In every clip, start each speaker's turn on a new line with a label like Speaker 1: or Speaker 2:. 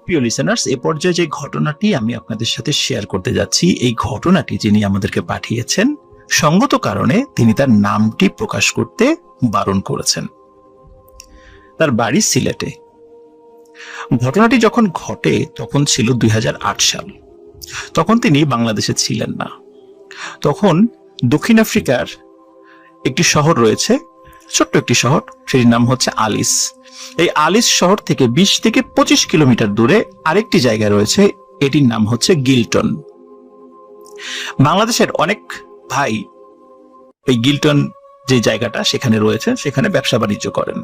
Speaker 1: প্রিয় লিসেনার্স, এ পর্যায়ে যে ঘটনাটি আমি আপনাদের সাথে শেয়ার করতে যাচ্ছি, এই ঘটনাটি যিনি আমাদেরকে পাঠিয়েছেন সঙ্গত কারণে তিনি তার নামটি প্রকাশ করতে বারণ করেছেন। তার বাড়ি সিলেটে। ঘটনাটি যখন ঘটে তখন ছিল 2008 সাল। তখন তিনি বাংলাদেশে ছিলেন না। তখন দক্ষিণ আফ্রিকার একটি শহর রয়েছে, ছোট্ট একটি শহর, সেটির নাম হচ্ছে আলিস। এই আলিস শহর থেকে 20 থেকে 25 কিলোমিটার দূরে আরেকটি জায়গা রয়েছে, এটির নাম হচ্ছে গিলটন। বাংলাদেশের অনেক ভাই এই গিলটন যে জায়গাটা সেখানে রয়েছে, সেখানে ব্যবসা বাণিজ্য করেন।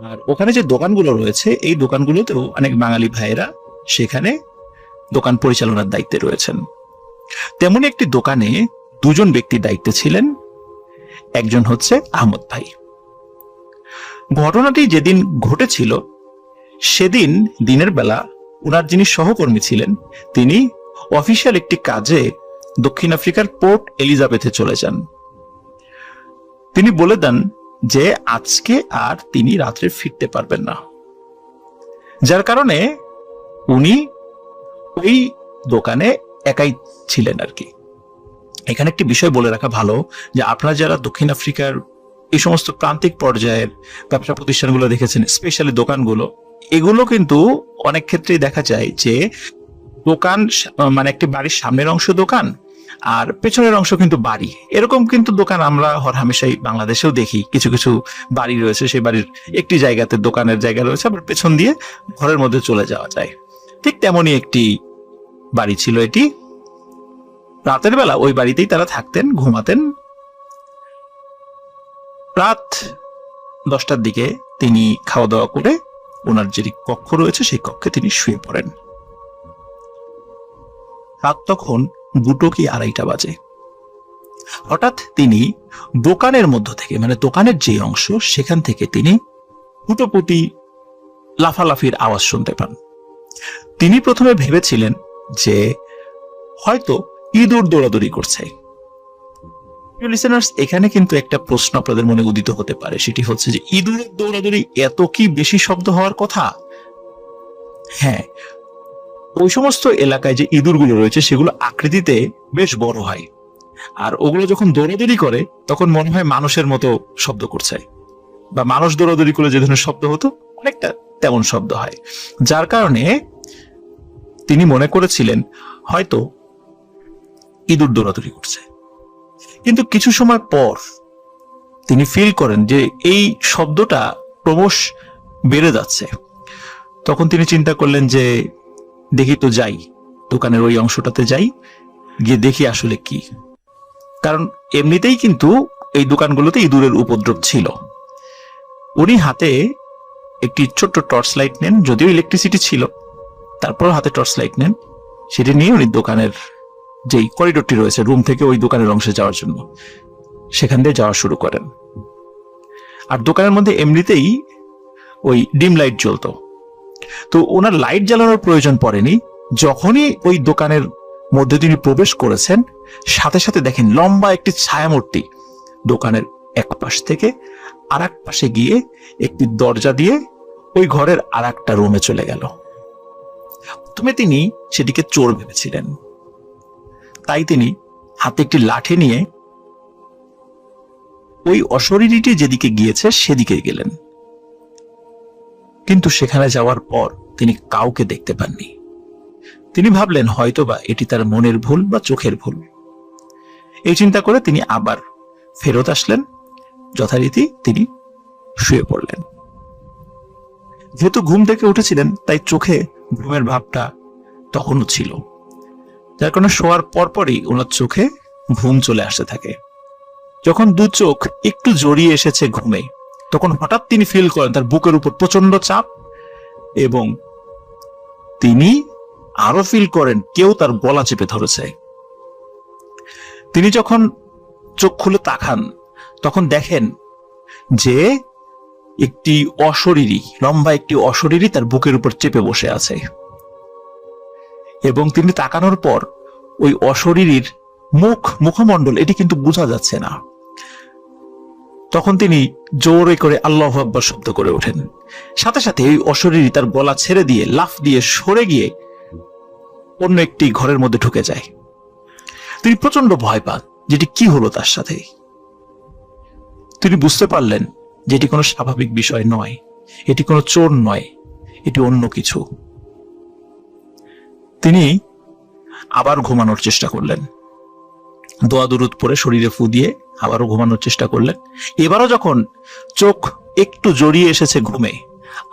Speaker 1: আর ওখানে যে দোকানগুলো রয়েছে, এই দোকানগুলোতেও অনেক বাঙালি ভাইয়েরা সেখানে দোকান পরিচালনার দায়িত্বে রয়েছেন। তেমনি একটি দোকানে দুজন ব্যক্তির দায়িত্বে ছিলেন, একজন হচ্ছে আহমদ ভাই। ঘটনাটি যেদিন ঘটেছিল সেদিন দিনের বেলা ওনার যিনি সহকর্মী ছিলেন তিনি অফিসিয়াল একটি কাজে দক্ষিণ আফ্রিকার পোর্ট এলিজাবেথে চলে যান। তিনি বলে দেন যে আজকে আর তিনি রাত্রে ফিরতে পারবেন না, যার কারণে উনি ওই দোকানে একাই ছিলেন আর কি। এখানে একটি বিষয় বলে রাখা ভালো যে আপনারা যারা দক্ষিণ আফ্রিকার এই সমস্ত প্রান্তিক পর্যায়ের ব্যবসা প্রতিষ্ঠানগুলো দেখেছেন, স্পেশালি দোকানগুলো, এগুলো কিন্তু অনেক ক্ষেত্রেই দেখা যায় যে দোকান মানে একটি বাড়ির সামনের অংশ দোকান আর পেছনের অংশ কিন্তু বাড়ি। এরকম কিন্তু দোকান আমরা হরহামেশাই বাংলাদেশেও দেখি। কিছু কিছু বাড়ি রয়েছে, সেই বাড়ির একটি জায়গাতে দোকানের জায়গা রয়েছে, আবার পেছন দিয়ে ঘরের মধ্যে চলে যাওয়া যায়। ঠিক তেমনই একটি বাড়ি ছিল এটি। রাতের বেলা ওই বাড়িতেই তারা থাকতেন, ঘুমাতেন। রাত 10টার দিকে তিনি খাওয়া দাওয়া করে ওনার যে কক্ষ রয়েছে সেই কক্ষে তিনি শুয়ে পড়েন। রাত তখন 2টো কি 2:30 বাজে। হঠাৎ তিনি দোকানের মধ্য থেকে, মানে দোকানের যে অংশ সেখান থেকে তিনি হুটোপুটি লাফালাফির আওয়াজ শুনতে পান। তিনি প্রথমে ভেবেছিলেন যে হয়তো ইঁদুর দৌড়াদৌড়ি করছে। লিসেনার্স, এখানে কিন্তু একটা প্রশ্ন আপনাদের মনে উদিত হতে পারে, সেটি হচ্ছে যে ইঁদুরের দৌড়াদৌড়ি এত কি বেশি শব্দ হওয়ার কথা? হ্যাঁ, ওই সমস্ত এলাকায় যে ইঁদুরগুলো রয়েছে সেগুলো আকৃতিতে বেশ বড় হয়, আর ওগুলো যখন দৌড়াদৌড়ি করে তখন মনে হয় মানুষের মতো শব্দ করছে, বা মানুষ দৌড়াদৌড়ি করে যে ধরনের শব্দ হতো অনেকটা তেমন শব্দ হয়। যার কারণে তিনি মনে করেছিলেন হয়তো ইঁদুর দৌড়াদৌড়ি করছে। কিন্তু কিছু সময় পর তিনি ফিল করেন যে এই শব্দটা ক্রমশ বেড়ে যাচ্ছে। তখন তিনি চিন্তা করলেন যে দেখি তো যাই, দোকানের ওই অংশটাতে যাই, গিয়ে দেখি আসলে কি। কারণ এমনিতেই কিন্তু এই দোকানগুলোতে ইঁদুরের উপদ্রব ছিল। উনি হাতে একটি ছোট্ট টর্চ লাইট নেন, যদিও ইলেকট্রিসিটি ছিল, তারপর হাতে টর্চ লাইট নেন। সেটি নিয়ে উনি দোকানের যেই করিডোরটি রয়েছে রুম থেকে ওই দোকানের অংশে যাওয়ার জন্য সেখান দিয়ে যাওয়া শুরু করেন। আর দোকানের মধ্যে এমনিতেই ওই ডিম লাইট জ্বলতো, তো ওনার লাইট জ্বালানোর প্রয়োজন পড়েনি। যখনই ওই দোকানের মধ্যে তিনি প্রবেশ করেছেন, সাথে সাথে দেখেন লম্বা একটি ছায়ামূর্তি দোকানের এক পাশ থেকে আর এক পাশে গিয়ে একটি দরজা দিয়ে ওই ঘরের আর একটা রুমে চলে গেল। প্রথমে তিনি সেটিকে চোর ভেবেছিলেন, তাই তিনি হাতে একটি লাঠি নিয়ে ওই অশরীরীটি যেদিকে গিয়েছে সেদিকে গেলেন। কিন্তু সেখানে যাওয়ার পর তিনি কাউকে দেখতে পাননি। তিনি ভাবলেন হয়তোবা এটি তার মনের ভুল বা চোখের ভুল। এই চিন্তা করে তিনি আবার ফেরত আসলেন। যথারীতি তিনি শুয়ে পড়লেন। যেহেতু ঘুম থেকে উঠেছিলেন তাই চোখে ঘুমের ভাবটা তখনও ছিল, যার কারণে শোয়ার পরপরই ওনার চোখে ঘুম চলে আসতে থাকে। যখন দু চোখ একটু জড়িয়ে এসেছে ঘুমে, তখন হঠাৎ তিনি ফিল করেন তার বুকের উপর প্রচন্ড চাপ, এবং তিনি আরো ফিল করেন কেউ তার গলা চেপে ধরেছে। তিনি যখন চোখ খুলে তাকান তখন দেখেন যে একটি অশরীরী, লম্বা একটি অশরীরী তার বুকের উপর চেপে বসে আছে, এবং তিনি তাকানোর পর ওই অশরীরীর মুখমণ্ডল এটি কিন্তু বোঝা যাচ্ছে না। তখন তিনি জোরে করে আল্লাহু আকবার শব্দ করে ওঠেন। সাথে সাথে ওই অশরীরী তার গলা ছেড়ে দিয়ে লাফ দিয়ে সরে গিয়ে অন্য একটি ঘরের মধ্যে ঢুকে যায়। তিনি প্রচন্ড ভয় পান যেটি কি হলো তার সাথে। তিনি বুঝতে পারলেন যে এটি কোনো স্বাভাবিক বিষয় নয়, এটি কোনো চোর নয়, এটি অন্য কিছু। তিনি আবার ঘুমানোর চেষ্টা করলেন, দোয়া দুরুদ পরে শরীরে ফু দিয়ে আবারও ঘুমানোর চেষ্টা করলেন। এবারও যখন চোখ একটু জড়িয়ে এসেছে ঘুমে,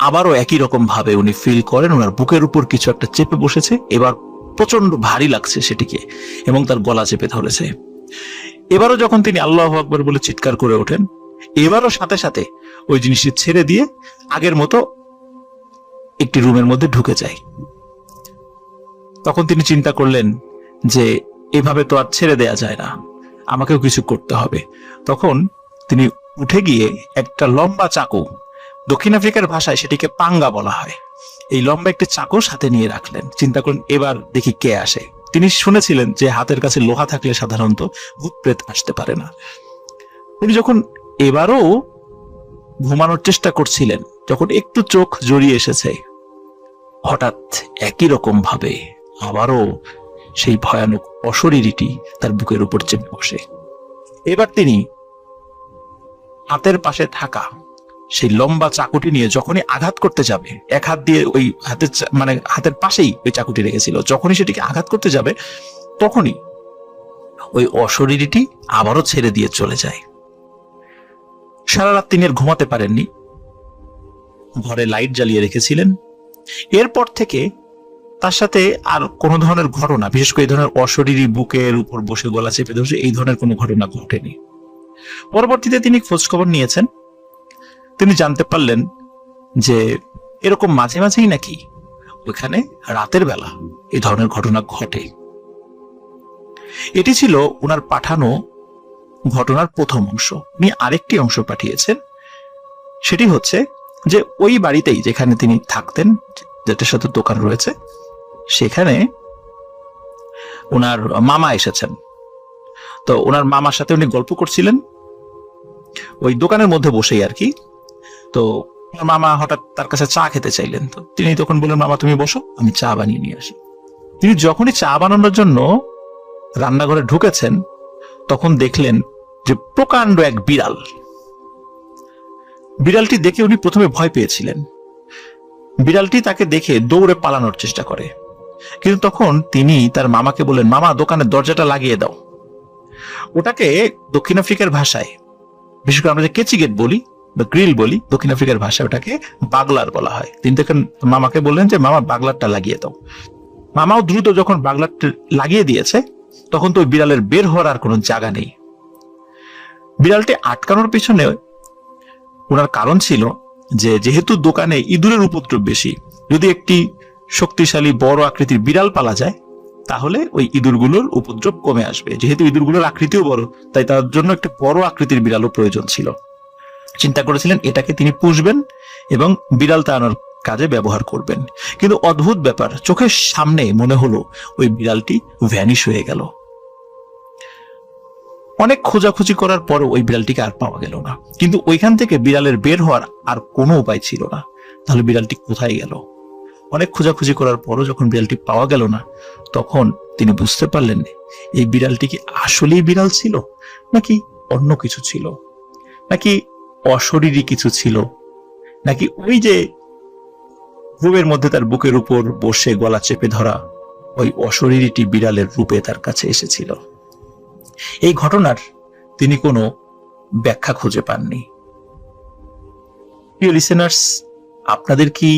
Speaker 1: আবারও একই রকম ভাবে উনি ফিল করেন ওনার বুকের উপর কিছু একটা চেপে বসেছে। এবার প্রচন্ড ভারী লাগছে সেটিকে এবং তার গলা চেপে ধরেছে। এবারও যখন তিনি আল্লাহু আকবার বলে চিৎকার করে ওঠেন, এবারও সাথে সাথে ওই জিনিসটি ছেড়ে দিয়ে আগের মতো একটি রুমের মধ্যে ঢুকে যায়। তখন তিনি চিন্তা করলেন যে এভাবে তো আর ছেড়ে দেয়া যায় না, আমাকেও কিছু করতে হবে। তখন তিনি উঠে গিয়ে একটা লম্বা চাকু, দক্ষিণ আফ্রিকার ভাষায় সেটিকে পাঙ্গা বলা হয়, এই লম্বা একটি চাকু সাথে নিয়ে রাখলেন। চিন্তা করলেন এবার দেখি কে আসে। তিনি শুনেছিলেন যে হাতের কাছে লোহা থাকলে সাধারণত ভূত প্রেত আসতে পারে না। তিনি যখন এবারও ঘুমানোর চেষ্টা করছিলেন, যখন একটু চোখ জড়িয়ে এসেছে, হঠাৎ একই রকম ভাবে আবারও সেই ভয়ানক অশরীরীটি তার বুকের উপর চেপে বসে। এবার তিনি হাতের পাশে থাকা সেই লম্বা চাকুটি নিয়ে যখনই আঘাত করতে যাবে, এক হাত দিয়ে ওই হাতের হাতের পাশেই ওই চাকুটি রেখেছিল, যখনই সেটিকে আঘাত করতে যাবে তখনই ওই অশরীরীটি আবারও ছেড়ে দিয়ে চলে যায়। সারা রাত তিনি আর ঘুমাতে পারেননি, ঘরে লাইট জ্বালিয়ে রেখেছিলেন। এরপর থেকে তার সাথে আর কোনো ধরনের ঘটনা, বিশেষ করে এই ধরনের অশরীরী বুকের উপর বসে গলা চেপে ধরছে, এই ধরনের কোনো ঘটনা ঘটেনি। পরবর্তীতে তিনি খোঁজ খবর নিয়েছেন, তিনি জানতে পারলেন যে এরকম মাঝে মাঝেই নাকি ওইখানে রাতের বেলা এই ধরনের ঘটনা ঘটে। এটি ছিল ওনার পাঠানো ঘটনার প্রথম অংশ। উনি আরেকটি অংশ পাঠিয়েছেন, সেটি হচ্ছে যে ওই বাড়িতেই যেখানে তিনি থাকতেন, যেটার সাথে দোকান রয়েছে, সেখানে ওনার মামা এসেছেন। তো ওনার মামার সাথে উনি গল্প করছিলেন ওই দোকানের মধ্যে বসেই আর কি। তো ওনার মামা হঠাৎ তার কাছে চা খেতে চাইলেন। তো তিনি তখন বললেন, মামা তুমি বসো, আমি চা বানিয়ে নিয়ে আসি। তিনি যখনই চা বানানোর জন্য রান্নাঘরে ঢুকেছেন, তখন দেখলেন যে প্রকাণ্ড এক বিড়াল। বিড়ালটি দেখে উনি প্রথমে ভয় পেয়েছিলেন। বিড়ালটি তাকে দেখে দৌড়ে পালানোর চেষ্টা করে, কিন্তু তখন তিনি তার মামাকে বললেন, মামা দোকানের দরজাটা লাগিয়ে দাও। ওটাকে দক্ষিণ আফ্রিকার ভাষায়, বিশেষ করে আমরা যে কেচি গেট বলি বা গ্রিল বলি, দক্ষিণ আফ্রিকার ভাষায় ওটাকে বাগলার বলা হয়। তিনি তখন মামাকে বললেন যে মামা বাগলারটা লাগিয়ে দাও। মামাও দ্রুত যখন বাগলারটা লাগিয়ে দিয়েছে, তখন তো ওই বিড়ালের বের হওয়ার আর কোনো জায়গা নেই। বিড়ালটি আটকানোর পিছনে ওনার কারণ ছিল যে যেহেতু দোকানে ইঁদুরের উপদ্রব বেশি, যদি একটি শক্তিশালী বড় আকৃতির বিড়াল পালা যায় তাহলে ওই ইঁদুরগুলোর উপদ্রব কমে আসবে। যেহেতু ইঁদুরগুলোর আকৃতিও বড়, তাই তার জন্য একটা বড় আকৃতির বিড়ালও প্রয়োজন ছিল। চিন্তা করেছিলেন এটাকে তিনি পুষবেন এবং বিড়াল তাড়ানোর কাজে ব্যবহার করবেন। কিন্তু অদ্ভুত ব্যাপার, চোখের সামনে মনে হলো ওই বিড়ালটি ভ্যানিশ হয়ে গেল। অনেক খোঁজাখুঁজি করার পরও ওই বিড়ালটিকে আর পাওয়া গেল না। কিন্তু ওইখান থেকে বিড়ালের বের হওয়ার আর কোনো উপায় ছিল না। তাহলে বিড়ালটি কোথায় গেল? অনেক খোঁজাখুঁজি করার পরও যখন বিড়ালটি পাওয়া গেল না, তখন তিনি বুঝতে পারলেন এই বিড়ালটি কি আসলেই বিড়াল ছিল, নাকি অন্য কিছু ছিল, নাকি অশরীরী কিছু ছিল, নাকি ওই যে ঘুমের মধ্যে তার বুকের উপর বসে গলা চেপে ধরা ওই অশরীরীটি বিড়ালের রূপে তার কাছে এসেছিল। এই ঘটনার তিনি কোনো ব্যাখ্যা খুঁজে পাননি। প্রিয় লিসেনার্স, আপনাদের কি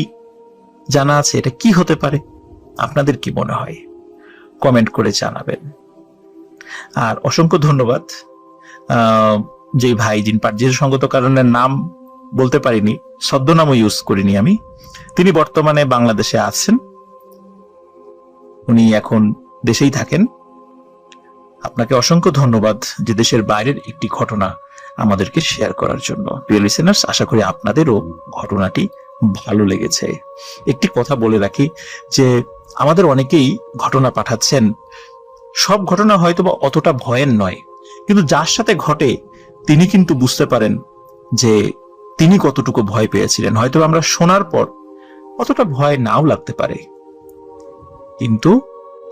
Speaker 1: জানা আছে এটা কি হতে পারে? আপনাদের কি মনে হয়? কমেন্ট করে জানাবেন। আর অসংখ্য ধন্যবাদ যে ভাই, যে সঙ্গত কারণের নাম বলতে পারিনি, ছদ্মনামও ইউজ করিনি আমি, তিনি বর্তমানে বাংলাদেশে আছেন, উনি এখন দেশেই থাকেন। আপনাকে অসংখ্য ধন্যবাদ যে দেশের বাইরের একটি ঘটনা আমাদেরকে শেয়ার করার জন্য। প্রিয় লিসেনার্স, আশা করি আপনাদেরও ঘটনাটি ভালো লেগেছে। একটি কথা বলে রাখি যে আমাদের অনেকেই ঘটনা পাঠাচ্ছেন, সব ঘটনা হয়তো বা অতটা ভয়ের নয়, কিন্তু যার সাথে ঘটে তিনি কিন্তু বুঝতে পারেন যে তিনি কতটুকু ভয় পেয়েছিলেন। হয়তো আমরা শোনার পর অতটা ভয় নাও লাগতে পারে, কিন্তু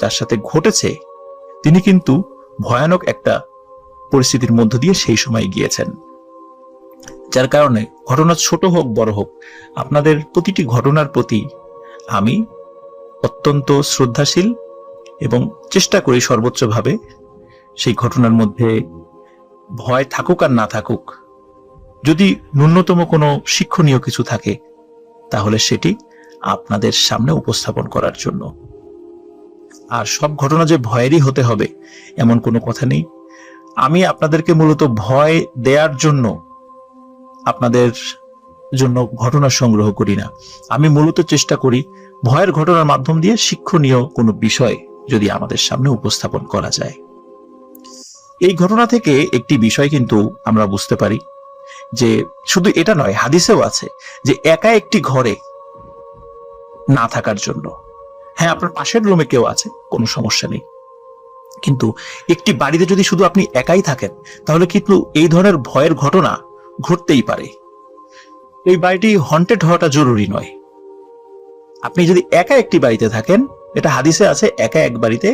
Speaker 1: যার সাথে ঘটেছে তিনি কিন্তু ভয়ানক একটা পরিস্থিতির মধ্য দিয়ে সেই সময় গিয়েছেন। যার কারণে ঘটনা ছোট হোক বড় হোক, আপনাদের প্রতিটি ঘটনার প্রতি আমি অত্যন্ত শ্রদ্ধাশীল এবং চেষ্টা করি সর্বোচ্চভাবে সেই ঘটনার মধ্যে ভয় থাকুক আর না থাকুক, যদি ন্যূনতম কোনো শিক্ষণীয় কিছু থাকে তাহলে সেটি আপনাদের সামনে উপস্থাপন করার জন্য। আর সব ঘটনা যে ভয়েরই হতে হবে এমন কোনো কথা নেই। আমি আপনাদেরকে মূলত ভয় দেওয়ার জন্য আপনাদের জন্য ঘটনা সংগ্রহ করি না। আমি মূলত চেষ্টা করি ভয়ের ঘটনার মাধ্যম দিয়ে শিক্ষণীয় কোনো বিষয় যদি আমাদের সামনে উপস্থাপন করা যায়। এই ঘটনা থেকে একটি বিষয় কিন্তু আমরা বুঝতে পারি যে শুধু এটা নয়, হাদিসেও আছে যে একা একটি ঘরে না থাকার জন্য। হ্যাঁ, আপনার পাশের রুমে কেউ আছে, কোনো সমস্যা নেই, কিন্তু একটি বাড়িতে যদি শুধু আপনি একাই থাকেন তাহলে কিন্তু এই ধরনের ভয়ের ঘটনা ঘটতেই পারে। এই বাড়িটি হন্টেড হওয়াটা জরুরি নয়। আপনি যদি একা একটি বাড়িতে থাকেন, এটা হাদিসে আছে, একা এক বাড়িতে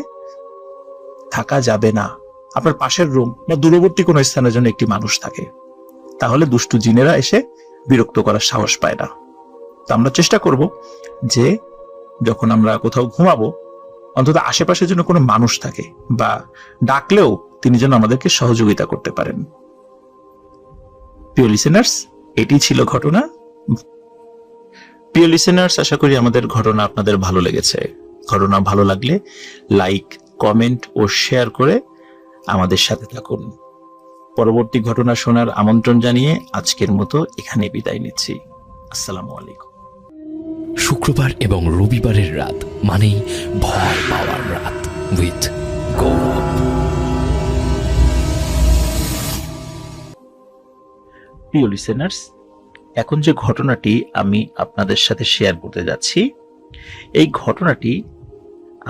Speaker 1: থাকা যাবে না। আপনার পাশের রুম বা দূরবর্তী কোনো স্থানের জন্য একটি মানুষ থাকে, তাহলে দুষ্টু জিনেরা এসে বিরক্ত করার সাহস পায় না। তো আমরা চেষ্টা করব যে যখন আমরা কোথাও ঘুমাবো অন্তত আশেপাশের জন্য কোনো মানুষ থাকে, বা ডাকলেও তিনি যেন আমাদেরকে সহযোগিতা করতে পারেন। প্রিয় লিসেনার্স, এটি ছিল ঘটনা। প্রিয় লিসেনার্স, আশা করি আমাদের ঘটনা আপনাদের ভালো লেগেছে। ঘটনা ভালো লাগলে লাইক, কমেন্ট ও শেয়ার করে আমাদের সাথে থাকুন। পরবর্তী ঘটনা শোনার আমন্ত্রণ জানিয়ে আজকের মতো এখানে বিদায় নিচ্ছি। আসসালামু আলাইকুম।
Speaker 2: শুক্রবার এবং রবিবারের রাত মানেই ভয় পাওয়ার রাত উইথ গৌরব।
Speaker 1: প্রিয় লিসেনার্স, এখন যে ঘটনাটি আমি আপনাদের সাথে শেয়ার করতে যাচ্ছি, এই ঘটনাটি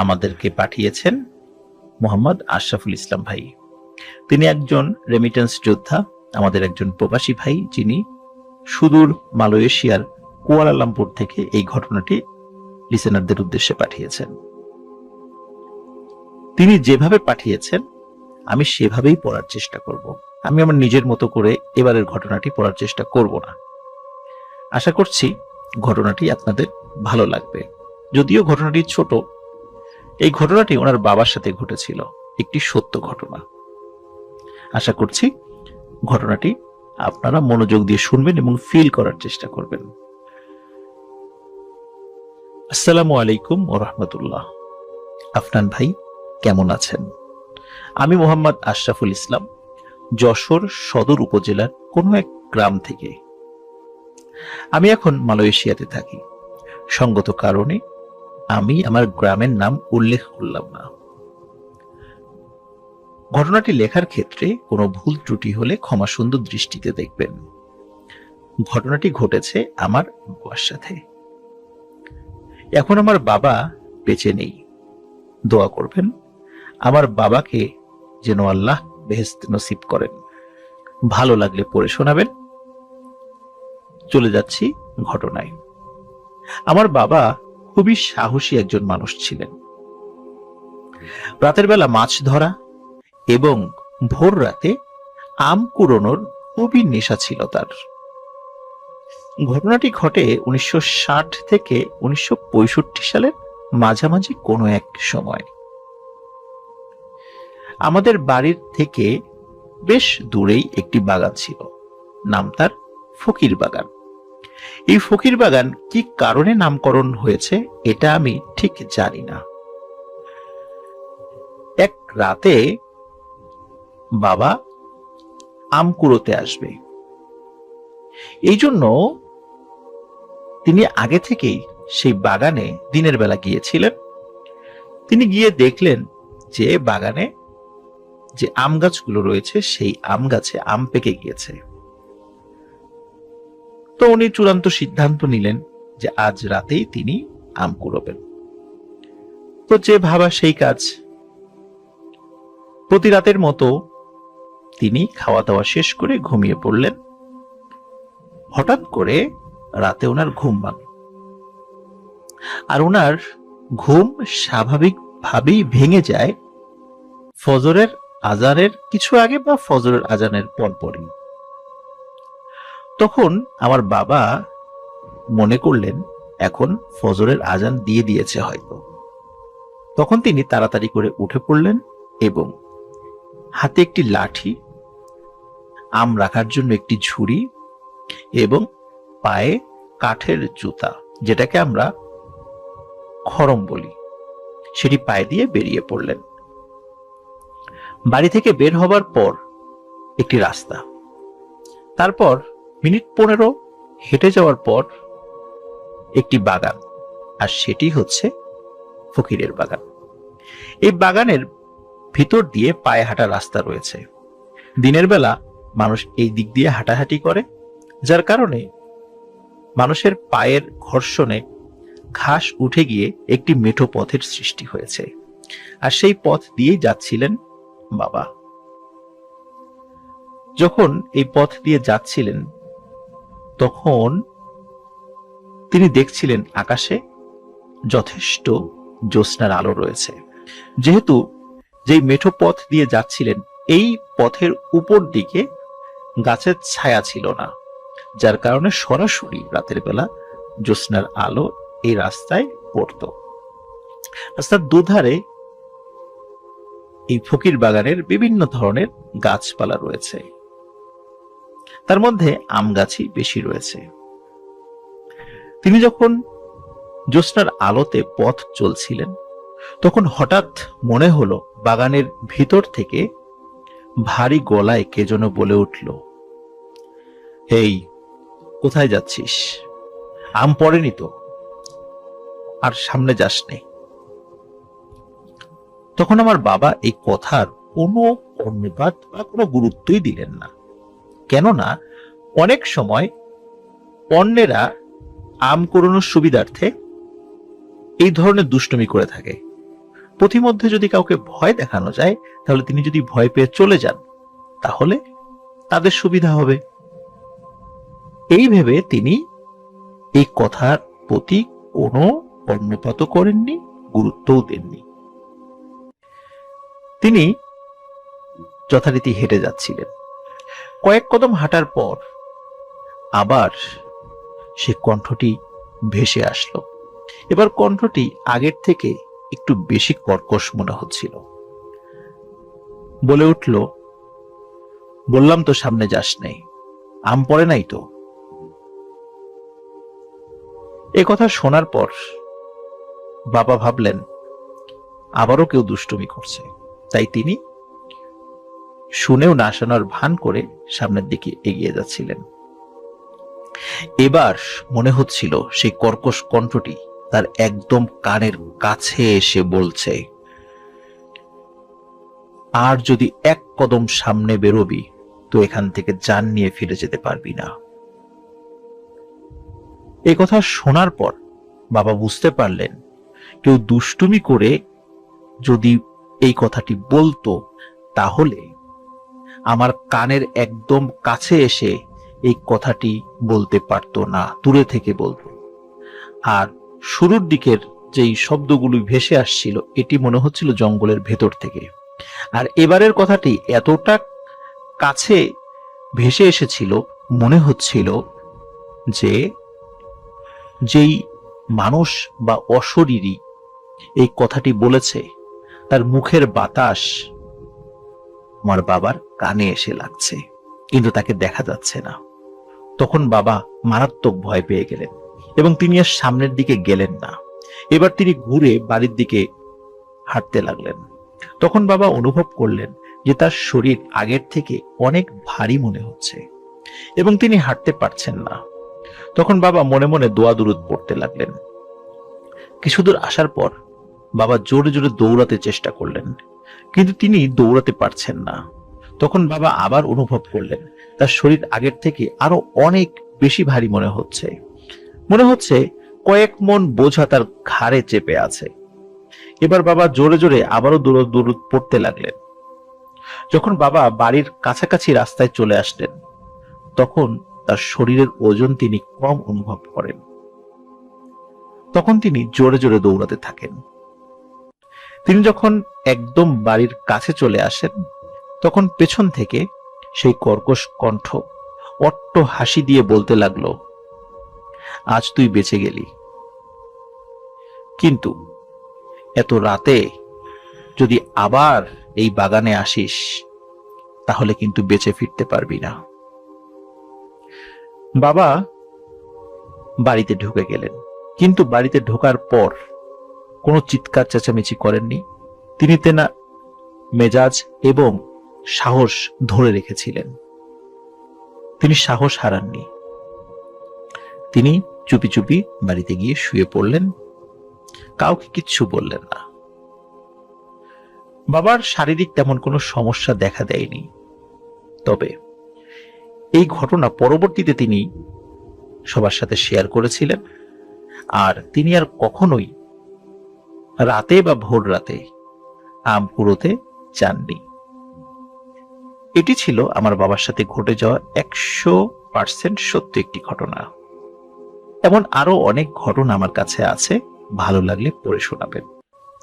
Speaker 1: আমাদেরকে পাঠিয়েছেন মোহাম্মদ আশরাফুল ইসলাম ভাই। তিনি একজন রেমিটেন্স যোদ্ধা, আমাদের একজন প্রবাসী ভাই, যিনি সুদূর মালয়েশিয়ার কুয়ালালামপুর থেকে এই ঘটনাটি লিসেনারদের উদ্দেশ্যে পাঠিয়েছেন। তিনি যেভাবে পাঠিয়েছেন আমি সেভাবেই পড়ার চেষ্টা করব। আমি আমার নিজের মতো করে এবারের ঘটনাটি পড়ার চেষ্টা করব না। আশা করছি ঘটনাটি আপনাদের ভালো লাগবে। যদিও ঘটনাটি ছোট, এই ঘটনাটি ওনার বাবার সাথে ঘটেছিল, একটি সত্য ঘটনা। আশা করছি ঘটনাটি আপনারা মনোযোগ দিয়ে শুনবেন এবং ফিল করার চেষ্টা করবেন। আসসালামু আলাইকুম ওয়া রাহমাতুল্লাহ। আফনান ভাই কেমন আছেন? আমি মোহাম্মদ আশরাফুল ইসলাম, যশোর সদর উপজেলার কোনো এক গ্রাম থেকে। আমি এখন মালয়েশিয়াতে থাকি। সঙ্গত কারণে আমি আমার গ্রামের নাম উল্লেখ করলাম না। ঘটনাটি লেখার ক্ষেত্রে কোনো ভুল ত্রুটি হলে ক্ষমাসুন্দর দৃষ্টিতে দেখবেন। ঘটনাটি ঘটেছে আমার বাবার সাথে। এখন আমার বাবা বেঁচে নেই। দোয়া করবেন আমার বাবাকে যেন আল্লাহ বেহেশত নসিব করেন। ভালো লাগলে পড়ে শোনাবেন। চলে যাচ্ছি ঘটনায়। আমার বাবা খুবই সাহসী একজন মানুষ ছিলেন। রাতের বেলা মাছ ধরা এবং ভোর রাতে আম কুড়োনোর খুবই নেশা ছিল তার। ঘটনাটি ঘটে 1960 থেকে 1965 সালের মাঝামাঝি কোনো এক সময়। আমাদের বাড়ির থেকে বেশ দূরেই একটি বাগান ছিল, নাম তার ফকির বাগান। এই ফকির বাগান কি কারণে নামকরণ হয়েছে এটা আমি ঠিক জানি না। এক রাতে বাবা আম কুড়োতে আসবে, এই জন্য তিনি আগে থেকেই সেই বাগানে দিনের বেলা গিয়েছিলেন। তিনি গিয়ে দেখলেন যে বাগানে যে আম গাছগুলো রয়েছে সেই আম গাছে আম পেকে গিয়েছে। তো উনি চূড়ান্ত সিদ্ধান্ত নিলেন যে আজ রাতেই তিনি আম কুড়োবেন। তো যে ভাবা সেই কাজ। প্রতি রাতের মতো তিনি খাওয়া দাওয়া শেষ করে ঘুমিয়ে পড়লেন। হঠাৎ করে রাতে ওনার ঘুম ভাঙে, আর ওনার ঘুম স্বাভাবিকভাবেই ভেঙে যায় ফজরের আজানের কিছু আগে বা ফজরের আজানের পরপরই। তখন আমার বাবা মনে করলেন এখন ফজরের আজান দিয়ে দিয়েছে হয়তো। তখন তিনি তাড়াতাড়ি করে উঠে পড়লেন এবং হাতে একটি লাঠি, আম রাখার জন্য একটি ঝুড়ি এবং পায়ে কাঠের জুতা, যেটাকে আমরা খড়ম বলি, সেটি পায়ে দিয়ে বেরিয়ে পড়লেন। বাড়ি থেকে বের হবার পর একটি রাস্তা, তারপর মিনিট 15 হেঁটে যাওয়ার পর একটি বাগান, আর সেটি হচ্ছে ফকিরের বাগান। এই বাগানের ভিতর দিয়ে পায়ে হাঁটা রাস্তা রয়েছে। দিনের বেলা মানুষ এই দিক দিয়ে হাঁটাহাঁটি করে, যার কারণে মানুষের পায়ের ঘর্ষণে ঘাস উঠে গিয়ে একটি মেঠো পথের সৃষ্টি হয়েছে, আর সেই পথ দিয়েই যাচ্ছিলেন বাবা। যখন এই পথ দিয়ে যাচ্ছিলেন তখন তিনি দেখছিলেন আকাশে যথেষ্ট জ্যোৎস্নার আলো রয়েছে। যেহেতু যেই মেঠো পথ দিয়ে যাচ্ছিলেন এই পথের উপর দিকে গাছের ছায়া ছিল না, যার কারণে সরাসরি রাতের বেলা জ্যোৎস্নার আলো এই রাস্তায় পড়ত। রাস্তার দুধারে এই ফকির বাগানের বিভিন্ন ধরনের গাছপালা রয়েছে, তার মধ্যে আম গাছই বেশি রয়েছে। তিনি যখন জ্যোৎস্নার আলোতে পথ চলছিলেন তখন হঠাৎ মনে হলো বাগানের ভিতর থেকে ভারী গলায় কে যেন বলে উঠল, হেই, কোথায় যাচ্ছিস? আম পড়েনি তো, আর সামনে যাস নে। তখন আমার বাবা এই কথার কোনো কর্ণপাত বা কোনো গুরুত্বই দিলেন না, কেননা অনেক সময় অন্যেরা আম কুড়ানোর সুবিধার্থে এই ধরনের দুষ্টুমি করে থাকে। পথিমধ্যে যদি কাউকে ভয় দেখানো যায়, তাহলে তিনি যদি ভয় পেয়ে চলে যান তাহলে তাদের সুবিধা হবে। এই ভেবে তিনি এই কথার প্রতি কোনো কর্ণপাত করেননি, গুরুত্বও দেননি। তিনি যথারীতি হেঁটে যাচ্ছিলেন। কয়েক কদম হাঁটার পর আবার সে কণ্ঠটি ভেসে আসলো। এবার কণ্ঠটি আগের থেকে একটু বেশি কর্কশ মনে হচ্ছিল। বলে উঠল, বললাম তো সামনে যাস নাই, আম পড়ে নাই তো। এ কথা শোনার পর বাবা ভাবলেন আবারও কেউ দুষ্টুমি করছে, তাই তিনি শুনেও না শোনার ভান করে সামনের দিকে এগিয়ে যাচ্ছিলেন। এবার মনে হচ্ছিল সেই কর্কশ কণ্ঠটি তার একদম কানের কাছে এসে বলছে, আর যদি এক কদম সামনে বেরোবি তো এখান থেকে জান নিয়ে ফিরে যেতে পারবি না। এই কথা শোনার পর বাবা বুঝতে পারলেন কেউ দুষ্টুমি করে যদি এই কথাটি বলতো তাহলে আমার কানের একদম কাছে এসে এই কথাটি বলতে পারতো না, দূরে থেকে বলতো। আর শুরুর দিকের যেই শব্দগুলো ভেসে আসছিল এটি মনে হচ্ছিল জঙ্গলের ভেতর থেকে, আর এবারের কথাটি এতটা কাছে ভেসে এসেছিল মনে হচ্ছিল যে যেই মানুষ বা অশরীরী এই কথাটি বলেছে তার মুখের বাতাস আমার বাবার কানে এসে লাগছে, কিন্তু তাকে দেখা যাচ্ছে না। তখন বাবা মারাত্মক ভয় পেয়ে গেলেন এবং তিনি আর সামনের দিকে গেলেন না। এবার তিনি ঘুরে বাড়ির দিকে হাঁটতে লাগলেন। তখন বাবা অনুভব করলেন যে তার শরীর আগের থেকে অনেক ভারী মনে হচ্ছে এবং তিনি হাঁটতে পারছেন না। তখন বাবা মনে মনে দোয়া দুরুদ পড়তে লাগলেন। কিছুদূর আসার পর বাবা জোরে জোরে দৌড়াতে চেষ্টা করলেন, কিন্তু তিনি দৌড়াতে পারছেন না। তখন বাবা আবার অনুভব করলেন তার শরীর আগের থেকে আরো অনেক বেশি ভারী মনে হচ্ছে কয়েক মন বোঝা তার ঘাড়ে চেপে আছে। এবার বাবা জোরে জোরে আবারও দুরুদ পড়তে লাগলেন। যখন বাবা বাড়ির কাছাকাছি রাস্তায় চলে আসলেন তখন তার শরীরের ওজন তিনি কম অনুভব করেন। তখন তিনি জোরে জোরে দৌড়াতে থাকেন। তিনি যখন একদম বাড়ির কাছে চলে আসেন, তখন পেছন থেকে সেই কর্কশ কণ্ঠ অট্ট হাসি দিয়ে বলতে লাগলো, আজ তুই বেঁচে গেলি, কিন্তু এত রাতে যদি আবার এই বাগানে আসিস তাহলে কিন্তু বেঁচে ফিরতে পারবি না। বাবা বাড়িতে ঢুকে গেলেন, কিন্তু বাড়িতে ঢোকার পর কোনো চিৎকার চেঁচামেচি করেননি। তিনি তেনা মেজাজ এবং সাহস ধরে রেখেছিলেন। তিনি সাহস হারাননি। তিনি চুপি চুপি বাড়িতে গিয়ে শুয়ে পড়লেন, কাউকে কিচ্ছু বললেন না। বাবার শারীরিক তেমন কোনো সমস্যা দেখা দেয়নি, তবে এই ঘটনা পরবর্তীতে তিনি সবার সাথে শেয়ার করেছিলেন। আর তিনি আর কখনোই রাতে বা ভোর রাতে আম কুড়োতে যাননি। এটি ছিল আমার বাবার সাথে ঘটে যাওয়া 100% সত্য একটি ঘটনা। এমন আরো অনেক ঘটনা আমার কাছে আছে, ভালো লাগলে পড়ে শোনাবেন।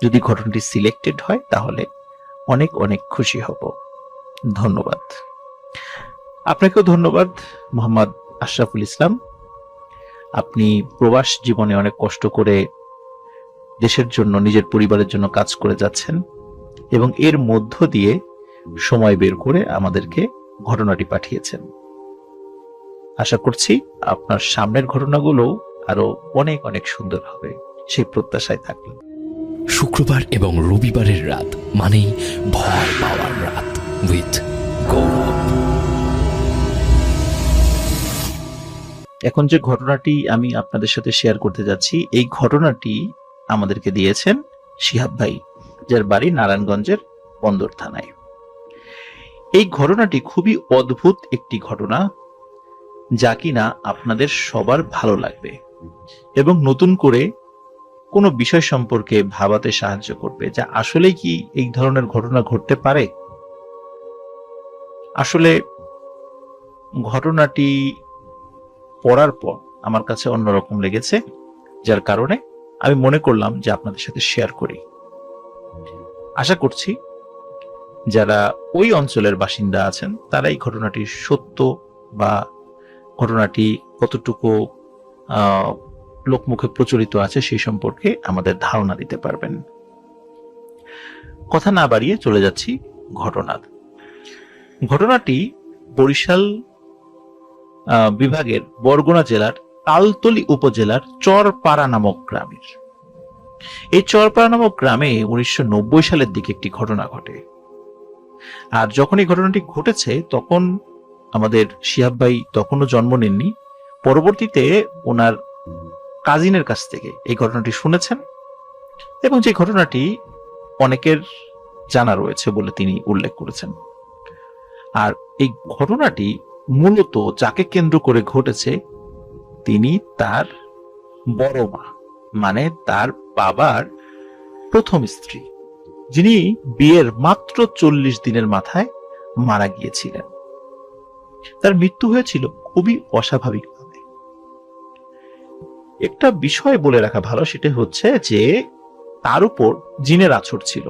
Speaker 1: যদি ঘটনাটি সিলেক্টেড হয় তাহলে অনেক অনেক খুশি হব। ধন্যবাদ। আপনাকেও ধন্যবাদ মোহাম্মদ আশরাফুল ইসলাম। আপনি প্রবাস জীবনে অনেক কষ্ট করে দেশের জন্য, নিজের পরিবারের জন্য কাজ করে যাচ্ছেন এবং এর মধ্য দিয়ে সময় বের করে আমাদেরকে ঘটনাটি পাঠিয়েছেন। আশা করছি আপনার সামনের ঘটনাগুলো আরো অনেক অনেক সুন্দর হবে, সেই প্রত্যাশায় থাকলেন।
Speaker 2: শুক্রবার এবং রবিবারের রাত মানেই ভয় পাওয়ার রাত উইথ গৌরব।
Speaker 1: এখন যে ঘটনাটি আমি আপনাদের সাথে শেয়ার করতে যাচ্ছি, এই ঘটনাটি আমাদেরকে দিয়েছেন শিহাব ভাই, যার বাড়ি নারায়ণগঞ্জের বন্দর থানায়। এই ঘটনাটি খুবই অদ্ভুত একটি ঘটনা, যা কিনা আপনাদের সবার ভালো লাগবে এবং নতুন করে কোনো বিষয় সম্পর্কে ভাবাতে সাহায্য করবে, যা আসলে কি এই ধরনের ঘটনা ঘটতে পারে। আসলে ঘটনাটি পড়ার পর আমার কাছে অন্যরকম লেগেছে, যার কারণে আমি মনে করলাম যে আপনাদের সাথে শেয়ার করি। আশা করছি যারা ওই অঞ্চলের বাসিন্দা আছেন তারা এই ঘটনাটি সত্য বা ঘটনাটি কতটুকু লোকমুখে প্রচলিত আছে সেই সম্পর্কে আমাদের ধারণা দিতে পারবেন। কথা না বাড়িয়ে চলে যাচ্ছি ঘটনাটি বরিশাল বিভাগের বরগুনা জেলার তালতলী উপজেলার চরপাড়া নামক গ্রামের। এই চরপাড়া নামক গ্রামে 1990 সালের দিকে একটি ঘটনা ঘটে। আর যখন এই ঘটনাটি ঘটেছে তখন আমাদের শিহাব ভাই তখনও জন্ম নেননি। পরবর্তীতে ওনার কাজিনের কাছ থেকে এই ঘটনাটি শুনেছেন এবং যে ঘটনাটি অনেকের জানা রয়েছে বলে তিনি উল্লেখ করেছেন। আর এই ঘটনাটি মূলত যাকে কেন্দ্র করে ঘটেছে তিনি তার বড় মা, মানে তার বাবার প্রথম স্ত্রী, যিনি বিয়ের মাত্র 40 দিনের মাথায় মারা গিয়েছিলেন। তার মৃত্যু হয়েছিল খুবই অস্বাভাবিকভাবে। একটা বিষয় বলে রাখা ভালো, সেটা হচ্ছে যে তার উপর জিনের আছর ছিল।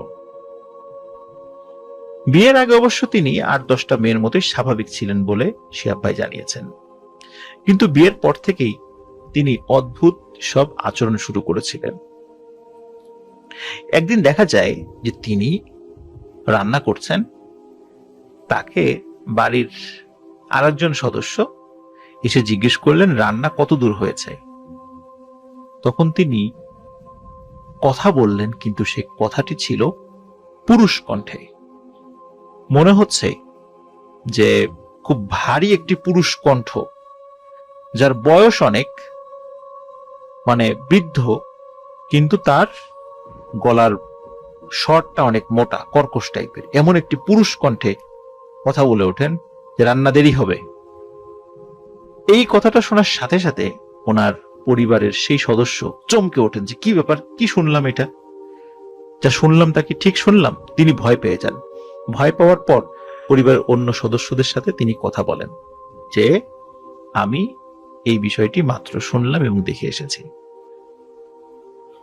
Speaker 1: বিয়ের আগে অবশ্য তিনি 8-10টা মেয়ের মতোই স্বাভাবিক ছিলেন বলে শিহাব ভাই জানিয়েছেন, কিন্তু বিয়ের পর থেকেই তিনি অদ্ভুত সব আচরণ শুরু করেছিলেন। একদিন দেখা যায় যে তিনি রান্না করছেন, তাকে বাড়ির আরেকজন সদস্য এসে জিজ্ঞেস করলেন রান্না কত দূর হয়েছে। তখন তিনি কথা বললেন, কিন্তু সে কথাটি ছিল পুরুষ কণ্ঠে। মনে হচ্ছে যে খুব ভারী একটি পুরুষ কণ্ঠ, যার বয়স অনেক, মানে বৃদ্ধ, কিন্তু তার গলার স্বরটা অনেক মোটা কর্কশ টাইপের। এমন একটি পুরুষ কণ্ঠে কথা বলে ওঠেন যে রান্না দেরি হবে। এই কথাটা শোনার সাথে সাথে ওনার পরিবারের সেই সদস্য চমকে ওঠেন যে কি ব্যাপার, কি শুনলাম, এটা যা শুনলাম তা কি ঠিক শুনলাম। তিনি ভয় পেয়ে যান। ভয় পাওয়ার পর পরিবারের অন্য সদস্যদের সাথে তিনি কথা বলেন যে আমি এই বিষয়টি মাত্র শুনলাম এবং দেখে এসেছি।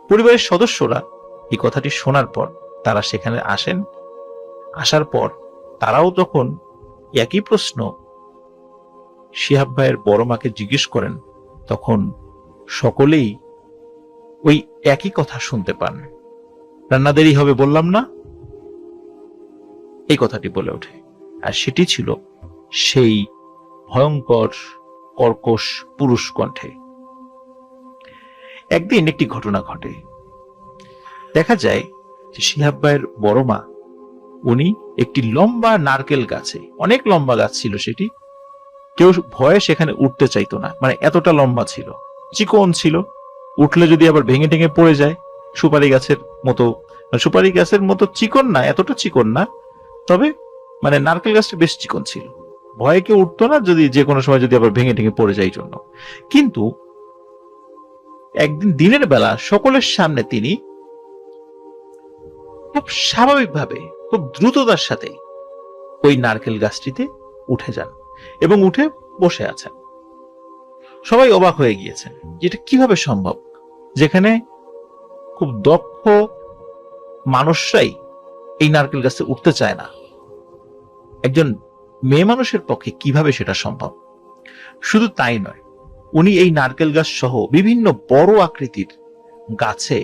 Speaker 1: পরিবারের সদস্যরা এই কথাটি শোনার পর তারা সেখানে আসেন। আসার পর তারাও যখন একই প্রশ্ন শিহাব ভাইয়ের বড় মাকে জিজ্ঞেস করেন, তখন সকলেই ওই একই কথা শুনতে পান। রান্না দেরি হবে বললাম না, এই কথাটি বলে ওঠে। আর সেটি ছিল সেই ভয়ঙ্কর কর্কশ পুরুষ কণ্ঠে। একদিন একটি ঘটনা ঘটে। দেখা যায় যে শিহাব ভাইয়ের বড় মা, উনি একটি লম্বা নারকেল গাছে, অনেক লম্বা গাছ ছিল সেটি, কেউ ভয়ে সেখানে উঠতে চাইতো না, মানে এতটা লম্বা ছিল, চিকন ছিল, উঠলে যদি আবার ভেঙে টেঙে পড়ে যায়। সুপারি গাছের মতো, সুপারি গাছের মতো চিকন না, এতটা চিকন না, তবে মানে নারকেল গাছটা বেশ চিকন ছিল, ভয়ে কেউ উঠতো না যদি যে কোনো সময় যদি আবার ভেঙে টেঙে পড়ে যায় জন্য। কিন্তু একদিন দিনের বেলা সকলের সামনে তিনি খুব স্বাভাবিকভাবে, খুব দ্রুততার সাথে ওই নারকেল গাছটিতে উঠে যান এবং উঠে বসে আছেন। সবাই অবাক হয়ে গিয়েছেন যে এটা কিভাবে সম্ভব, যেখানে খুব দক্ষ মানুষরাই এই নারকেল গাছে উঠতে চায় না, একজন মেয়ে মানুষের পক্ষে কিভাবে সেটা সম্ভব। শুধু তাই নয়, উনি এই নারকেল গাছ সহ বিভিন্ন বড় আকৃতির গাছে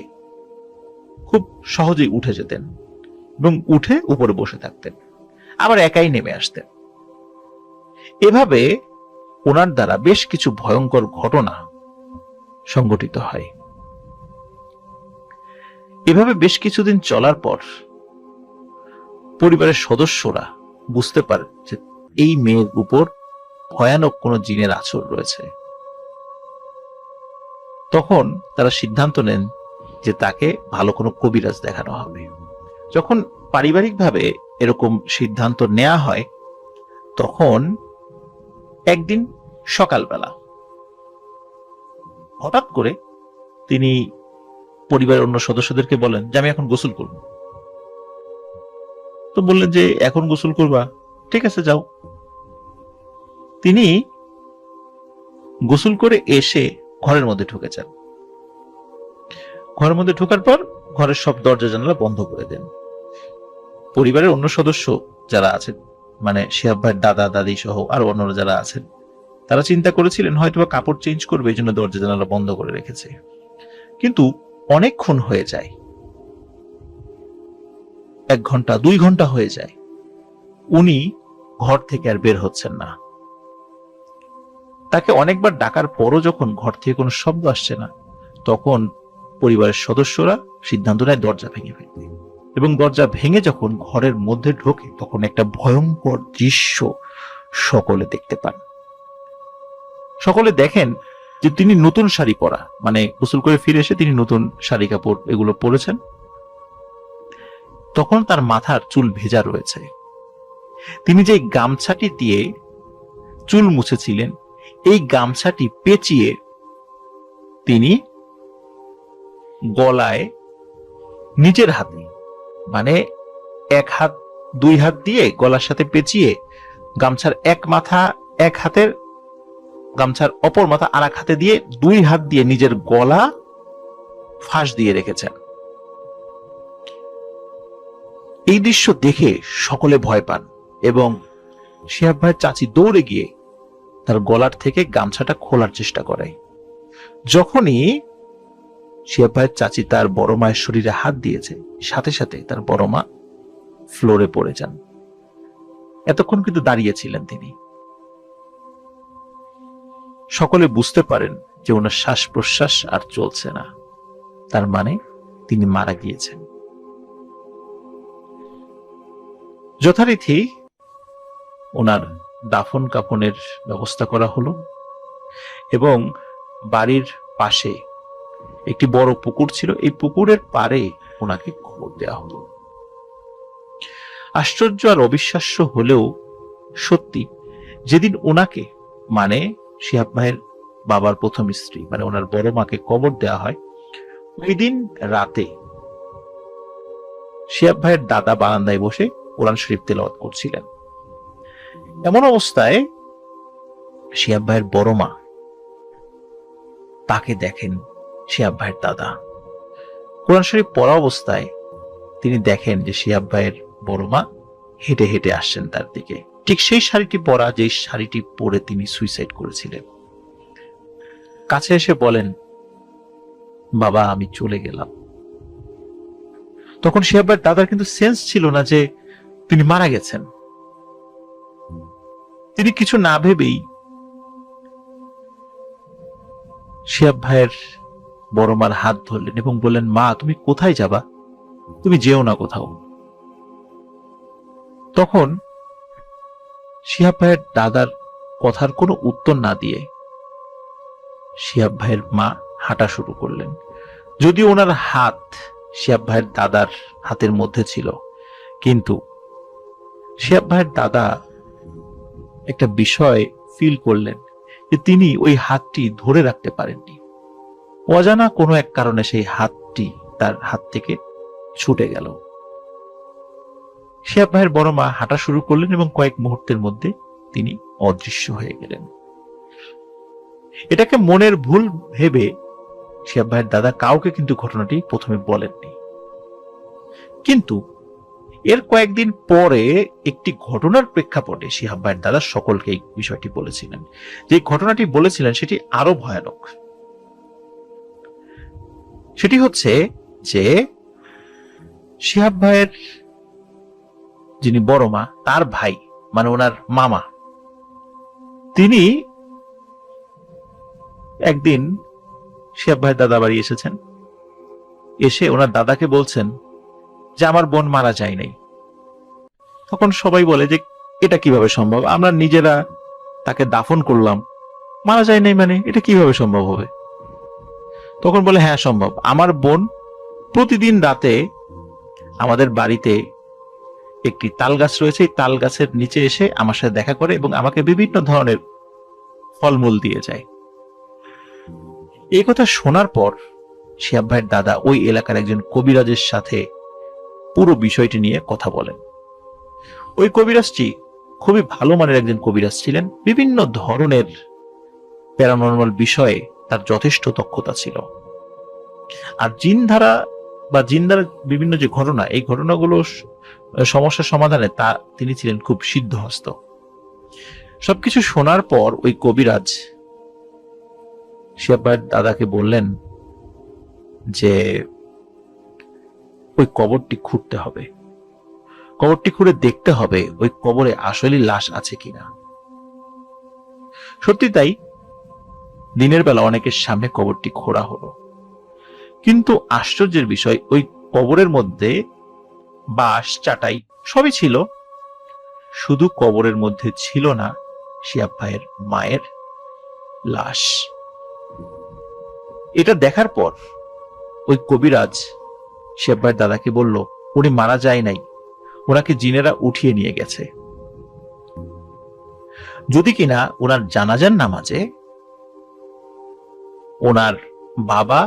Speaker 1: খুব সহজেই উঠে যেতেন এবং উঠে উপরে বসে থাকতেন, আবার একাই নেমে আসতেন। এভাবে ওনার দ্বারা বেশ কিছু ভয়ঙ্কর ঘটনা সংঘটিত হয়। এভাবে বেশ কিছুদিন চলার পর পরিবারের সদস্যরা বুঝতে পারে যে এই মেয়ের উপর ভয়ানক কোনো জিনের আছর রয়েছে। তখন তারা সিদ্ধান্ত নেন যে তাকে ভালো কোনো কবিরাজ দেখানো হবে। যখন পারিবারিকভাবে এরকম সিদ্ধান্ত নেওয়া হয়, তখন একদিন সকালবেলা হঠাৎ করে তিনি পরিবারের অন্য সদস্যদেরকে বলেন যে আমি এখন গোসল করব। তো বললেন যে এখন গোসল করবা, ঠিক আছে যাও। তিনি গোসল করে এসে ঘরের মধ্যে ঢুকে যান। ঘরের মধ্যে ঢোকার পর ঘরের সব দরজা জানালা বন্ধ করে দেন। পরিবারের অন্য সদস্য যারা আছেন, মানে শিহাব ভাইয়ের দাদা দাদি সহ আরো অন্যরা যারা আছেন, তারা চিন্তা করেছিলেন হয়তোবা কাপড় চেঞ্জ করবে, এই জন্য দরজা জানালা বন্ধ করে রেখেছে। কিন্তু অনেকক্ষণ হয়ে যায়, 1 ঘন্টা 2 ঘন্টা হয়ে যায়, উনি ঘর থেকে আর বের হচ্ছেন না। তাকে অনেকবার ডাকার পরও যখন ঘর থেকে কোনো শব্দ আসছে না, তখন পরিবারের সদস্যরা সিদ্ধান্ত নেয় দরজা ভেঙে ফেলবে। এবং দরজা ভেঙে যখন ঘরের মধ্যে ঢোকে, তখন একটা ভয়ঙ্কর দৃশ্য সকলে দেখতে পান। সকলে দেখেন যে তিনি নতুন শাড়ি পরা, মানে গোসল করে ফিরে এসে তিনি নতুন শাড়ি কাপড় এগুলো পরেছেন। তখন তার মাথার চুল ভেজা রয়েছে। তিনি যে গামছাটি দিয়ে চুল মুছেছিলেন, এই গামছাটি পেঁচিয়ে তিনি গলায় নিজের হাতে, মানে 1 হাত 2 হাত দিয়ে গলার সাথে পেঁচিয়ে গামছার এক মাথা এক হাতের, গামছার অপর মাথা আর এক হাতে দিয়ে 2 হাত দিয়ে নিজের গলা ফাঁস দিয়ে রেখেছেন। এই দৃশ্য দেখে সকলে ভয় পান এবং শিহাব ভাইয়ের চাচি দৌড়ে গিয়ে তার গলার থেকে গামছাটা খোলার চেষ্টা করে। যখনই শিহাব ভাইয়ের চাচি তার বড় মায়ের শরীরে হাত দিয়েছে, সাথে সাথে তার বড় মা ফ্লোরে পড়ে যান। এতক্ষণ কিন্তু দাঁড়িয়েছিলেন তিনি। সকলে বুঝতে পারেন যে ওনার শ্বাস প্রশ্বাস আর চলছে না, তার মানে তিনি মারা গিয়েছেন। যথারীতি ওনার দাফন কাফনের ব্যবস্থা করা হলো এবং বাড়ির পাশে একটি বড় পুকুর ছিল, এই পুকুরের পাড়ে ওনাকে কবর দেওয়া হলো। আশ্চর্য আর অবিশ্বাস্য হলেও সত্যি, যেদিন ওনাকে, মানে শিহাব ভাইয়ের বাবার প্রথম স্ত্রী, মানে ওনার বড় মাকে কবর দেওয়া হয়, ওই দিন রাতে শিহাব ভাইয়ের দাদা বারান্দায় বসে কোরআন শরীফ তেলাওয়াত করছিলেন। এমন অবস্থায় শিহাব ভাইয়ের বড় মা তাকে দেখেন শিহাব ভাইয়ের দাদা। কোরআন শরীফ পড়া অবস্থায় তিনি দেখেন যে শিহাব ভাইয়ের বড় মা হেঁটে হেঁটে আসছেন তার দিকে, ঠিক সেই শাড়িটি পরা যে শাড়িটি পরে তিনি সুইসাইড করেছিলেন। কাছে এসে বলেন, বাবা আমি চলে গেলাম। তখন শিহাব ভাইয়ের দাদার কিন্তু সেন্স ছিল না যে তিনি মারা গেছেন। তিনি কিছু না ভেবেই শিহাব ভাইয়ের বড় মার হাত ধরলেন এবং বললেন, মা তুমি কোথায় যাবা, তুমি যেও না কোথাও। তখন শিহাব ভাইয়ের দাদার কথার কোনো উত্তর না দিয়ে শিহাব ভাইয়ের মা হাঁটা শুরু করলেন। যদিও ওনার হাত শিহাব ভাইয়ের দাদার হাতের মধ্যে ছিল, কিন্তু শিহাব ভাইয়ের দাদা একটা বিষয় ফিল করলেন যে তিনি ওই হাতটি ধরে রাখতে পারেননি। অজানা কোনো এক কারণে সেই হাতটি তার হাত থেকে ছুটে গেল। শিহাব ভাইয়ের বড় মা হাঁটা শুরু করলেন এবং কয়েক মুহূর্তের মধ্যে তিনি অদৃশ্য হয়ে গেলেন। এটাকে মনের ভুল ভেবে শিহাব ভাইয়ের দাদা কাউকে কিন্তু ঘটনাটি প্রথমে বলেননি, কিন্তু এর কয়েকদিন পরে একটি ঘটনার প্রেক্ষাপটে শিহাব ভাইয়ের দাদা সকলকে এই বিষয়টি বলেছিলেন। যে ঘটনাটি বলেছিলেন সেটি আরো ভয়ানক। সেটি হচ্ছে যে শিহাব ভাইয়ের যিনি বড় মা, তার ভাই মানে ওনার মামা, তিনি একদিন শিহাব ভাইয়ের দাদা বাড়ি এসেছেন। এসে ওনার দাদাকে বলছেন যে আমার বোন মারা যায় নাই। তখন সবাই বলে যে এটা কিভাবে সম্ভব, আমরা নিজেরা তাকে দাফন করলাম, মারা যায় নাই মানে এটা কিভাবে সম্ভব হবে? তখন বলে হ্যাঁ সম্ভব, আমার বোন প্রতিদিন রাতে আমাদের বাড়িতে একটি তাল গাছ রয়েছে, এই তাল গাছের নিচে এসে আমার সাথে দেখা করে এবং আমাকে বিভিন্ন ধরনের ফলমূল দিয়ে যায়। এই কথা শোনার পর শিহাব ভাইয়ের দাদা ওই এলাকার একজন কবিরাজের সাথে পুরো বিষয়টি নিয়ে কথা বলেন। ওই কবিরাজটি খুবই ভালো মানের একজন কবিরাজ ছিলেন, বিভিন্ন ধরনের প্যারানর্মাল বিষয়ে তার যথেষ্ট দক্ষতা ছিল। আর জিন দ্বারা বিভিন্ন যে ঘটনা, এই ঘটনাগুলো সমস্যার সমাধানে তিনি ছিলেন খুব সিদ্ধহস্ত। সবকিছু শোনার পর ওই কবিরাজ শিহাব ভাইয়ের দাদাকে বললেন যে ওই কবরটি খুঁড়তে হবে, কবরটি খুঁড়ে দেখতে হবে ওই কবরে আসলে লাশ আছে কিনা। সত্যি তাই, দিনের বেলা অনেকের সামনে কবরটি খোঁড়া হলো, কিন্তু আশ্চর্যের বিষয় ওই কবরের মধ্যে বাঁশ চাটাই সবই ছিল, শুধু কবরের মধ্যে ছিল না শিহাব ভাইয়ের মায়ের লাশ। এটা দেখার পর ওই কবিরাজ শিহাব ভাইয়ের দাদাকে বলল, উনি মারা যায় নাই, ওনাকে জিনেরা উঠিয়ে নিয়ে গেছে। যদি কিনা ওনার জানাজার নামাজে ওনার বাবা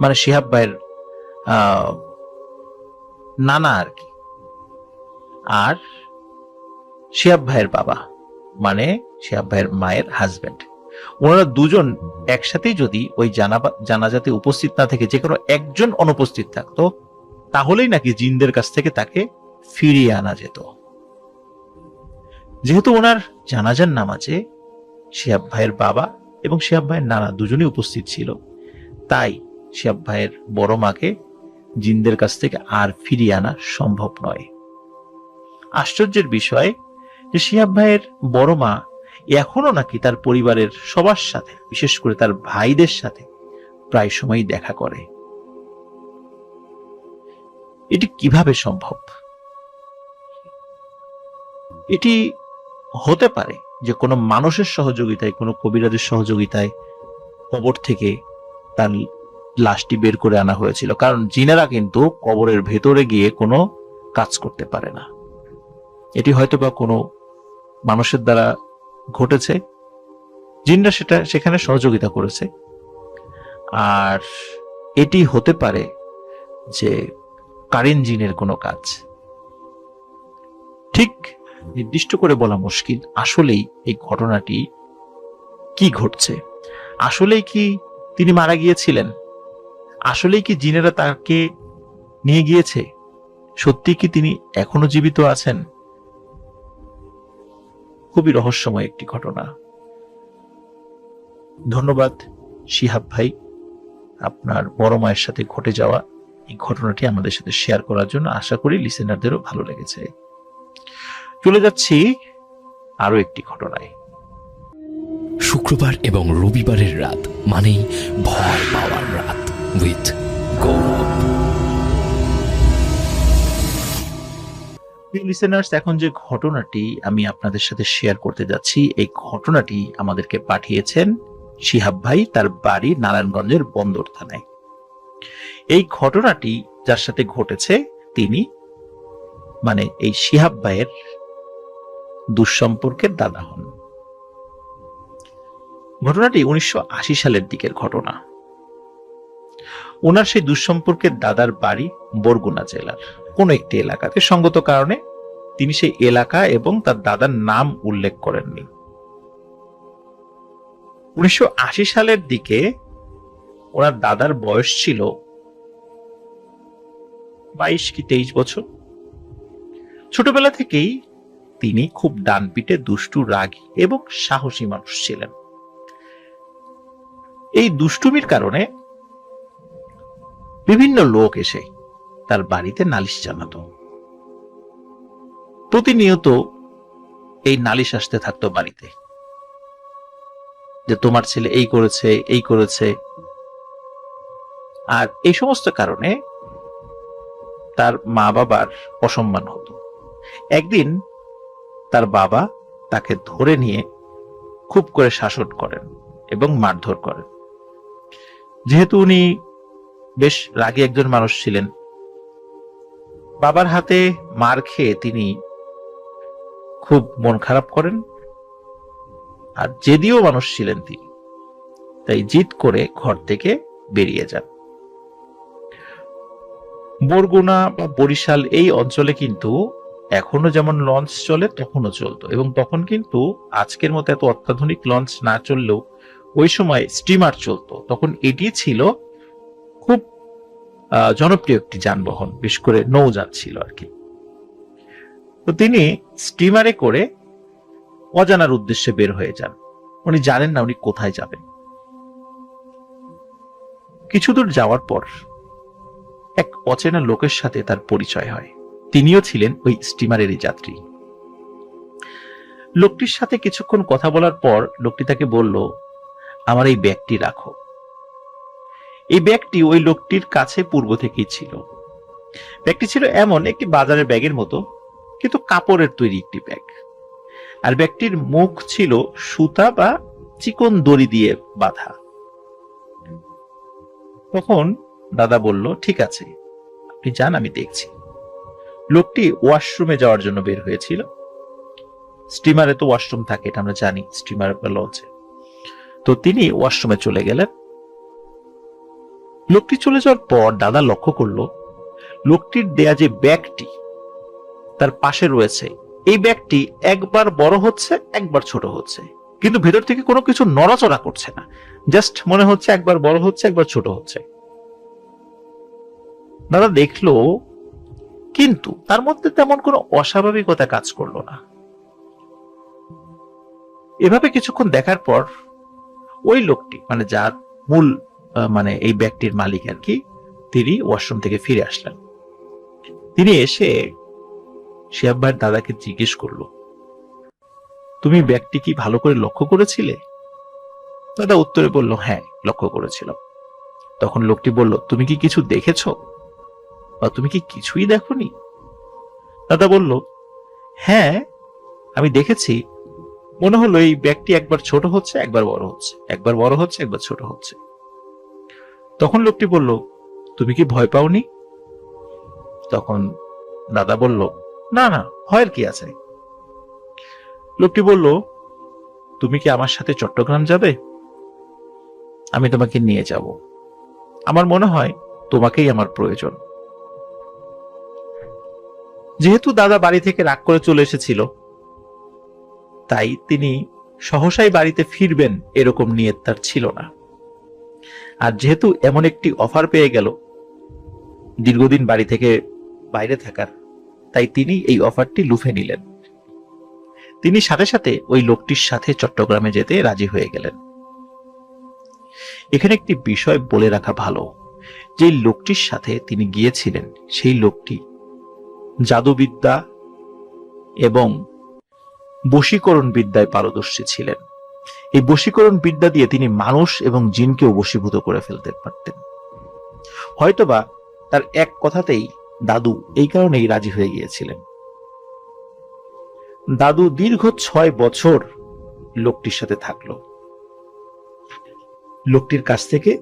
Speaker 1: মানে শিহাব ভাইয়ের নানা আর কি, আর শিহাব ভাইয়ের বাবা মানে শিহাব ভাইয়ের মায়ের হাজবেন্ড, ওনারা দুজন একসাথেই যদি ওই জানাজাতে উপস্থিত না থেকে যে কোনো একজন অনুপস্থিত থাকতো, তাহলেই নাকি জিনদের কাছ থেকে তাকে ফিরিয়ে আনা যেত। যেহেতু ওনার জানাজার নামাজে শিহাব ভাইয়ের বাবা এবং শিহাব ভাইয়ের নানা দুজনই উপস্থিত ছিল, তাই শিহাব ভাইয়ের বড় মাকে জিনদের কাছ থেকে আর ফিরিয়ে আনা সম্ভব নয়। আশ্চর্যের বিষয় যে শিহাব ভাইয়ের বড় মা এখনো নাকি তার পরিবারের সবার সাথে, বিশেষ করে তার ভাইদের সাথে প্রায় সময়ই দেখা করে। এটি কিভাবে সম্ভব? এটি হতে পারে যে কোনো মানুষের সহযোগিতায়, কোনো কবিরাজের সহযোগিতায় কবর থেকে তার লাশটি বের করে আনা হয়েছিল, কারণ জিনেরা কিন্তু কবরের ভেতরে গিয়ে কোনো কাজ করতে পারে না। এটি হয়তো বা কোনো মানুষের দ্বারা ঘটেছে, জিনরা সেখানে সহযোগিতা করেছে। আর এটি হতে পারে যে কারিন জিনের কোনো কাজ। ঠিক নির্দিষ্ট করে বলা মুশকিল আসলেই এই ঘটনাটি কি ঘটছে। আসলেই কি তিনি মারা গিয়েছিলেন? আসলেই কি জিনেরা তাকে নিয়ে গিয়েছে? সত্যি কি তিনি এখনো জীবিত আছেন? খুবই রহস্যময় একটি ঘটনা। ধন্যবাদ শিহাব ভাই, আপনার বড় মায়ের সাথে ঘটে যাওয়া এই ঘটনাটি আমাদের সাথে শেয়ার করার জন্য। আশা করি লিসেনারদেরও ভালো লেগেছে। চলে যাচ্ছি আরো একটি ঘটনায়।
Speaker 2: শুক্রবার এবং রবিবারের রাত মানেই ভয় পাওয়ার রাত উইথ গৌরব।
Speaker 1: লিসেনার্স, এখন যে ঘটনাটি আমি আপনাদের সাথে শেয়ার করতে যাচ্ছি, এই ঘটনাটি আমাদেরকে পাঠিয়েছেন শিহাব ভাই, তার বাড়ি নারায়ণগঞ্জের বন্দর থানায়। এই ঘটনাটি যার সাথে ঘটেছে তিনি মানে এই শিহাব ভাইয়ের দুঃসম্পর্কের দাদা হন। ঘটনাটি 1980 সালের দিকের ঘটনা। ওনার সেই দুঃসম্পর্কের দাদার বাড়ি বরগুনা জেলার কোন একটি এলাকাতে। সঙ্গত কারণে তিনি সেই এলাকা এবং তার দাদার নাম উল্লেখ করেননি। 1980 সালের দিকে ওনার দাদার বয়স ছিল 22 কি 23 বছর। ছোটবেলা থেকেই তিনি খুব ডানপিটে, দুষ্টু, রাগী এবং সাহসী মানুষ ছিলেন। এই দুষ্টুমির কারণে বিভিন্ন লোক এসে তার বাড়িতে নালিশ জানাতো। প্রতিনিয়ত এই নালিশ আসতে থাকতো বাড়িতে, যে তোমার ছেলে এই করেছে, এই করেছে। আর এই সমস্ত কারণে তার মা বাবার অসম্মান হতো। একদিন তার বাবা তাকে ধরে নিয়ে খুব করে শাসন করেন এবং মারধর করেন। যেহেতু উনি বেশ রাগী একজন মানুষ ছিলেন, বাবার হাতে মার খেয়ে তিনি খুব মন খারাপ করেন। আর জেদিও মানুষ ছিলেন তিনি, তাই জিদ করে ঘর থেকে বেরিয়ে যান। বরগুনা বা বরিশাল এই অঞ্চলে কিন্তু এখনো যেমন লঞ্চ চলে তখনও চলতো, এবং তখন কিন্তু আজকের মতো এত অত্যাধুনিক লঞ্চ না চললেও ওই সময় স্টিমার চলতো। তখন এটি ছিল খুব জনপ্রিয় একটি যানবাহন, বিশেষ করে নৌযান ছিল আর কি। তো তিনি স্টিমারে করে অজানার উদ্দেশ্যে বের হয়ে যান। উনি জানেন না উনি কোথায় যাবেন। কিছু দূর যাওয়ার পর এক অচেনা লোকের সাথে তার পরিচয় হয়। তিনিও ছিলেন ওই স্টিমারেরই যাত্রী। লোকটির সাথে কিছুক্ষণ কথা বলার পর লোকটি তাকে বলল, আমার এই ব্যাগটি রাখো। এই ব্যাগটি ওই লোকটির কাছে পূর্ব থেকেই ছিল। ব্যাগটি ছিল এমন একটি বাজারের ব্যাগের মতো, কিন্তু কাপড়ের তৈরি একটি ব্যাগ। আর ব্যাগটির মুখ ছিল সুতা বা চিকন দড়ি দিয়ে বাঁধা। তখন দাদা বলল, ঠিক আছে আপনি যান, আমি দেখছি। লোকটি ওয়াশরুমে যাওয়ার জন্য বের হয়েছিল। স্টিমারে তো ওয়াশরুম থাকে, এটা আমরা জানি, স্টিমার বা লঞ্চে। তো তিনি ওয়াশরুমে চলে গেলেন। লোকটি চলে যাওয়ার পর দাদা লক্ষ্য করলো লোকটির দেয়া যে ব্যাগটি তার পাশে রয়েছে, এই ব্যাগটি একবার বড় হচ্ছে, একবার ছোট হচ্ছে, কিন্তু ভেতর থেকে কোনো কিছু নড়াচড়া করছে না। জাস্ট মনে হচ্ছে একবার বড় হচ্ছে, একবার ছোট হচ্ছে। দাদা দেখলো, কিন্তু তার মধ্যে তেমন কোনো অস্বাভাবিকতা কাজ করলো না। এভাবে কিছুক্ষণ দেখার পর ওই লোকটি মানে যার মূল মানে এই ব্যাগটির মালিক আর কি, তিনি ওয়াশরুম থেকে ফিরে আসলেন। তিনি এসে শিহাব ভাইয়ের দাদাকে জিজ্ঞেস করলো, তুমি ব্যাগটি কি ভালো করে লক্ষ্য করেছিলে? দাদা উত্তরে বলল, হ্যাঁ লক্ষ্য করেছিলাম। তখন লোকটি বলল, তুমি কি কিছু দেখেছো বা তুমি কি কিছুই দেখোনি? দাদা বলল, হ্যাঁ আমি দেখেছি, মনে হলো এই ব্যাগটি একবার ছোট হচ্ছে, একবার বড় হচ্ছে, একবার বড় হচ্ছে, একবার ছোট হচ্ছে। তখন লোকটি বলল, তুমি কি ভয় পাওনি? তখন দাদা বলল, না না, ভয়ের কি আছে। লোকটি বলল, তুমি কি আমার সাথে চট্টগ্রাম যাবে? আমি তোমাকে নিয়ে যাব। আমার মনে হয় তোমাকেই আমার প্রয়োজন। যেহেতু দাদা বাড়ি থেকে রাগ করে চলে এসেছিল, তাই তিনি সহসাই বাড়িতে ফিরবেন এরকম নিয়ত তার ছিল না। আর যেহেতু এমন একটি অফার পেয়ে গেল দীর্ঘদিন বাড়ি থেকে বাইরে থাকার, তাই তিনি এই অফারটি লুফে নিলেন। তিনি সাথে সাথে ওই লোকটির সাথে চট্টগ্রামে যেতে রাজি হয়ে গেলেন। এখানে একটি বিষয় বলে রাখা ভালো, যে লোকটির সাথে তিনি গিয়েছিলেন সেই লোকটি জাদুবিদ্যা এবং বশীকরণ বিদ্যায় পারদর্শী ছিলেন। এই বশীকরণ বিদ্যা দিয়ে তিনি মানুষ এবং জিনকেও বশীভূত করে ফেলতে পারতেন। হয়তোবা তার এক কথাতেই দাদু এই কারণেই রাজি হয়ে গিয়েছিলেন। দাদু দীর্ঘ 6 বছর লোকটির সাথে থাকলো। লোকটির কাছ থেকে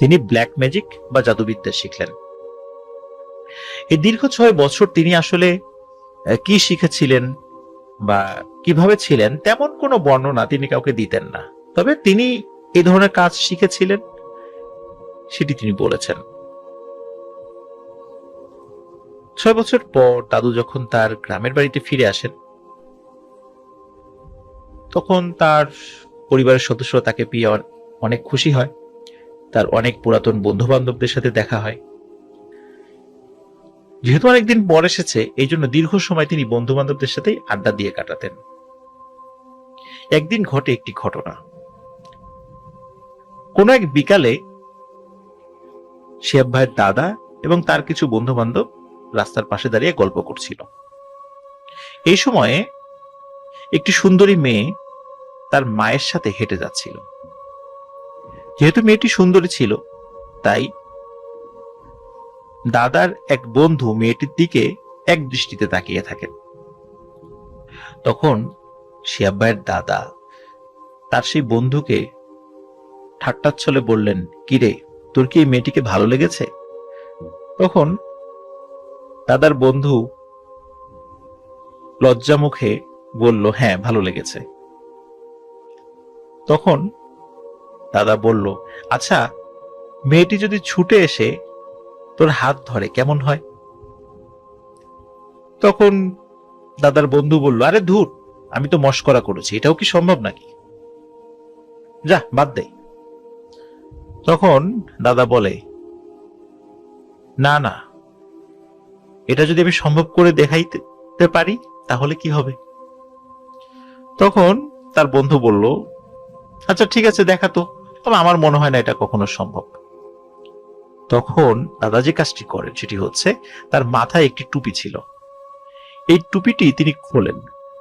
Speaker 1: তিনি ব্ল্যাক ম্যাজিক বা জাদুবিদ্যা শিখলেন। এই দীর্ঘ 6 বছর তিনি আসলে কি শিখেছিলেন বা কিভাবে ছিলেন তেমন কোনো বর্ণনা তিনি কাউকে দিতেন না। তবে তিনি এই ধরনের কাজ শিখেছিলেন সেটি তিনি বলেছেন। 6 বছর পর দাদু যখন তার গ্রামের বাড়িতে ফিরে আসেন, তখন তার পরিবারের সদস্যরা তাকে পেয়ে অনেক খুশি হয়। তার অনেক পুরাতন বন্ধু বান্ধবদের সাথে দেখা হয়। যেহেতু অনেকদিন পর এসেছে, এই জন্য দীর্ঘ সময় তিনি বন্ধু বান্ধবদের সাথেই আড্ডা দিয়ে কাটাতেন। একদিন ঘটে একটি ঘটনা। কোন এক বিকালে শিহাব ভাইয়ের দাদা এবং তার কিছু বন্ধু বান্ধব রাস্তার পাশে দাঁড়িয়ে গল্প করছিল। এই সময়ে একটি সুন্দরী মেয়ে তার মায়ের সাথে হেঁটে যাচ্ছিল। যেহেতু মেয়েটি সুন্দরী ছিল, তাই দাদার এক বন্ধু মেয়েটির দিকে এক দৃষ্টিতে তাকিয়ে থাকেন। তখন শিহাব ভাইয়ের দাদা তার সেই বন্ধুকে ঠাট্টাচ্ছলে বললেন, কিরে, তোর কি এই মেয়েটিকে ভালো লেগেছে? তখন দাদার বন্ধু লজ্জা মুখে বলল, হ্যাঁ, ভালো লেগেছে। তখন দাদা বলল, আচ্ছা, মেয়েটি যদি ছুটে এসে তোর হাত ধরে কেমন হয়? তখন দাদার বন্ধু বলল, আরে ধুর, আমি তো মশকরা করেছি, এটাও কি সম্ভব নাকি? যা, বাদ দে। তখন দাদা বলে, না না, এটা যদি আমি সম্ভব করে দেখাইতে পারি তাহলে কি হবে? তখন তার বন্ধু বলল, আচ্ছা ঠিক আছে, দেখাতো, তবে আমার মনে হয় না এটা কখনো সম্ভব। তখন দাদা যে কাজটি করেন সেটি হচ্ছে, তার মাথায় একটি টুপি ছিল। এই টুপিটি তিনি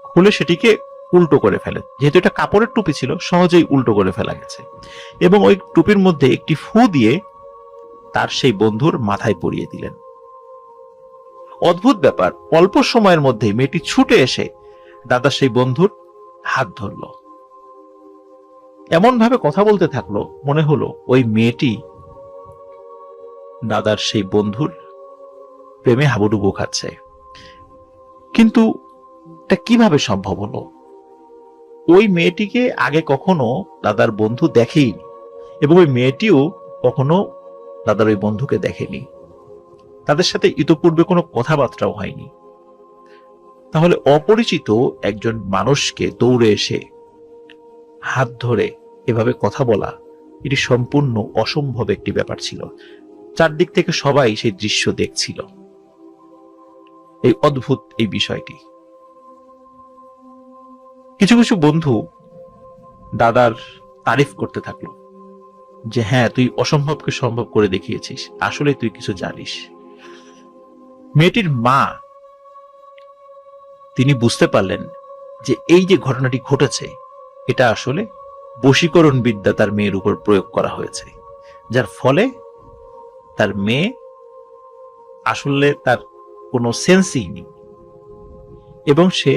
Speaker 1: খুলে সেটিকে উল্টো করে ফেলেন। যেহেতু এটা কাপড়ের টুপি ছিল, সহজেই উল্টো করে ফেলা গেছে, এবং ওই টুপির মধ্যে একটি ফু দিয়ে তার সেই বন্ধুর মাথায় পরিয়ে দিলেন। অদ্ভুত ব্যাপার, অল্প সময়ের মধ্যে মেয়েটি ছুটে এসে দাদা সেই বন্ধুর হাত ধরল। এমন ভাবে কথা বলতে থাকলো, মনে হলো ওই মেয়েটি দাদার সেই বন্ধুর প্রেমে হাবুডুবু খাচ্ছে। কিন্তু এটা কিভাবে সম্ভব হলো? ওই মেয়েটিকে আগে কখনো দাদার বন্ধু দেখেইনি, এবং ওই মেয়েটিও কখনো দাদার ওই বন্ধুকে দেখেনি। তাদের সাথে ইতোপূর্বে কোনো কথাবার্তাও হয়নি। তাহলে অপরিচিত একজন মানুষকে দৌড়ে এসে হাত ধরে এভাবে কথা বলা, এটি সম্পূর্ণ অসম্ভব একটি ব্যাপার ছিল। চারদিক থেকে সবাই সেই দৃশ্য দেখছিল। এই অদ্ভুত এই বিষয়টি। কিছু কিছু বন্ধু দাদার তারিফ করতে থাকলো যে, হ্যাঁ, তুই অসম্ভবকে সম্ভব করে দেখিয়েছিস, আসলে তুই কিছু জানিস। মেয়েটির মা, তিনি বুঝতে পারলেন যে এই যে ঘটনাটি ঘটেছে, এটা আসলে বশীকরণ বিদ্যা তার মেয়ের উপর প্রয়োগ করা হয়েছে, যার ফলে তার মেয়ে আসলে তার কোনো সেন্সই নেই, এবং সে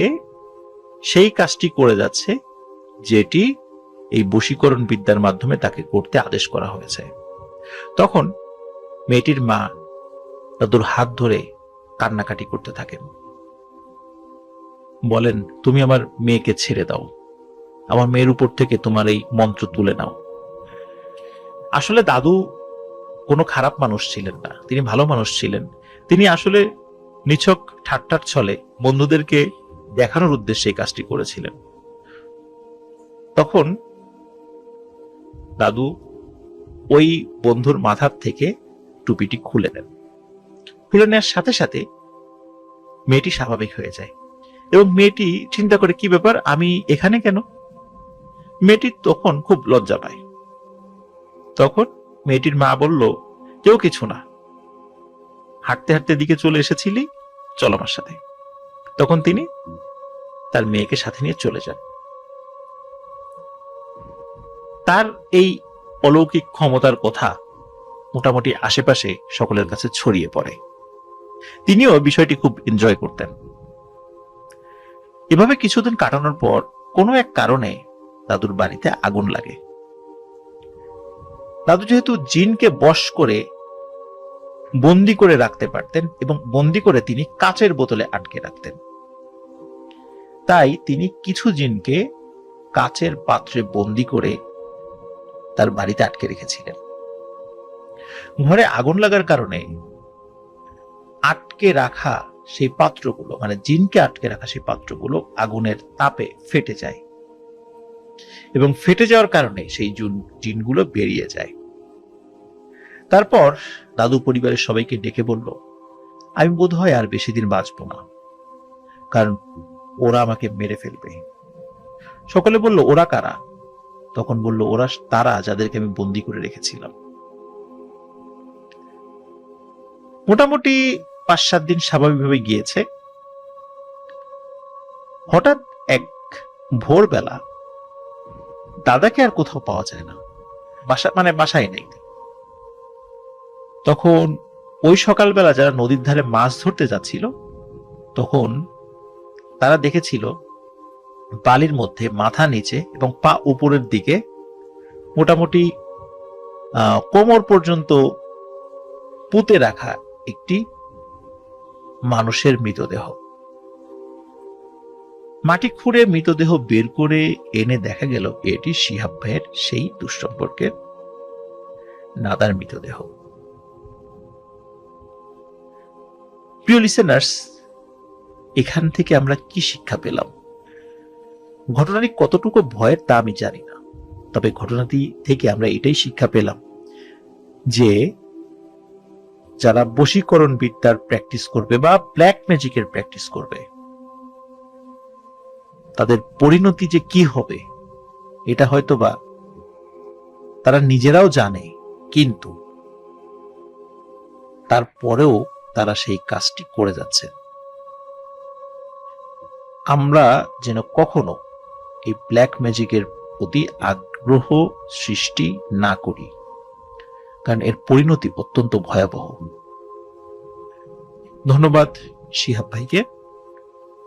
Speaker 1: সেই কাজটি করে যাচ্ছে যেটি এই বশীকরণ বিদ্যার মাধ্যমে তাকে করতে আদেশ করা হয়েছে। তখন মেয়েটির মা দাদুর হাত ধরে কান্নাকাটি করতে থাকেন, বলেন, তুমি আমার মেয়েকে ছেড়ে দাও, আমার মেয়ের উপর থেকে তোমার এই মন্ত্র তুলে নাও। আসলে দাদু কোনো খারাপ মানুষ ছিলেন না, তিনি ভালো মানুষ ছিলেন। তিনি আসলে নিছক ঠাট্টার ছলে বন্ধুদেরকে দেখানোর উদ্দেশ্যে এই কাজটি করেছিলেন। তখন দাদু ওই বন্ধুর মাথার থেকে টুপিটি খুলে নেন। খুলে নেওয়ার সাথে সাথে মেয়েটি স্বাভাবিক হয়ে যায় এবং মেয়েটি চিন্তা করে, কি ব্যাপার, আমি এখানে কেন? মেয়েটি তখন খুব লজ্জা পায়। তখন মেয়েটির মা বলল, কেউ কিছু না, হাঁটতে হাঁটতে দিকে চলে এসেছিলি, চল আমার সাথে। তখন তিনি তার মেয়েকে সাথে নিয়ে চলে যান। তার এই অলৌকিক ক্ষমতার কথা মোটামুটি আশেপাশে সকলের কাছে ছড়িয়ে পড়ে। তিনিও বিষয়টি খুব এনজয় করতেন। এভাবে কিছুদিন কাটানোর পর কোনো এক কারণে দাদুর বাড়িতে আগুন লাগে। দাদু যেহেতু জিনকে বশ করে বন্দি করে রাখতে পারতেন এবং বন্দি করে তিনি কাচের বোতলে আটকে রাখতেন, তাই তিনি কিছু জিনকে কাচের পাত্রে বন্দি করে তার বাড়িতে আটকে রেখেছিলেন। ঘরে আগুন লাগার কারণে আটকে রাখা সেই পাত্রগুলো, মানে জিনকে আটকে রাখা সেই পাত্রগুলো আগুনের তাপে ফেটে যায় এবং ফেটে যাওয়ার কারণে সেই জিনগুলো বেরিয়ে যায়। তারপর দাদু পরিবারের সবাইকে ডেকে বলল, আমি বোধহয় আর বেশি দিন বাঁচবো না, কারণ ওরা আমাকে মেরে ফেলবে। সকলে বলল, ওরা কারা? তখন বলল, ওরা তারা যাদেরকে আমি বন্দি করে রেখেছিলাম। মোটামুটি 5-7 দিন স্বাভাবিকভাবে গিয়েছে। হঠাৎ এক ভোরবেলা দাদাকে আর কোথাও পাওয়া যায় না, বাসায় নেই। তখন ওই সকালবেলা যারা নদীর ধারে মাছ ধরতে যাচ্ছিল, তখন তারা দেখেছিল বালির মধ্যে মাথা নিচে এবং পা উপরের দিকে মোটামুটি কোমর পর্যন্ত পুঁতে রাখা একটি মানুষের মৃতদেহ। মাটি খুঁড়ে মৃতদেহ বের করে এনে দেখা গেল এটি শিহাব ভাইয়ের সেই দুঃসম্পর্কের নাদার মৃতদেহ। প্রিয় লিসেনার্স, এখান থেকে আমরা কি শিক্ষা পেলাম? ঘটনাটি কতটুকু ভয়ের তা আমি জানি না, তবে ঘটনাটি থেকে আমরা এটাই শিক্ষা পেলাম যে যারা বশীকরণ বিদ্যার প্র্যাকটিস করবে বা ব্ল্যাক ম্যাজিকের প্র্যাকটিস করবে, তাদের পরিণতি যে কি হবে এটা হয়তোবা তারা নিজেরাও জানে, কিন্তু তারপরেও তারা সেই কাজটি করে যাচ্ছে। আমরা যেন কখনো এই ব্ল্যাক ম্যাজিকের প্রতি আগ্রহ সৃষ্টি না করি, কারণ এর পরিণতি অত্যন্ত ভয়াবহ। ধন্যবাদ শিহাব ভাইকে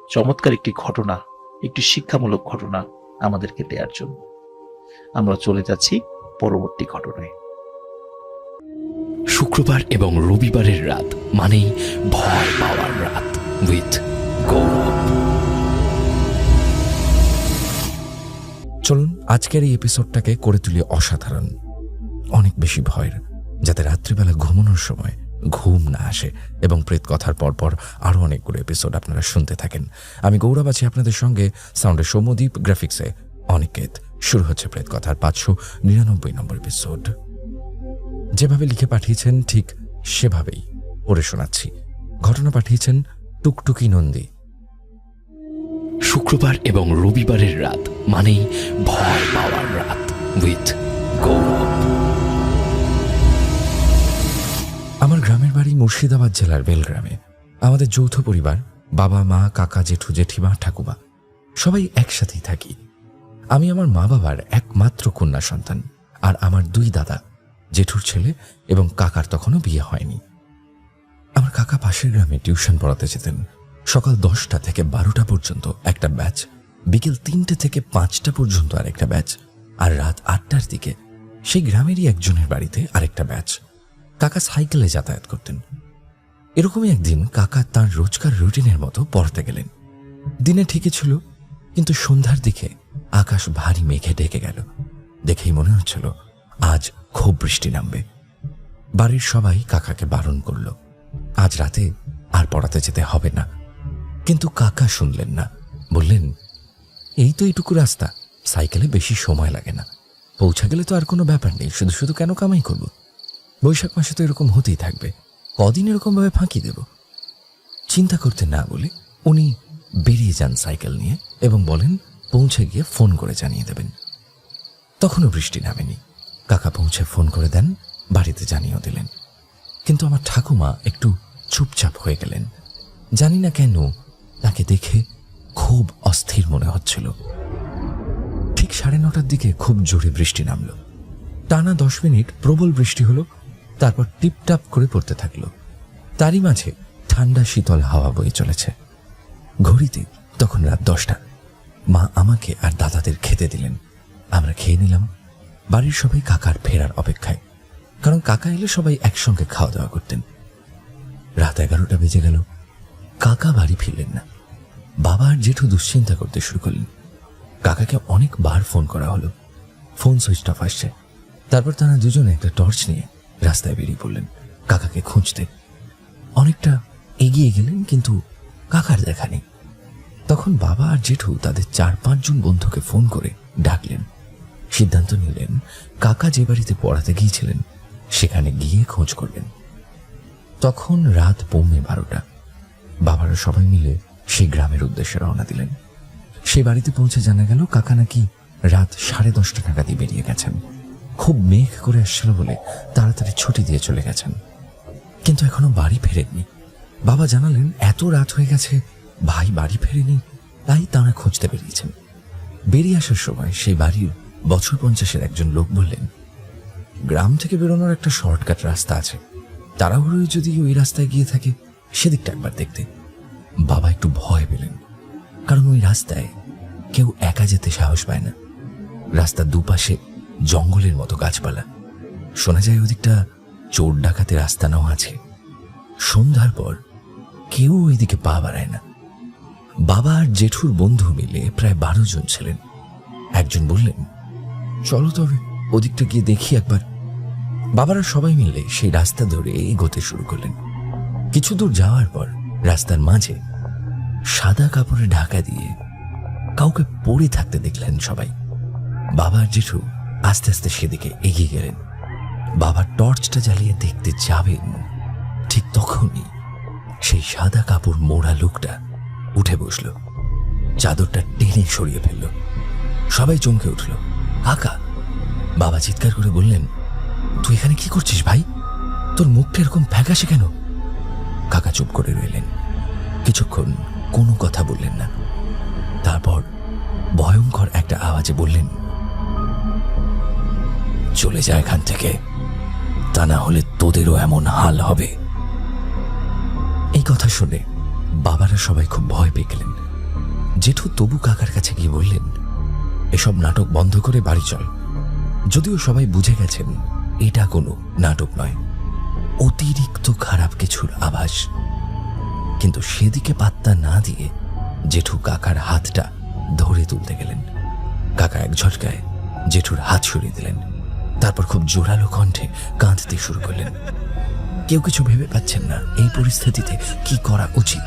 Speaker 1: চমৎকার একটি ঘটনা, একটি শিক্ষামূলক ঘটনা আমাদেরকে দেওয়ার জন্য। আমরা চলে যাচ্ছি পরবর্তী ঘটনায়।
Speaker 2: শুক্রবার এবং রবিবারের রাত মানেই ভয় পাওয়ার রাত উইথ গৌরব।
Speaker 3: চলুন আজকের এই এপিসোডটাকে করে তুলি অসাধারণ, অনেক বেশি ভয়ের, যাতে রাত্রিবেলা ঘুমানোর সময় ঘুম না আসে এবং প্রেত কথার পরপর আরও অনেকগুলো এপিসোড আপনারা শুনতে থাকেন। আমি গৌরব আছি আপনাদের সঙ্গে, সাউন্ডে সৌম্যদীপ, গ্রাফিক্সে অনিকেত। শুরু হচ্ছে প্রেত কথার 599 নম্বর এপিসোড। যেভাবে লিখে পাঠিয়েছেন ঠিক সেভাবেই পড়ে শোনাচ্ছি। ঘটনা পাঠিয়েছেন টুকটুকি নন্দী।
Speaker 2: শুক্রবার এবং রবিবারের রাত মানেই ভয় পাওয়ার রাত উইথ গৌরব।
Speaker 3: আমার গ্রামের বাড়ি মুর্শিদাবাদ জেলার বেলগ্রামে। আমাদের যৌথ পরিবার, বাবা মা, কাকা, জেঠু, জেঠিমা, ঠাকুমা, সবাই একসাথেই থাকি। আমি আমার মা বাবার একমাত্র কন্যা সন্তান, আর আমার 2 দাদা, জেঠুর ছেলে এবং কাকার তখনও বিয়ে হয়নি। আমার কাকা পাশের গ্রামে টিউশন পড়াতে যেতেন। সকাল 10টা থেকে 12টা পর্যন্ত একটা ব্যাচ, বিকেল 3টে থেকে 5টা পর্যন্ত আরেকটা ব্যাচ, আর রাত 8টার দিকে সেই গ্রামেরই একজনের বাড়িতে আরেকটা ব্যাচ। কাকা সাইকেলে যাতায়াত করতেন। এরকমই একদিন কাকা তার রোজকার রুটিনের মতো পড়তে গেলেন। দিনে ঠিকই ছিল, কিন্তু সন্ধ্যার দিকে আকাশ ভারী মেঘে ঢেকে গেল। দেখেই মনে হচ্ছিল আজ খুব বৃষ্টি নামবে। বাড়ির সবাই কাকাকে বারণ করল, আজ রাতে আর পড়াতে যেতে হবে না। কিন্তু কাকা শুনলেন না। বললেন, এই তো এইটুকু রাস্তা, সাইকেলে বেশি সময় লাগে না, পৌঁছা গেলে তো আর কোনো ব্যাপার নেই, শুধু শুধু কেন কামাই করব? বৈশাখ মাসে তো এরকম হতেই থাকবে, কদিন এরকমভাবে ফাঁকি দেব? চিন্তা করতে না বলে উনি বেরিয়ে যান সাইকেল নিয়ে এবং বলেন পৌঁছে গিয়ে ফোন করে জানিয়ে দেবেন। তখনও বৃষ্টি নামেনি। কাকা পৌঁছে ফোন করে দেন, বাড়িতে জানিয়েও দিলেন। কিন্তু আমার ঠাকুমা একটু চুপচাপ হয়ে গেলেন। জানি না কেন তাকে দেখে খুব অস্থির মনে হচ্ছিল। ঠিক 9:30টার দিকে খুব জোরে বৃষ্টি নামল। টানা 10 মিনিট প্রবল বৃষ্টি হলো, তারপর টিপটাপ করে পড়তে থাকলো। তারই মাঝে ঠান্ডা শীতল হাওয়া বয়ে চলেছে। ঘড়িতে তখন রাত 10টা। মা আমাকে আর দাদাদের খেতে দিলেন। আমরা খেয়ে নিলাম। বাড়ির সবাই কাকার ফেরার অপেক্ষায়, কারণ কাকা এলে সবাই একসঙ্গে খাওয়া দাওয়া করতেন। রাত 11টা বেজে গেল, কাকা বাড়ি ফিরলেন না। বাবা আর জেঠু দুশ্চিন্তা করতে শুরু করলেন। কাকাকে অনেকবার ফোন করা হলো, ফোন সুইচ অফ আসছে। তারপর তারা দুজনে একটা টর্চ নিয়ে রাস্তায় বেরিয়ে পড়লেন কাকাকে খুঁজতে। অনেকটা এগিয়ে গেলেন, কিন্তু কাকার দেখা নেই। তখন বাবা আর জেঠু তাদের 4-5 জন বন্ধুকে ফোন করে ডাকলেন। সিদ্ধান্ত নিলেন কাকা যে বাড়িতে পড়াতে গিয়েছিলেন সেখানে গিয়ে খোঁজ করবেন। তখন রাত 12:15। বাবারা সবাই মিলে সেই গ্রামের উদ্দেশ্যে রওনা দিলেন। সেই বাড়িতে পৌঁছে জানা গেল কাকা নাকি রাত 10:30 নাগাদই বেরিয়ে গেছেন। খুব মেঘ করে আসছিল বলে তাড়াতাড়ি ছুটি দিয়ে চলে গেছেন, কিন্তু এখনো বাড়ি ফেরেননি। বাবা জানালেন এত রাত হয়ে গেছে, ভাই বাড়ি ফেরেনি, তাই তাঁরা খুঁজতে বেরিয়েছেন। বেরিয়ে আসার সময় সেই বাড়ির বছর 50-এর একজন লোক বললেন, গ্রাম থেকে বেরোনোর একটা শর্টকাট রাস্তা আছে, তাড়াহুড়োয় যদি ওই রাস্তায় গিয়ে থাকে সেদিকটা একবার দেখতে। বাবা একটু ভয় পেলেন, কারণ ওই রাস্তায় কেউ একা যেতে সাহস পায় না। রাস্তার দুপাশে জঙ্গলের মতো গাছপালা, শোনা যায় ওদিকটা চোর ডাকাতের আস্তানাও আছে। সন্ধ্যার পর কেউ ওইদিকে পা বাড়ায় না। বাবা আর জেঠুর বন্ধু মিলে প্রায় 12 জন ছিলেন। একজন বললেন, চলো তবে ওদিকটা গিয়ে দেখি একবার। বাবারা সবাই মিলে সেই রাস্তা ধরে এগোতে শুরু করলেন। কিছু দূর যাওয়ার পর রাস্তার মাঝে সাদা কাপড়ে ঢাকা দিয়ে কাউকে পড়ে থাকতে দেখলেন সবাই। বাবা আর জেঠু আস্তে আস্তে সেদিকে এগিয়ে গেলেন। বাবা টর্চটা জ্বালিয়ে দেখতে যাবেন, ঠিক তখনই সেই সাদা কাপড় মোড়া লোকটা উঠে বসল, চাদরটা টেনে সরিয়ে ফেলল। সবাই চমকে উঠল। কাকা! বাবা চিৎকার করে বললেন, তুই এখানে কি করছিস ভাই? তোর মুখটা এরকম ফ্যাকাশে কেন? কাকা চুপ করে রইলেন, কিছুক্ষণ কোনো কথা বললেন না। তারপর ভয়ঙ্কর একটা আওয়াজে বললেন, চলে যা এখান থেকে, তা না হলে তোদেরও এমন হাল হবে। এই কথা শুনে বাবারা সবাই খুব ভয় পেয়ে গেলেন। জেঠু তবু কাকার কাছে গিয়ে বললেন, এসব নাটক বন্ধ করে বাড়ি চল। যদিও সবাই বুঝে গেছেন এটা কোনো নাটক নয়, অতিরিক্ত খারাপ কিছুর আভাস, কিন্তু সেদিকে পাত্তা না দিয়ে জেঠু কাকার হাতটা ধরে তুলতে গেলেন। কাকা এক ঝটকায় জেঠুর হাত সরিয়ে দিলেন। তারপর খুব জোরালো কণ্ঠে কাঁদতে শুরু করলেন। কেউ কিছু ভেবে পাচ্ছেন না এই পরিস্থিতিতে কি করা উচিত।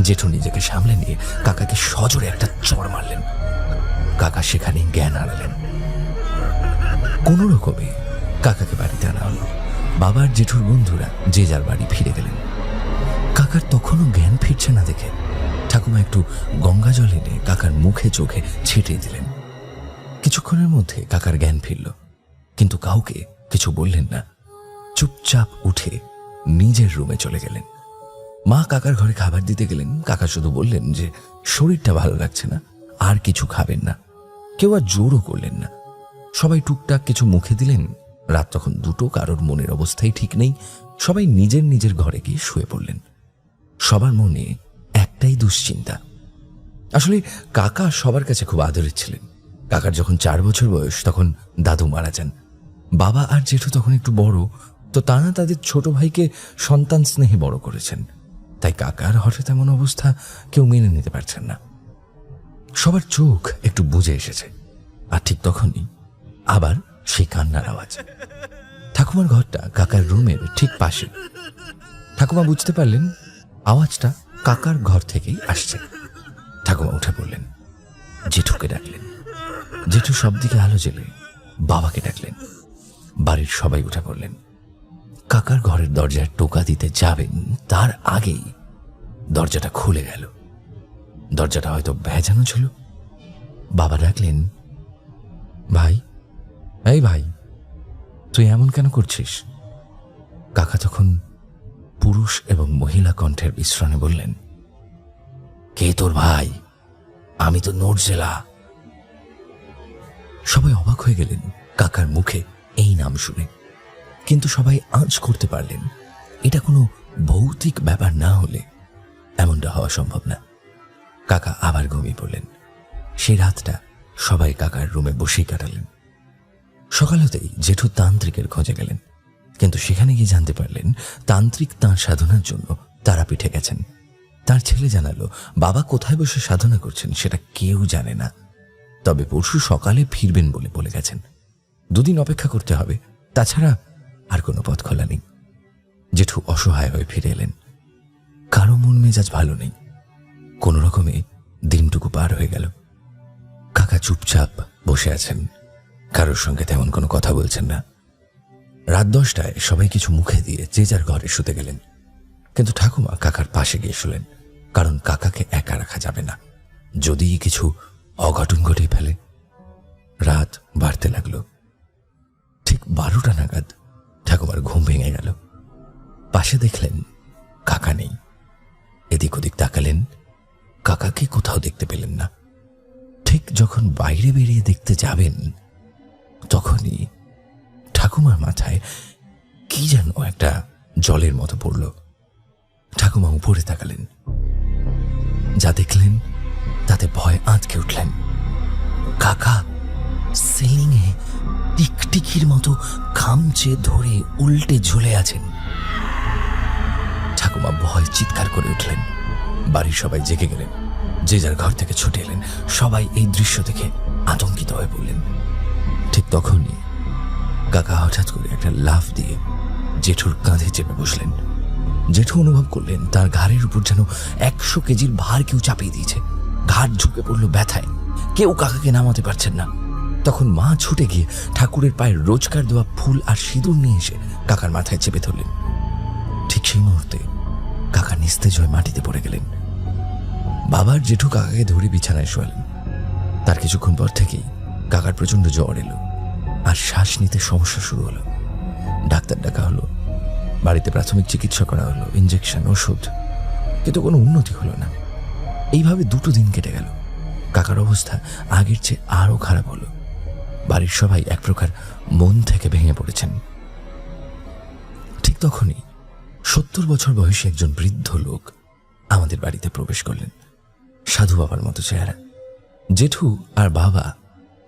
Speaker 3: জেঠু নিজেকে সামলে নিয়ে কাকাকে সজোরে একটা চড় মারলেন। কাকা সেখানে জ্ঞান হারালেন। কোনো রকমে কাকাকে বাড়িতে আনা হলো। বাবার জেঠুর বন্ধুরা যে যার বাড়ি ফিরে গেলেন। কাকার তখনও জ্ঞান ফিরছে না দেখে ঠাকুমা একটু গঙ্গা জল এনে কাকার মুখে চোখে ছিটিয়ে দিলেন। কিছুক্ষণের মধ্যে কাকার জ্ঞান ফিরল, কিন্তু কাউকে কিছু বললেন না। চুপচাপ উঠে নিজের রুমে চলে গেলেন। মা কাকার ঘরে খাবার দিতে গেলেন। কাকা শুধু বললেন যে শরীরটা ভালো লাগছে না, আর কিছু খাবেন না। কেউ আর জোরও করলেন না। সবাই টুকটাক কিছু মুখে দিলেন। রাত তখন 2টো, কারোর মনের অবস্থাই ঠিক নেই। সবাই নিজের নিজের ঘরে গিয়ে শুয়ে পড়লেন। সবার মনে একটাই দুশ্চিন্তা। আসলে কাকা সবার কাছে খুব আদরের ছিলেন। কাকার যখন 4 বছর বয়স তখন দাদু মারা যান। বাবা আর জেঠু তখন একটু বড়, তো তারা তাদের ছোট ভাইকে সন্তান স্নেহে বড় করেছেন। তাই কাকার হঠাৎ এমন অবস্থা কেউ মেনে নিতে পারছেন না। সবার চোখ একটু বুজে এসেছে। আর ঠিক তখনই আবার সেই কান্নার আওয়াজ। ঠাকুমার ঘরটা কাকার রুমের ঠিক পাশে। ঠাকুমা বুঝতে পারলেন আওয়াজটা কাকার ঘর থেকেই আসছে। ঠাকুমা উঠে পড়লেন, জেঠুকে ডাকলেন। জেঠু সব দিকে আলো জ্বেলে বাবাকে ডাকলেন। বাড়ির সবাই উঠে পড়লেন। কাকার ঘরের দরজায় টোকা দিতে যাবেন তার আগেই দরজাটা খুলে গেল। দরজাটা হয়তো ভেজানো ছিল। বাবা ডাকলেন, ভাই, এই ভাই, তুই এমন কেন করছিস? কাকা তখন পুরুষ এবং মহিলা কণ্ঠের মিশ্রণে বললেন, কে তোর ভাই? আমি তো নুরজেলা। সবাই অবাক হয়ে গেলেন কাকার মুখে এই নাম শুনে, কিন্তু সবাই আঁচ করতে পারলেন এটা কোনো ভৌতিক ব্যাপার না হলে এমনটা হওয়া সম্ভব না। কাকা আবার ঘুমিয়ে পড়লেন। সেই রাতটা সবাই কাকার রুমে বসেই কাটালেন। সকাল হতেই জেঠু তান্ত্রিকের খোঁজে গেলেন, কিন্তু সেখানে গিয়ে জানতে পারলেন তান্ত্রিক তাঁর সাধনার জন্য তারাপীঠে গেছেন। তার ছেলে জানালো বাবা কোথায় বসে সাধনা করছেন সেটা কেউ জানে না, তবে পরশু সকালে ফিরবেন বলে বলে গেছেন। 2 দিন অপেক্ষা করতে হবে, তাছাড়া আর কোনো পথ খোলা নেই। জেঠু অসহায় হয়ে ফিরে এলেন। কারো মন মেজাজ ভালো নেই। কোনো রকমে দিনটুকু পার হয়ে গেল। কাকা চুপচাপ বসে আছেন, কারোর সঙ্গে তেমন কোনো কথা বলছেন না। রাত 10টায় সবাই কিছু মুখে দিয়ে যে যার ঘরে শুতে গেলেন, কিন্তু ঠাকুমা কাকার পাশে গিয়ে শুলেন, কারণ কাকাকে একা রাখা যাবে না, যদি কিছু অঘটন ঘটে ফেলে। রাত বাড়তে লাগলো। ঠিক 12টা নাগাদ ঠাকুমার ঘুম ভেঙে গেল। পাশে দেখলেন কাকা নেই। এদিক ওদিক তাকালেন, কাকাকে কোথাও দেখতে পেলেন না। ঠিক যখন বাইরে বেরিয়ে দেখতে যাবেন, তখনই ঠাকুমার মাথায় কি যেন একটা জলের মতো পড়ল। ঠাকুমা উপরে তাকালেন, যা দেখলেন তাতে ভয় আঁতকে উঠলেন। কাকা সিলিংয়ে টিকটিকির মতো খামচে ধরে উল্টে ঝুলে আছেন। ঠাকুমা ভয় চিৎকার করে উঠলেন। বাড়ির সবাই জেগে গেলেন, যে যার ঘর থেকে ছুটে এলেন। সবাই এই দৃশ্য দেখে আতঙ্কিত হয়ে পড়লেন। ঠিক তখনই কাকা হঠাৎ করে একটা লাফ দিয়ে জেঠুর কাঁধে চেপে বসলেন। জেঠু অনুভব করলেন তার ঘাড়ের উপর যেন 100 কেজির ভার কেউ চাপিয়ে দিয়েছে। ঘাড় ঝুঁকে পড়ল ব্যথায়। কেউ কাকাকে নামাতে পারছেন না। তখন মা ছুটে গিয়ে ঠাকুরের পায়ের রোজকার দেওয়া ফুল আর সিঁদুর নিয়ে এসে কাকার মাথায় চেপে ধরলেন। ঠিক সেই মুহূর্তে কাকা নিস্তেজ হয়ে মাটিতে পড়ে গেলেন। বাবার জেঠু কাকাকে ধরে বিছানায় শোয়ালেন। তার কিছুক্ষণ পর থেকেই কাকার প্রচন্ড জ্বর এলো আর শ্বাস নিতে সমস্যা শুরু হলো। ডাক্তার ডাকা হলো, বাড়িতে প্রাথমিক চিকিৎসা করা হলো, ইঞ্জেকশন, ওষুধ, কিন্তু কোনো উন্নতি হলো না। এইভাবে 2 দিন কেটে গেল। কাকার অবস্থা আগের চেয়ে আরো খারাপ হলো। বাড়ির সবাই এক প্রকার মন থেকে ভেঙে পড়েছেন। ঠিক তখনই 70 বছর বয়সী একজন বৃদ্ধ লোক আমাদের বাড়িতে প্রবেশ করলেন। সাধু বাবার মতো চেহারা। জেঠু আর বাবা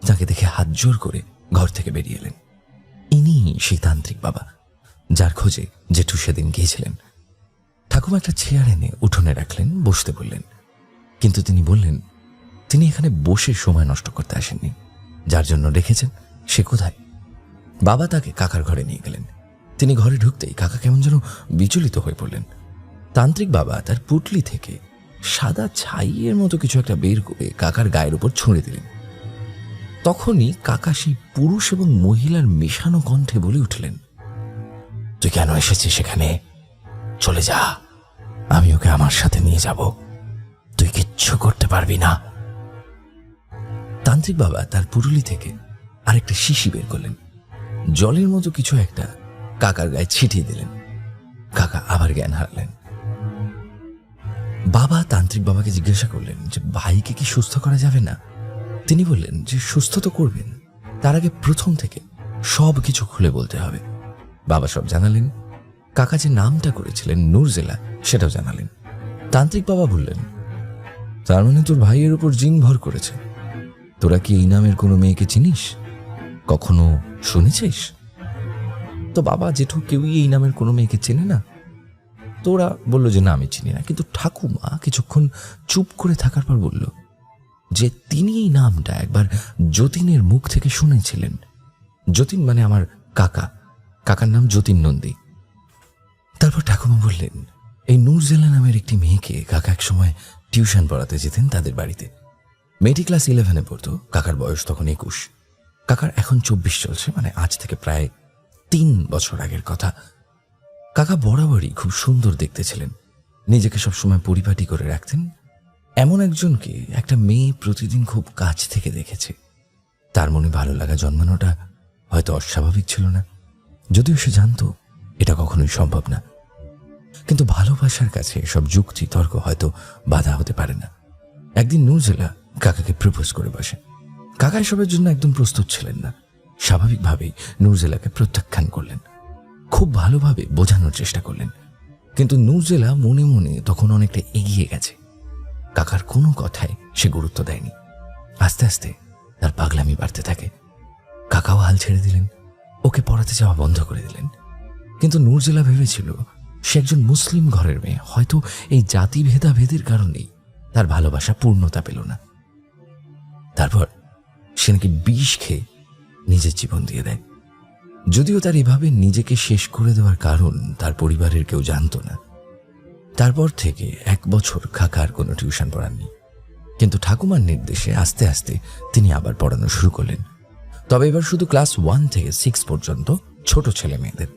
Speaker 3: তাকে দেখে হাত জোর করে ঘর থেকে বেরিয়ে এলেন। ইনি সেই তান্ত্রিক বাবা, যার খোঁজে জেঠু সেদিন গিয়েছিলেন। ঠাকুমা একটা চেয়ার এনে উঠোনে রাখলেন, বসতে বললেন, কিন্তু তিনি বললেন তিনি এখানে বসে সময় নষ্ট করতে আসেননি। যার জন্য রেখেছেন সে কোথায়? বাবা তাকে কাকার ঘরে নিয়ে গেলেন। তিনি ঘরে ঢুকতেই কাকা কেমন যেন বিচলিত হয়ে পড়লেন। তান্ত্রিক বাবা তার পুটলি থেকে সাদা ছাইয়ের মতো কিছু একটা বের করে কাকার গায়ের উপর ছুঁড়ে দিলেন। তখনই কাকা সেই পুরুষ এবং মহিলার মেশানো কণ্ঠে বলে উঠলেন, তুই কেন এসেছিস সেখানে? চলে যা, আমি ওকে আমার সাথে নিয়ে যাব, তুই কিচ্ছু করতে পারবি না। তান্ত্রিক বাবা তার পুরুলি থেকে আরেকটা শিশি বের করলেন। জলের মতো কিছু একটা কাকার গায়ে ছিটিয়ে দিলেন। কাকা আবার জ্ঞান হারালেন। বাবা তান্ত্রিক বাবাকে জিজ্ঞাসা করলেন যে ভাইকে কি সুস্থ করা যাবে না? তিনি বললেন যে সুস্থ তো করবেন, তার আগে প্রথম থেকে সব কিছু খুলে বলতে হবে। বাবা সব জানালেন। কাকা যে নামটা করেছিলেন নুরজেলা সেটাও জানালেন। তান্ত্রিক বাবা বললেন, তার মানে তোর ভাইয়ের উপর জিন ভর করেছে। তোরা কি এই নামের কোনো মেয়েকে চিনিস? কখনো শুনেছিস? তো বাবা জেঠু কেউই এই নামের কোনো মেয়েকে চেনে না। তোরা বলল যে না, আমি চিনি না। কিন্তু ঠাকুমা কিছুক্ষণ চুপ করে থাকার পর বলল যে তিনি এই নামটা একবার যতীনের মুখ থেকে শুনেছিলেন। যতীন মানে আমার কাকা, কাকার নাম যতীন নন্দী। তারপর ঠাকুমা বললেন, এই নুরজেলা নামের একটি মেয়েকে কাকা এক সময় টিউশন পড়াতে যেতেন তাদের বাড়িতে। মেয়েটি ক্লাস 11-এ পড়তো, কাকার বয়স তখন 21। কাকার এখন 24 চলছে, মানে আজ থেকে প্রায় 3 বছর আগের কথা। কাকা বরাবরই খুব সুন্দর দেখতে ছিলেন, নিজেকে সবসময় পরিপাটি করে রাখতেন। এমন একজনকে একটা মেয়ে প্রতিদিন খুব কাছ থেকে দেখেছে। তার মনে ভালো লাগা জন্মানোটা হয়তো অস্বাভাবিক ছিল না, যদিও সে জানতো এটা কখনোই সম্ভব না। কিন্তু ভালোবাসার কাছে সব যুক্তি তর্ক হয়তো বাধা হতে পারে না। একদিন নূরজেলা কাকাকে প্রপোজ করে বসে। কাকা এসবের জন্য একদম প্রস্তুত ছিলেন না। স্বাভাবিকভাবেই নূরজেলাকে প্রত্যাখ্যান করলেন, খুব ভালোভাবে বোঝানোর চেষ্টা করলেন। কিন্তু নূরজেলা মনে মনে তখন অনেকটা এগিয়ে গেছে। কাকার কোনো কথায় সে গুরুত্ব দেয়নি। আস্তে আস্তে তার পাগলামি বাড়তে থাকে। কাকাও হাল ছেড়ে দিলেন, ওকে পড়াতে যাওয়া বন্ধ করে দিলেন। কিন্তু নূরজেলা ভেবেছিল সে একজন মুসলিম ঘরের মেয়ে, হয়তো এই জাতি ভেদাভেদের কারণেই তার ভালোবাসা পূর্ণতা পেল না। তারপর সে নাকি বিষ খেয়ে নিজের জীবন দিয়ে দেয়। যদিও তার এভাবে নিজেকে শেষ করে দেওয়ার কারণ তার পরিবারের কেউ জানত না। তারপর থেকে 1 বছর কাকা আর কোনো টিউশন পড়াননি। কিন্তু ঠাকুমার নির্দেশে আস্তে আস্তে তিনি আবার পড়ানো শুরু করলেন। তবে এবার শুধু ক্লাস 1 থেকে 6 পর্যন্ত ছোট ছেলে মেয়েদের।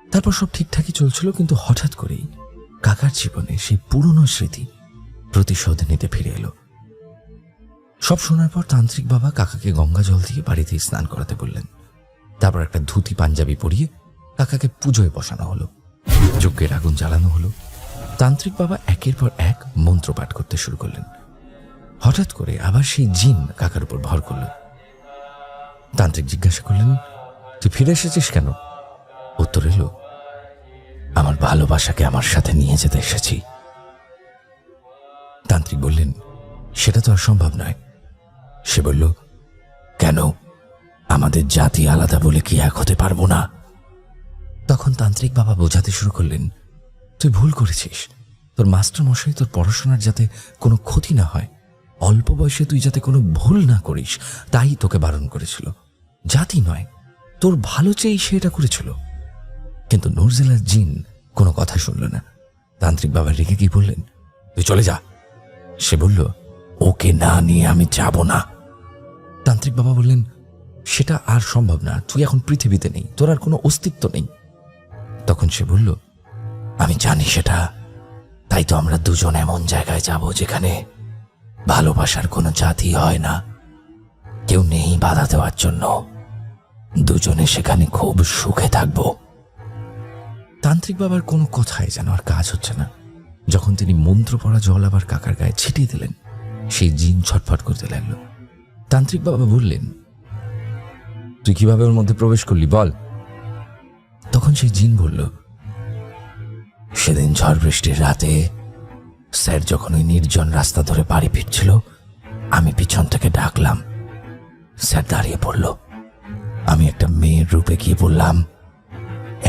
Speaker 3: তারপর সব ঠিকঠাকই চলছিল, কিন্তু হঠাৎ করেই কাকার জীবনে সেই পুরনো স্মৃতি প্রতিশোধ নিতে ফিরে এলো। সব শোনার পর তান্ত্রিক বাবা কাকাকে গঙ্গা জল দিয়ে বাড়িতে স্নান করাতে বললেন। তারপর একটা ধুতি পাঞ্জাবি পরিয়ে কাকাকে পুজোয় বসানো হলো, যজ্ঞের আগুন জ্বালানো হলো। তান্ত্রিক বাবা একের পর এক মন্ত্র পাঠ করতে শুরু করলেন। হঠাৎ করে আবার সেই জিন কাকার উপর ভর করল। তান্ত্রিক জিজ্ঞাসা করলেন, তুই ফিরে এসেছিস কেন? উত্তর এলো, আমার ভালোবাসাকে আমার সাথে নিয়ে যেতে এসেছি। তান্ত্রিক বললেন, সেটা তো আর সম্ভব নয়। সে বলল, কেন? আমাদের জাতি আলাদা বলে কি এক হতে পারবো না? তখন তান্ত্রিক বাবা বোঝাতে শুরু করলেন, তুই ভুল করেছিস। তোর মাস্টার মশাই তোর পড়াশোনার যাতে কোনো ক্ষতি না হয়, অল্প বয়সে তুই যাতে কোনো ভুল না করিস, তাই তোকে বারণ করেছিল। জাতি নয়, তোর ভালো চেয়েই সে এটা করেছিল। কিন্তু নূরজেলার জিন কোনো কথা শুনল না। তান্ত্রিক বাবা রেগে গিয়ে বললেন, তুই চলে যা। সে বলল, ওকে না নিয়ে আমি যাব না। তান্ত্রিক বাবা বললেন, সেটা আর সম্ভব না, তুই এখন পৃথিবীতে নেই, তোর আর কোনো অস্তিত্ব নেই। তখন সে বলল, আমি জানি সেটা, তাই তো আমরা দুজন এমন জায়গায় যাব যেখানে ভালোবাসার কোনো জাতি হয় না, কেউ নেই বাধা দেওয়ার জন্য, দুজনে সেখানে খুব সুখে থাকব। তান্ত্রিক বাবার কোনো কথাই যেন আর কাজ হচ্ছে না। যখন তিনি মন্ত্র পড়া জল আবার কাকার গায়ে ছিটিয়ে দিলেন, সেই জিন ছটফট করতে লাগলো। তান্ত্রিক বাবা বললেন, তুই কিভাবে ওর মধ্যে প্রবেশ করলি বল। তখন সেই জিন বলল, সেদিন ঝড় বৃষ্টির রাতে স্যার যখন ওই নির্জন রাস্তা ধরে বাড়ি ফিরছিল, আমি পিছন থেকে ডাকলাম। স্যার দাঁড়িয়ে পড়ল। আমি একটা মেয়ের রূপে গিয়ে বললাম,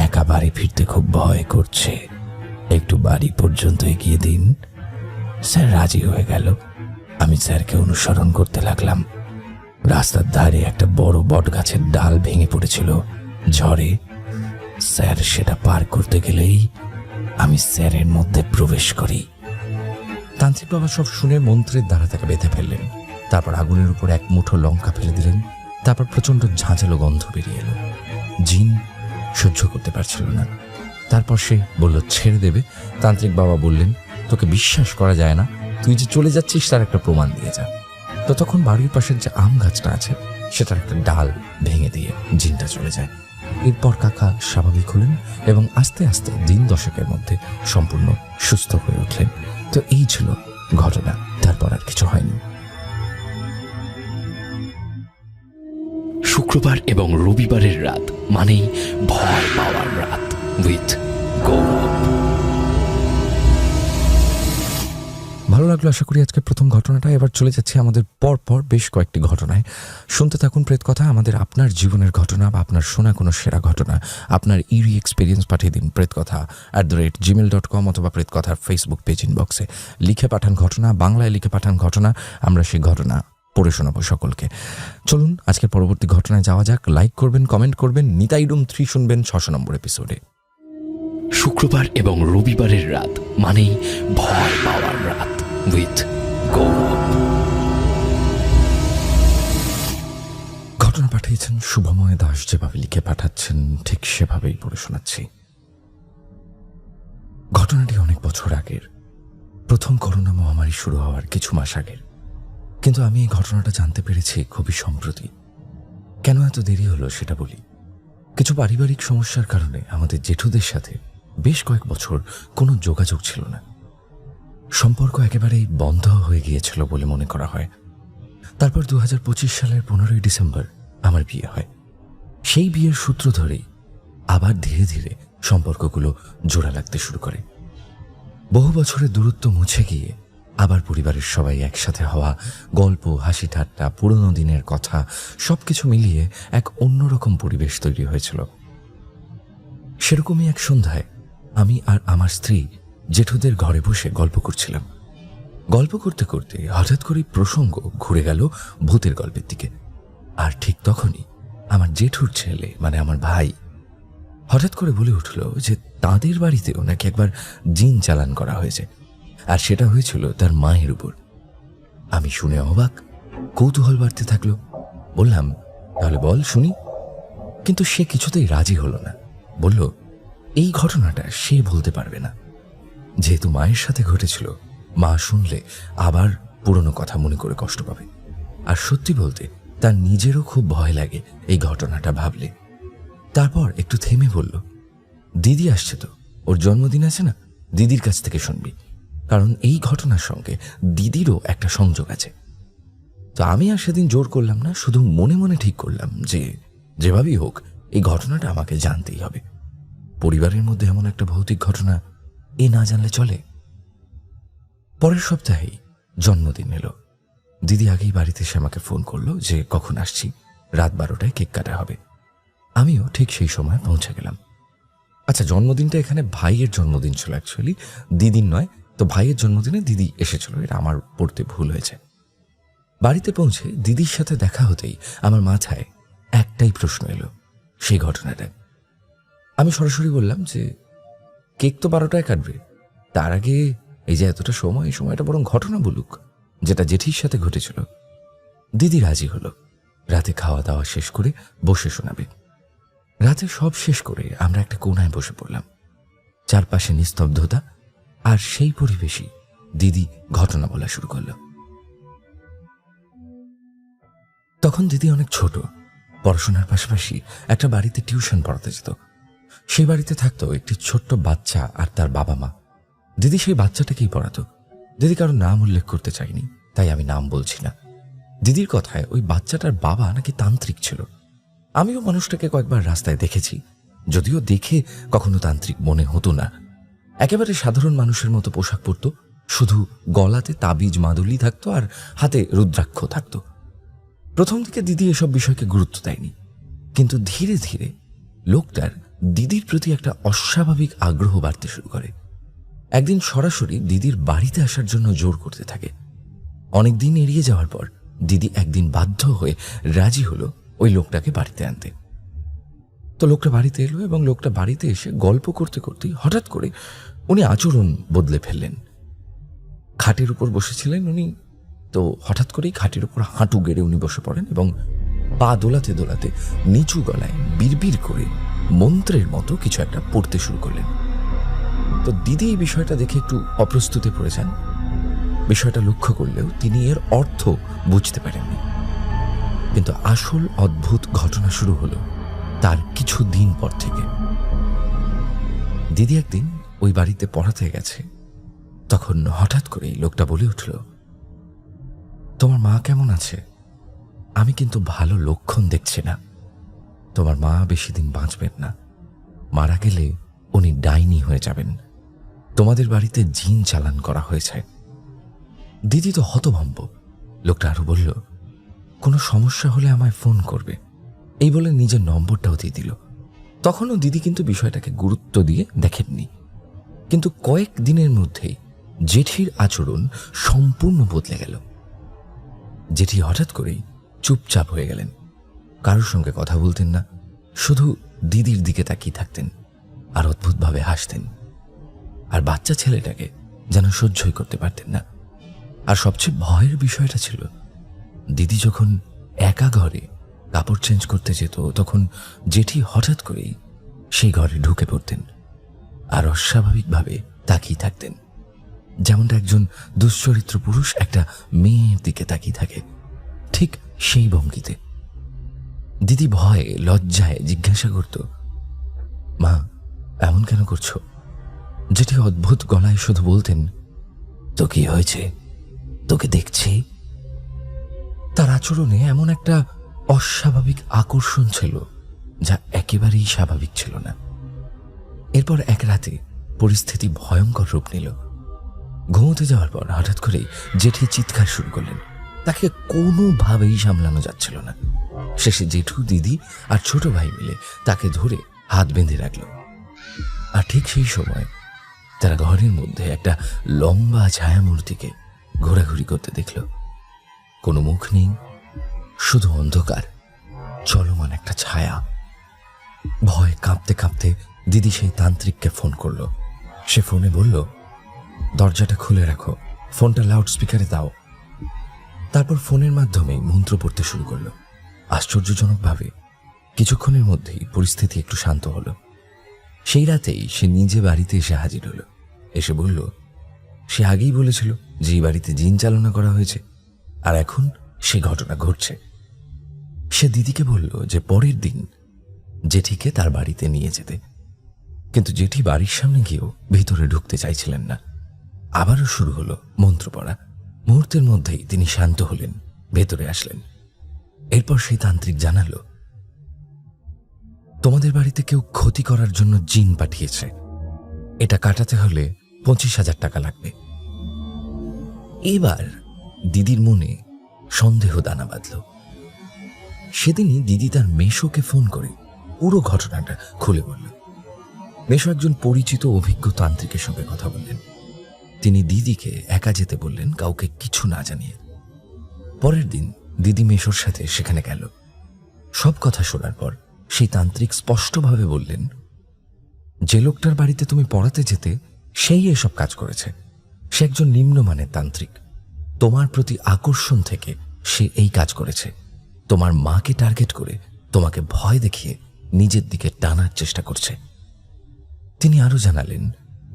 Speaker 3: একা বাড়ি ফিরতে খুব ভয় করছে, একটু বাড়ি পর্যন্ত এগিয়ে দিন। স্যার রাজি হয়ে গেল। আমি স্যারকে অনুসরণ করতে লাগলাম। রাস্তার ধারে একটা বড় বট গাছের ডাল ভেঙে পড়েছিল ঝড়ে। স্যার সেটা পার করতে গেলেই আমি স্যারের মধ্যে প্রবেশ করি। তান্ত্রিক বাবা সব শুনে মন্ত্রের দ্বারা তাকে বেঁধে ফেললেন। তারপর আগুনের উপর এক মুঠো লঙ্কা ফেলে দিলেন। তারপর প্রচন্ড ঝাঁঝালো গন্ধ বেরিয়ে এলো। জিন সহ্য করতে পারছিল না। তারপর সে বলল ছেড়ে দেবে। তান্ত্রিক বাবা বললেন, তোকে বিশ্বাস করা যায় না, তুই যে চলে যাচ্ছিস তার একটা প্রমাণ দিয়ে যা। তো তখন বাড়ির পাশের যে আম গাছটা আছে সেটার একটা ডাল ভেঙে দিয়ে জিনটা চলে যায়। এরপর কাকা স্বাভাবিক হলেন এবং আস্তে আস্তে দিন 10 মধ্যে সম্পূর্ণ সুস্থ হয়ে উঠলেন। তো এই ছিল ঘটনা, তারপর আর কিছু হয়নি।
Speaker 2: শুক্রবার এবং রবিবারের রাত মানেই ভয় পাওয়ার রাত উইথ গৌরব।
Speaker 3: ভালো লাগলো আশা করি আজকে প্রথম ঘটনাটা। এবার চলে যাচ্ছে আমাদের পরপর বেশ কয়েকটি ঘটনায়। শুনতে থাকুন প্রেত কথা। আমাদের আপনার জীবনের ঘটনা বা আপনার শোনা কোনো সেরা ঘটনা, আপনার ইরি এক্সপিরিয়েন্স পাঠিয়ে দিন pretkotha@gmail.com অথবা প্রেত কথার ফেসবুক পেজ ইনবক্সে লিখে পাঠান ঘটনা, বাংলায় লিখে পাঠান ঘটনা। আমরা সেই ঘটনা পড়ে শোনাবো সকলকে। চলুন আজকের পরবর্তী ঘটনায় যাওয়া যাক। লাইক করবেন, কমেন্ট করবেন। নিতাই রুম 3 শুনবেন 600 নম্বর এপিসোডে।
Speaker 2: শুক্রবার এবং রবিবারের রাত মানেই ভয় পাওয়ার রাত উইথ গৌরব।
Speaker 3: ঘটনা পাঠিয়েছেন শুভময় দাস, যেভাবে লিখে পাঠাচ্ছেন ঠিক সেভাবেই পড়ে শোনাচ্ছি। ঘটনাটি অনেক বছর আগের, প্রথম করোনা মহামারী শুরু হওয়ার কিছু মাস আগের, কিন্তু আমি এই ঘটনাটা জানতে পেরেছি খুবই সম্প্রতি। কেন এত দেরি হলো সেটা বলি। কিছু পারিবারিক সমস্যার কারণে আমাদের জেঠুদের সাথে বেশ কয়েক বছর কোনো যোগাযোগ ছিল না। সম্পর্ক একেবারেই বন্ধ হয়ে গিয়েছিল বলে মনে করা হয়। তারপর 2025 সালের 15ই ডিসেম্বর আমার বিয়ে হয়। সেই বিয়ের সূত্র ধরেই আবার ধীরে ধীরে সম্পর্কগুলো জোড়া লাগতে শুরু করে। বহু বছরের দূরত্ব মুছে গিয়ে আবার পরিবারের সবাই একসাথে হওয়া, গল্প, হাসি ঠাট্টা, পুরনো দিনের কথা সবকিছু মিলিয়ে এক অন্যরকম পরিবেশ তৈরি হয়েছিল। সেরকমই এক সন্ধ্যায় আমি আর আমার স্ত্রী জেঠুদের ঘরে বসে গল্প করছিলাম। গল্প করতে করতে হঠাৎ করে প্রসঙ্গ ঘুরে গেল ভূতের গল্পের দিকে। আর ঠিক তখনই আমার জেঠুর ছেলে মানে আমার ভাই হঠাৎ করে বলে উঠল যে তাদের বাড়িতেও নাকি একবার জিন চালান করা হয়েছে, আর সেটা হয়েছিল তার মায়ের উপর। আমি শুনে অবাক, কৌতূহল বাড়তে থাকলো। বললাম, তাহলে বল শুনি। কিন্তু সে কিছুতেই রাজি হলো না। বলল, এই ঘটনাটা সে বলতে পারবে না, যেহেতু মায়ের সাথে ঘটেছিল। মা শুনলে আবার পুরনো কথা মনে করে কষ্ট পাবে। আর সত্যি বলতে তার নিজেরও খুব ভয় লাগে এই ঘটনাটা ভাবলে। তারপর একটু থেমে বলল, দিদি আসছে তো, ওর জন্মদিন আছে না, দিদির কাছ থেকে শুনবি, কারণ এই ঘটনার সঙ্গে দিদিরও একটা সংযোগ আছে। তো আমি আর সেদিন জোর করলাম না, শুধু মনে মনে ঠিক করলাম যে যেভাবেই হোক এই ঘটনাটা আমাকে জানতেই হবে। পরিবারের মধ্যে এমন একটা ভৌতিক ঘটনা এ না জানলে চলে। পরের সপ্তাহেই জন্মদিন এলো। দিদি আগেই বাড়িতে এসে আমাকে ফোন করলো যে কখন আসছি, রাত 12টায় কেক কাটা হবে। আমিও ঠিক সেই সময় পৌঁছে গেলাম। আচ্ছা, জন্মদিনটা এখানে ভাইয়ের জন্মদিন ছিল, অ্যাকচুয়ালি দিদির নয়। তো ভাইয়ের জন্মদিনে দিদি এসেছিল, এটা আমার পড়তে ভুল হয়েছে। বাড়িতে পৌঁছে দিদির সাথে দেখা হতেই আমার মাথায় একটাই প্রশ্ন এলো, সেই ঘটনাটা। আমি সরাসরি বললাম যে কেক তো 12টায় কাটবে, তার আগে এই যে এতটা সময়, এই সময়টা বরং ঘটনা বলুক, যেটা জেঠির সাথে ঘটেছিল। দিদি রাজি হলো। রাতে খাওয়া দাওয়া শেষ করে বসে শোনাবে। রাতে সব শেষ করে আমরা একটা কোণায় বসে পড়লাম। চারপাশে নিস্তব্ধতা, আর সেই পরিবেশই দিদি ঘটনা বলা শুরু করলো। তখন দিদি অনেক ছোট, পড়াশোনার পাশাপাশি একটা বাড়িতে টিউশন পড়াতে যেত। সেই বাড়িতে থাকতো একটি ছোট্ট বাচ্চা আর তার বাবা মা। দিদি সেই বাচ্চাটাকেই পড়াতো। দিদি কারো নাম উল্লেখ করতে চাইনি, তাই আমি নাম বলছি না। দিদির কথায় ওই বাচ্চাটার বাবা নাকি তান্ত্রিক ছিল। আমিও মানুষটাকে কয়েকবার রাস্তায় দেখেছি, যদিও দেখে কখনো তান্ত্রিক মনে হতো না। একেবারে সাধারণ মানুষের মতো পোশাক পরতো, শুধু গলাতে তাবিজ মাদুলি থাকতো আর হাতে রুদ্রাক্ষ থাকতো। প্রথম দিকে দিদি এসব বিষয়কে গুরুত্ব দেয়নি, কিন্তু ধীরে ধীরে লোকটার দিদির প্রতি একটা অস্বাভাবিক আগ্রহ বাড়তে শুরু করে। একদিন সরাসরি দিদির বাড়িতে আসার জন্য জোর করতে থাকে। অনেকদিন এড়িয়ে যাওয়ার পর দিদি একদিন বাধ্য হয়ে রাজি হলো ওই লোকটাকে বাড়িতে আনতে। তো লোকটা বাড়িতে এলো এবং লোকটা বাড়িতে এসে গল্প করতে করতেই হঠাৎ করে উনি আচরণ বদলে ফেললেন। খাটের উপর বসেছিলেন উনি, তো হঠাৎ করেই খাটের উপর হাঁটু গেড়ে উনি বসে পড়েন এবং পা দোলাতে দোলাতে নিচু গলায় বিড়বিড় করে মন্ত্রের মতো কিছু একটা পড়তে শুরু করলেন। তো দিদি এই বিষয়টা দেখে একটু অপ্রস্তুতে পড়ে যান। বিষয়টা লক্ষ্য করলেও তিনি এর অর্থ বুঝতে পারেননি। কিন্তু আসল অদ্ভুত ঘটনা শুরু হলো তার কিছু দিন পর থেকে। দিদি একদিন ওই বাড়িতে পড়াতে গেছে, তখন হঠাৎ করেই লোকটা বলে উঠল, তোমার মা কেমন আছে? আমি কিন্তু ভালো লক্ষণ দেখছি না। তোমার মা বেশি দিন বাঁচবেন না, মারা গেলে উনি ডাইনি হয়ে যাবেন। তোমাদের বাড়িতে জিন চালান করা হয়েছে। দিদি তো হতভম্ব। লোকটা আরো বলল, কোনো সমস্যা হলে আমায় ফোন করবে, এই বলে নিজের নম্বরটাও দিয়ে দিল। তখনও দিদি কিন্তু বিষয়টাকে গুরুত্ব দিয়ে দেখেননি। কিন্তু কয়েক দিনের মধ্যেই জেঠির আচরণ সম্পূর্ণ বদলে গেল। জেঠি হঠাৎ করেই চুপচাপ হয়ে গেলেন, কারোর সঙ্গে কথা বলতেন না, শুধু দিদির দিকে তাকিয়ে থাকতেন আর অদ্ভুতভাবে হাসতেন। আর বাচ্চা ছেলেটাকে যেন সহ্যই করতে পারতেন না। আর সবচেয়ে ভয়ের বিষয়টা ছিল, দিদি যখন একা ঘরে কাপড় চেঞ্জ করতে যেত তখন জেঠি হঠাৎ করেই সেই ঘরে ঢুকে পড়তেন আর অস্বাভাবিকভাবে তাকিয়ে থাকতেন, যেমনটা একজন দুশ্চরিত্র পুরুষ একটা মেয়ের দিকে তাকিয়ে থাকে, ঠিক সেই ভঙ্গিতে। দিদি ভয়ে লজ্জায় জিজ্ঞাসা করত, মা এমন কেন করছো? যেটি অদ্ভুত গলায় শুধু বলতেন, তো কি হয়েছে, তোকে দেখছি। তার আচরণে এমন একটা অস্বাভাবিক আকর্ষণ ছিল যা একেবারেই স্বাভাবিক ছিল না। এরপর এক রাতে পরিস্থিতি ভয়ঙ্কর রূপ নিল। ঘুমোতে যাওয়ার পর হঠাৎ করেই জেঠি চিৎকার শুরু করলেন। তাকে কোনোভাবেই সামলানো যাচ্ছিল না। শেষে জেঠু, দিদি আর ছোট ভাই মিলে তাকে ধরে হাত বেঁধে রাখল। আর ঠিক সেই সময় তারা ঘরের মধ্যে একটা লম্বা ছায়ামূর্তিকে ঘোরাঘুরি করতে দেখল। কোনো মুখ নেই, শুধু অন্ধকার, চলমান একটা ছায়া। ভয় কাঁপতে কাঁপতে দিদি সেই তান্ত্রিককে ফোন করলো। সে ফোনে বলল, দরজাটা খুলে রাখো, ফোনটা লাউড স্পিকারে দাও। তারপর ফোনের মাধ্যমে মন্ত্র পড়তে শুরু করলো। আশ্চর্যজনকভাবে কিছুক্ষণের মধ্যেই পরিস্থিতি একটু শান্ত হলো। সেই রাতেই সে নিজে বাড়িতে এসে হাজির হলো। এসে বলল, সে আগেই বলেছিল যে এই বাড়িতে জিন চালনা করা হয়েছে, আর এখন সে ঘটনা ঘটছে। সে দিদিকে বলল যে পরের দিন জেঠিকে তার বাড়িতে নিয়ে যেতে, কিন্তু জেঠি বাড়ির সামনে গিয়েও ভিতরে ঢুকতে চাইছিলেন না। আবারও শুরু হলো মন্ত্র পড়া। মুহূর্তের মধ্যেই তিনি শান্ত হলেন, ভেতরে আসলেন। এরপর সেই তান্ত্রিক জানালো, তোমাদের বাড়িতে কেউ ক্ষতি করার জন্য জিন পাঠিয়েছে, এটা কাটাতে হলে 25,000 টাকা লাগবে। এবার দিদির মনে সন্দেহ দানা বাঁধল। সেদিনই দিদি তার মেশোকে ফোন করে পুরো ঘটনাটা খুলে বলল। মেশো একজন পরিচিত অভিজ্ঞ তান্ত্রিকের সঙ্গে কথা বললেন। তিনি দিদিকে একা যেতে বললেন, কাউকে কিছু না জানিয়ে। পরের দিন দিদি মেশোর সাথে সেখানে গেল। সব কথা শোনার পর সেই তান্ত্রিক স্পষ্টভাবে বললেন, যে লোকটার বাড়িতে তুমি পড়াতে যেতে সেই এসব কাজ করেছে। সে একজন নিম্নমানের তান্ত্রিক। তোমার প্রতি আকর্ষণ থেকে সে এই কাজ করেছে। তোমার মাকে টার্গেট করে তোমাকে ভয় দেখিয়ে নিজের দিকে টানার চেষ্টা করছে। তিনি আরো জানালেন,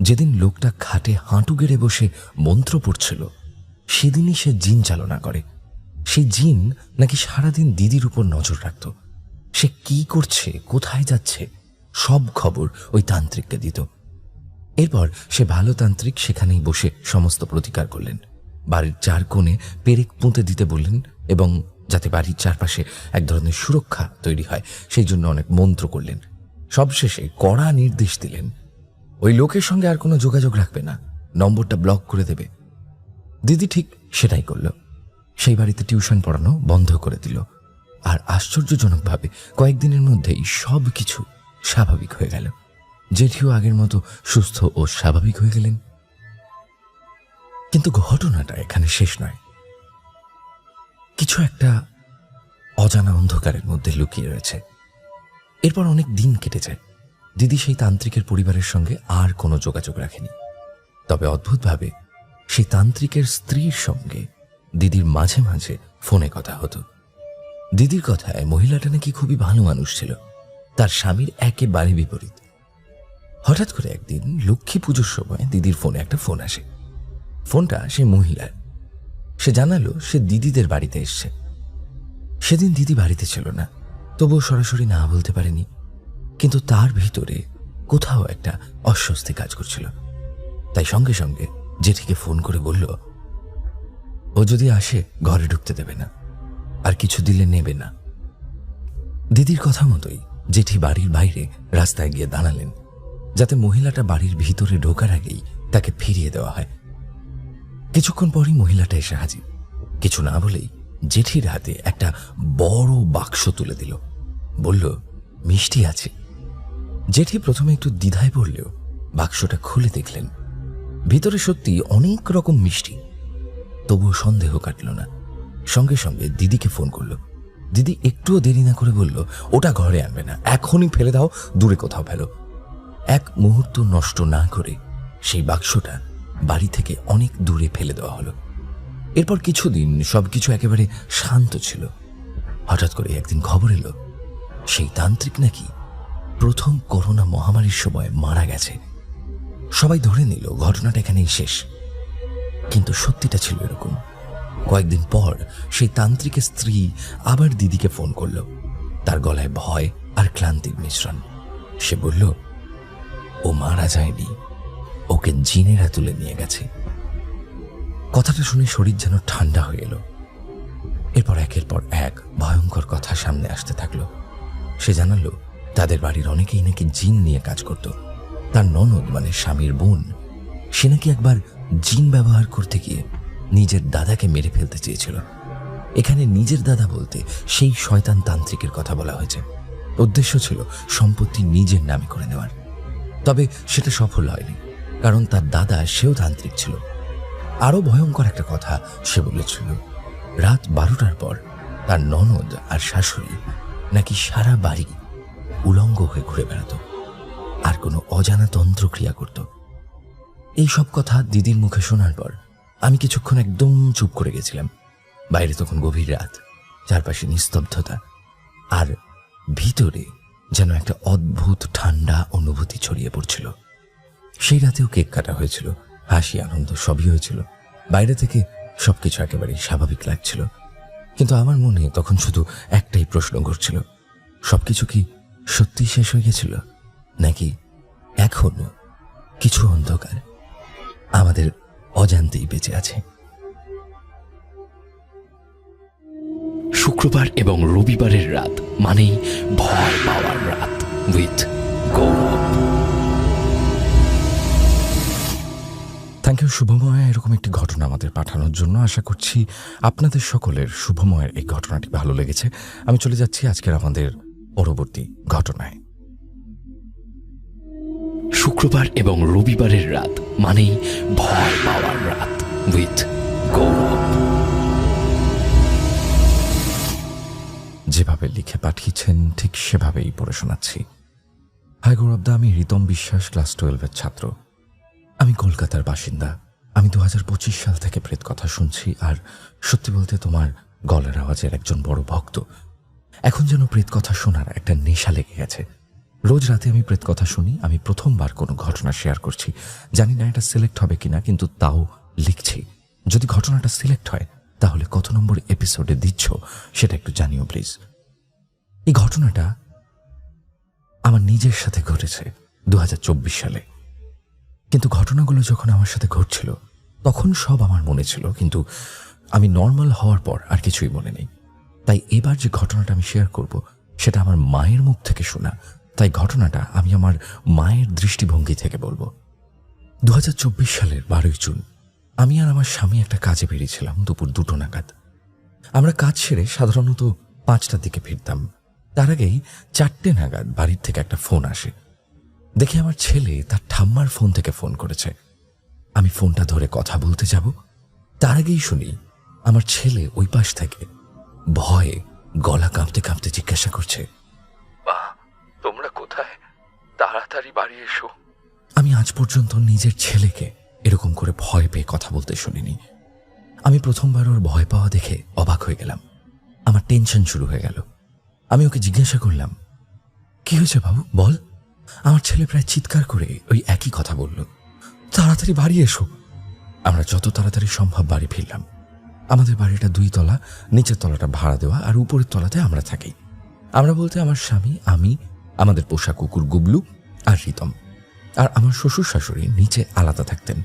Speaker 3: যেদিন লোকটা খাটে হাঁটু গেড়ে বসে মন্ত্র পড়ছিল সেদিনই সে জিন চালনা করে। সেই জিন নাকি সারাদিন দিদির উপর নজর রাখত। সে কি করছে, কোথায় যাচ্ছে, সব খবর ওই তান্ত্রিককে দিত। এরপর সে ভালো তান্ত্রিক সেখানেই বসে সমস্ত প্রতিকার করলেন। বাড়ির 4 কোণে পেরেক পুঁতে দিতে বললেন এবং যাতে বাড়ির চারপাশে এক ধরনের সুরক্ষা তৈরি হয় সেই জন্য অনেক মন্ত্র করলেন। সবশেষে কড়া নির্দেশ দিলেন, ওই লোকের সঙ্গে আর কোনো যোগাযোগ রাখবে না, নম্বরটা ব্লক করে দেবে। দিদি ঠিক সেটাই করল। সেই বাড়িতে টিউশন পড়ানো বন্ধ করে দিল। আর আশ্চর্যজনকভাবে কয়েকদিনের মধ্যেই সব কিছু স্বাভাবিক হয়ে গেল। জেঠিও আগের মতো সুস্থ ও স্বাভাবিক হয়ে গেলেন। কিন্তু ঘটনাটা এখানে শেষ নয়। কিছু একটা অজানা অন্ধকারের মধ্যে লুকিয়ে রয়েছে। এরপর অনেক দিন কেটে যায়। দিদি সেই তান্ত্রিকের পরিবারের সঙ্গে আর কোনো যোগাযোগ রাখেনি। তবে অদ্ভুতভাবে সেই তান্ত্রিকের স্ত্রীর সঙ্গে দিদির মাঝে মাঝে ফোনে কথা হতো। দিদির কথায় মহিলাটা নাকি খুবই ভালো মানুষ ছিল, তার স্বামীর একেবারে বিপরীত। হঠাৎ করে একদিন লক্ষ্মী পুজোর সময় দিদির ফোনে একটা ফোন আসে। ফোনটা সেই মহিলার। সে জানালো সে দিদিদের বাড়িতে এসছে। সেদিন দিদি বাড়িতে ছিল না, তবুও সরাসরি না বলতে পারেনি। কিন্তু তার ভিতরে কোথাও একটা অস্বস্তি কাজ করছিল। তাই সঙ্গে সঙ্গে জেঠিকে ফোন করে বলল, ও যদি আসে ঘরে ঢুকতে দেবে না, আর কিছু দিলে নেবে না। দিদির কথা মতোই জেঠি বাড়ির বাইরে রাস্তায় গিয়ে দাঁড়ালেন, যাতে মহিলাটা বাড়ির ভিতরে ঢোকার আগেই তাকে ফিরিয়ে দেওয়া হয়। কিছুক্ষণ পরই মহিলাটা এসে হাজির। কিছু না বলেই জেঠির হাতে একটা বড় বাক্স তুলে দিল। বলল, মিষ্টি আছে। জেঠি প্রথমে একটু দ্বিধায় পড়লেও বাক্সটা খুলে দেখলেন ভিতরে সত্যি অনেক রকম মিষ্টি। তবুও সন্দেহ কাটল না। সঙ্গে সঙ্গে দিদিকে ফোন করলো। দিদি একটুও দেরি না করে বলল, ওটা ঘরে আনবে না, এখনই ফেলে দাও, দূরে কোথাও ফেলো। এক মুহূর্ত নষ্ট না করে সেই বাক্সটা বাড়ি থেকে অনেক দূরে ফেলে দেওয়া হলো। এরপর কিছুদিন সবকিছু একেবারে শান্ত ছিল। হঠাৎ করে একদিন খবর এলো সেই তান্ত্রিক নাকি প্রথম করোনা মহামারীর সময় মারা গেছে। সবাই ধরে নিল ঘটনাটা এখানেই শেষ, কিন্তু সত্যিটা ছিল এরকম। কয়েকদিন পর সেই তান্ত্রিকের স্ত্রী আবার দিদিকে ফোন করলো। তার গলায় ভয় আর ক্লান্তির মিশ্রণ। সে বলল, ও মারা যায়নি, ওকে জিনেরা তুলে নিয়ে গেছে। কথাটা শুনে শরীর যেন ঠান্ডা হয়ে এলো। এরপর একের পর এক ভয়ঙ্কর কথা সামনে আসতে থাকলো। সে জানালো তাদের বাড়ির অনেকেই নাকি জিন নিয়ে কাজ করত। তার ননদ মানে স্বামীর বোন, সে নাকি একবার জিন ব্যবহার করতে গিয়ে নিজের দাদাকে মেরে ফেলতে চেয়েছিল। এখানে নিজের দাদা বলতে সেই শয়তান তান্ত্রিকের কথা বলা হয়েছে। উদ্দেশ্য ছিল সম্পত্তি নিজের নামে করে নেওয়ার। তবে সেটা সফল হয়নি, কারণ তার দাদা সেও তান্ত্রিক ছিল। আরো ভয়ঙ্কর একটা কথা সে বলেছিল, রাত 12টার পর তার ননদ আর শাশুড়ি নাকি সারা বাড়ি উলঙ্গ হয়ে ঘুরে বেড়াত আর কোনো অজানা তন্ত্রক্রিয়া করত। এই সব কথা দিদির মুখে শোনার পর আমি কিছুক্ষণ একদম চুপ করে গেছিলাম। বাইরে তখন গভীর রাত, চারপাশে নিস্তব্ধতা, আর ভিতরে যেন একটা অদ্ভুত ঠান্ডা অনুভূতি ছড়িয়ে পড়ছিল। সেই রাতেও কেক কাটা হয়েছিল, হাসি আনন্দ সবই হয়েছিল। বাইরে থেকে সবকিছু একেবারেই স্বাভাবিক লাগছিল, কিন্তু আমার মনে তখন শুধু একটাই প্রশ্ন ঘুরছিল, সবকিছু কি সত্যি শেষ হয়ে গেছিল, নাকি এখনো কিছু অন্ধকার আমাদের অজান্তেই বেঁচে আছে।
Speaker 2: শুক্রবার এবং রবিবারের রাত মানেই ভয় পাওয়ার রাত with Gourab.
Speaker 3: Thank you Shubhamoy এরকম একটি ঘটনা আমাদের পাঠানোর জন্য। আশা করছি আপনাদের সকলের শুভময়ের এই ঘটনাটি ভালো লেগেছে। আমি চলে যাচ্ছি আজকের আমাদের পরবর্তী ঘটনায়।
Speaker 2: শুক্রবার এবং রবিবারের রাত মানেই ভয় পাওয়ার রাত উইথ গৌরব।
Speaker 3: যেভাবে লিখে পাঠিয়েছেন ঠিক সেভাবেই পড়ে শোনাচ্ছি। হাই গৌরবদা, আমি রিতম বিশ্বাস, ক্লাস 12-এর ছাত্র। আমি কলকাতার বাসিন্দা। আমি 2025 সাল থেকে প্রেত কথা শুনছি, আর সত্যি বলতে তোমার গলার আওয়াজের একজন বড় ভক্ত। এখন যেন প্রেত কথা শোনার একটা নেশা লেগে গেছে। রোজ রাতে আমি প্রেত কথা শুনি। আমি প্রথমবার কোনো ঘটনা শেয়ার করছি, জানি না এটা সিলেক্ট হবে কিনা, কিন্তু তাও লিখছি। যদি ঘটনাটা সিলেক্ট হয় তাহলে কত নম্বর এপিসোডে দিচ্ছ সেটা একটু জানিও প্লিজ। এই ঘটনাটা আমার নিজের সাথে ঘটেছে 2024 সালে, কিন্তু ঘটনাগুলো যখন আমার সাথে ঘটছিল তখন সব আমার মনে ছিল, কিন্তু আমি নর্মাল হওয়ার পর আর কিছুই মনে নেই। তাই এবার যে ঘটনাটা আমি শেয়ার করব সেটা আমার মায়ের মুখ থেকে শোনা, তাই ঘটনাটা আমি আমার মায়ের দৃষ্টিভঙ্গি থেকে বলবো। 2024 সালের 12 জুন আমি আর আমার স্বামী একটা কাজে বেরিয়েছিলাম দুপুর 2টো নাগাদ। আমরা কাজ সেরে সাধারণত 5টার দিকে ফিরতাম। তার আগেই 4টে নাগাদ বাড়ির থেকে একটা ফোন আসে। দেখি আমার ছেলে তার ঠাম্মার ফোন থেকে ফোন করেছে। আমি ফোনটা ধরে কথা বলতে যাব, তার আগেই শুনি আমার ছেলে ওই পাশ থেকে ভয়ে গলা কাঁপতে কাঁপতে জিজ্ঞাসা করছে, মা তোমরা কোথায়, তাড়াতাড়ি বাড়ি এসো। আমি আজ পর্যন্ত নিজের ছেলেকে এরকম করে ভয় পেয়ে কথা বলতে শুনিনি। আমি প্রথমবার ওর ভয় পাওয়া দেখে অবাক হয়ে গেলাম। আমার টেনশন শুরু হয়ে গেল। আমি ওকে জিজ্ঞাসা করলাম, কি হয়েছে বাবু বল। আমার ছেলে প্রায় চিৎকার করে ওই একই কথা বলল, তাড়াতাড়ি বাড়ি এসো। আমরা যত তাড়াতাড়ি সম্ভব বাড়ি ফিরলাম। আমাদের বাড়িটা 2 তলা, নিচের তলাটা ভাড়া দেওয়া, আর উপরের তলাতে আমরা থাকি। আমরা বলতে আমার স্বামী, আমি, আমাদের পোষা কুকুর গুবলু আর রিতম, আর আমার শ্বশুর শাশুড়ি নিচে আলাদা থাকতেন।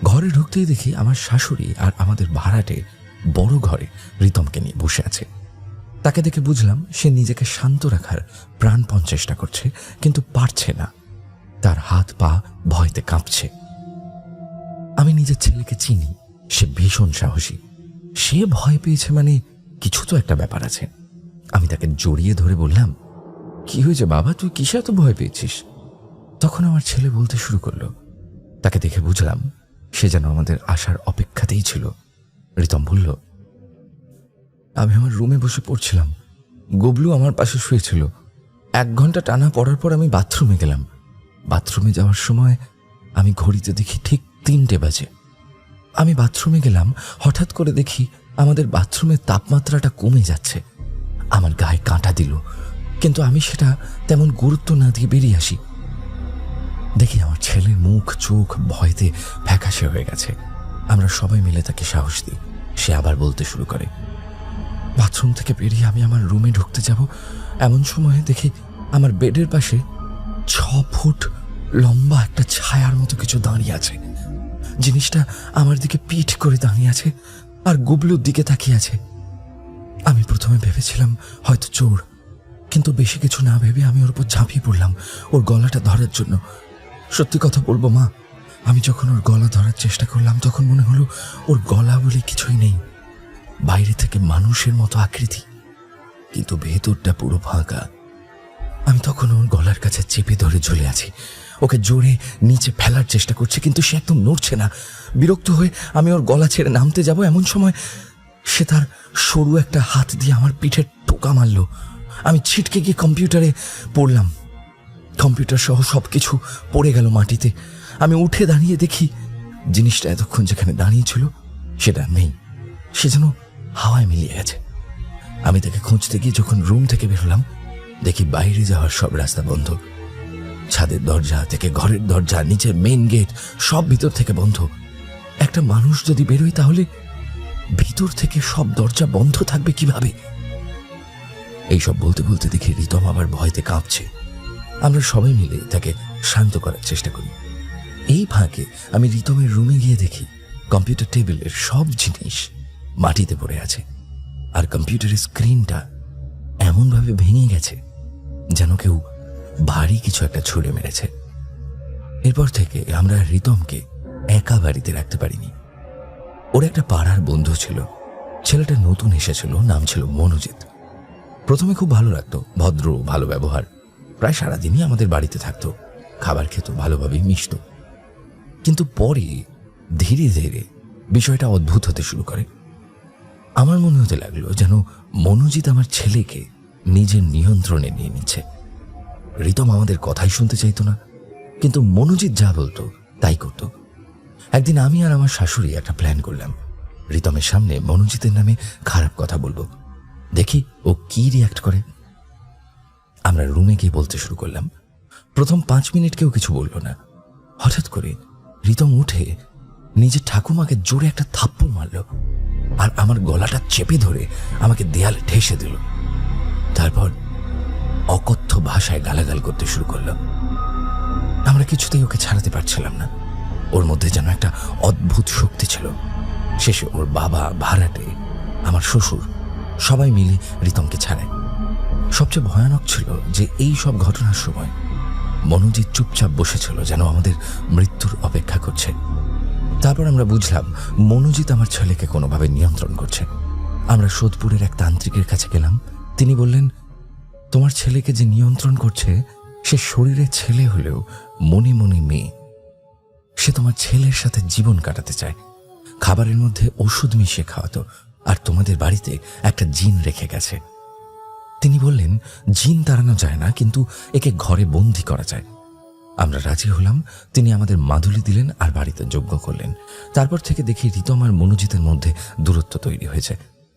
Speaker 3: ঘরে ঢুকতেই দেখি আমার শাশুড়ি আর আমাদের ভাড়াটে বড় ঘরে রিতমকে নিয়ে বসে আছে। তাকে দেখে বুঝলাম সে নিজেকে শান্ত রাখার প্রাণপণ চেষ্টা করছে, কিন্তু পারছে না। তার হাত পা ভয়তে কাঁপছে। আমি নিজের ছেলেকে চিনি, সে ভীষণ সাহসী। সে ভয় পেয়েছে মানে কিছু তো একটা ব্যাপার আছে। আমি তাকে জড়িয়ে ধরে বললাম, কি হয়েছে বাবা, তুই কিসে এত ভয় পেয়েছিস? তখন আমার ছেলে বলতে শুরু করলো। তাকে দেখে বুঝলাম সে যেন আমাদের আসার অপেক্ষাতেই ছিল। রিতম বলল, আমি আমার রুমে বসে পড়ছিলাম, গবলু আমার পাশে শুয়েছিল। 1 ঘন্টা টানা পড়ার পর আমি বাথরুমে গেলাম। বাথরুমে যাওয়ার সময় আমি ঘড়িতে দেখি ঠিক 3টে বাজে। আমি বাথরুমে গেলাম, হঠাৎ করে দেখি আমাদের বাথরুমের তাপমাত্রাটা কমে যাচ্ছে। আমার গায়ে কাঁটা দিল, কিন্তু আমি সেটা তেমন গুরুত্ব না দিয়ে বেরিয়ে আসি। দেখি আমার ছেলের মুখ চোখ ভয়তে ফ্যাকাশে হয়ে গেছে। আমরা সবাই মিলে তাকে সাহস দিই। সে আবার বলতে শুরু করে। বাথরুম থেকে বেরিয়ে আমি আমার রুমে ঢুকতে যাব, এমন সময় দেখি আমার বেডের পাশে 6 ফুট লম্বা একটা ছায়ার মতো কিছু দাঁড়িয়ে আছে। জিনিসটা আমার দিকে পিঠ করে দাঁড়িয়ে আছে আর গুবলুর দিকে তাকিয়ে আছে। আমি প্রথমে ভেবেছিলাম হয়তো চোর, কিন্তু বেশি কিছু না ভেবে আমি ওর উপর ঝাঁপিয়ে পড়লাম ওর গলাটা ধরার জন্য। সত্যি কথা বলবো মা, আমি যখন ওর গলা ধরার চেষ্টা করলাম তখন মনে হলো ওর গলা বলে কিছুই নেই। বাইরে থেকে মানুষের মতো আকৃতি, কিন্তু ভেতরটা পুরো ফাঁকা। আমি তখন ওর গলার কাছে চেপে ধরে ঝুলে আছি। ওকে জোরে নিচে ফেলার চেষ্টা করছে, কিন্তু সে একদম নড়ছে না। বিরক্ত হয়ে আমি ওর গলা ছেড়ে নামতে যাব, এমন সময় সে তার সরু একটা হাত দিয়ে আমার পিঠে টোকা মারল। আমি ছিটকে গিয়ে কম্পিউটারে পড়লাম। কম্পিউটার সহ সবকিছু পড়ে গেল মাটিতে। আমি উঠে দাঁড়িয়ে দেখি জিনিসটা এতক্ষণ যেখানে দাঁড়িয়েছিল সেটা নেই, সে যেন হাওয়ায় মিলিয়ে গেছে। আমি তাকে খুঁজতে গিয়ে যখন রুম থেকে বেরোলাম, দেখি বাইরে যাওয়ার সব রাস্তা বন্ধ। ছাদের দরজা থেকে ঘরের দরজা, নিচের মেইন গেট, সব ভিতর থেকে বন্ধ। একটা মানুষ যদি বেরোয় তাহলে ভিতর থেকে সব দরজা বন্ধ থাকবে কিভাবে? এইসব বলতে বলতে দেখি রিতম আবার ভয়তে কাঁপছে। আমরা সবাই মিলে তাকে শান্ত করার চেষ্টা করি। এই ফাঁকে আমি রিতমের রুমে গিয়ে দেখি কম্পিউটার টেবিলের সব জিনিস মাটিতে পড়ে আছে, আর কম্পিউটারের স্ক্রিনটা এমনভাবে ভেঙে গেছে যেন কেউ ভারী কিছু একটা ছুঁড়ে মেরেছে। এরপর থেকে আমরা রিতমকে একা বাড়িতে রাখতে পারিনি। ওর একটা পাড়ার বন্ধু ছিল, ছেলেটা নতুন এসেছিল, নাম ছিল মনোজিৎ। প্রথমে খুব ভালো লাগতো, ভদ্র, ভালো ব্যবহার, প্রায় সারাদিনই আমাদের বাড়িতে থাকতো, খাবার খেত, ভালোভাবেই মিশত। কিন্তু পরে ধীরে ধীরে বিষয়টা অদ্ভুত হতে শুরু করে। আমার মনে হতে লাগলো যেন মনোজিৎ আমার ছেলেকে নিজের নিয়ন্ত্রণে নিয়ে নিচ্ছে। রিতম আমাদের কথাই শুনতে চাইতো না, কিন্তু মনোজিৎ যা বলতো তাই করত। একদিন আমি আর আমার শাশুড়ি একটা প্ল্যান করলাম, রিতমের সামনে মনোজিতের নামে খারাপ কথা বলবো, দেখি ও কি রিয়াক্ট করে। আমরা রুমে গিয়ে বলতে শুরু করলাম। প্রথম 5 মিনিট কেউ কিছু বলল না। হঠাৎ করে রিতম উঠে নিজের ঠাকুমাকে জোরে একটা থাপ্পড় মারল আর আমার গলাটা চেপে ধরে আমাকে দেয়ালে ঠেসে দিল। তারপর অকথ্য ভাষায় গালাগাল করতে শুরু করল। আমরা কিছুতেই ওকে ছাড়াতে পারছিলাম না। ওর মধ্যে যেন একটা অদ্ভুত শক্তি ছিল। শেষে ওর বাবা, ভাড়াটে, আমার শ্বশুর সবাই মিলে রিতমকে ছাড়ায়। সবচেয়ে ভয়ানক ছিল যে এই সব ঘটনার সময় মনোজিৎ চুপচাপ বসেছিল, যেন আমাদের মৃত্যুর অপেক্ষা করছে। তারপর আমরা বুঝলাম মনোজিৎ আমার ছেলেকে কোনোভাবে নিয়ন্ত্রণ করছে। আমরা সোদপুরের এক তান্ত্রিকের কাছে গেলাম। তিনি বললেন, তোমার ছেলেকে যে নিয়ন্ত্রণ করছে সে শরীরে ছেলে হলেও মনে মনে মেয়ে। সে তোমার ছেলের সাথে জীবন কাটাতে চায়। খাবারের মধ্যে ওষুধ মিশিয়ে খাওয়াতো, আর তোমাদের বাড়িতে একটা জিন রেখে গেছে। তিনি বললেন, জিন তাড়ানো যায় না, কিন্তু একে ঘরে বন্দি করা যায়। আমরা রাজি হলাম। তিনি আমাদের মাদুলি দিলেন আর বাড়িতে যজ্ঞ করলেন। তারপর থেকে দেখি রিতম আর মনোজিতের মধ্যে দূরত্ব তৈরি হয়েছে।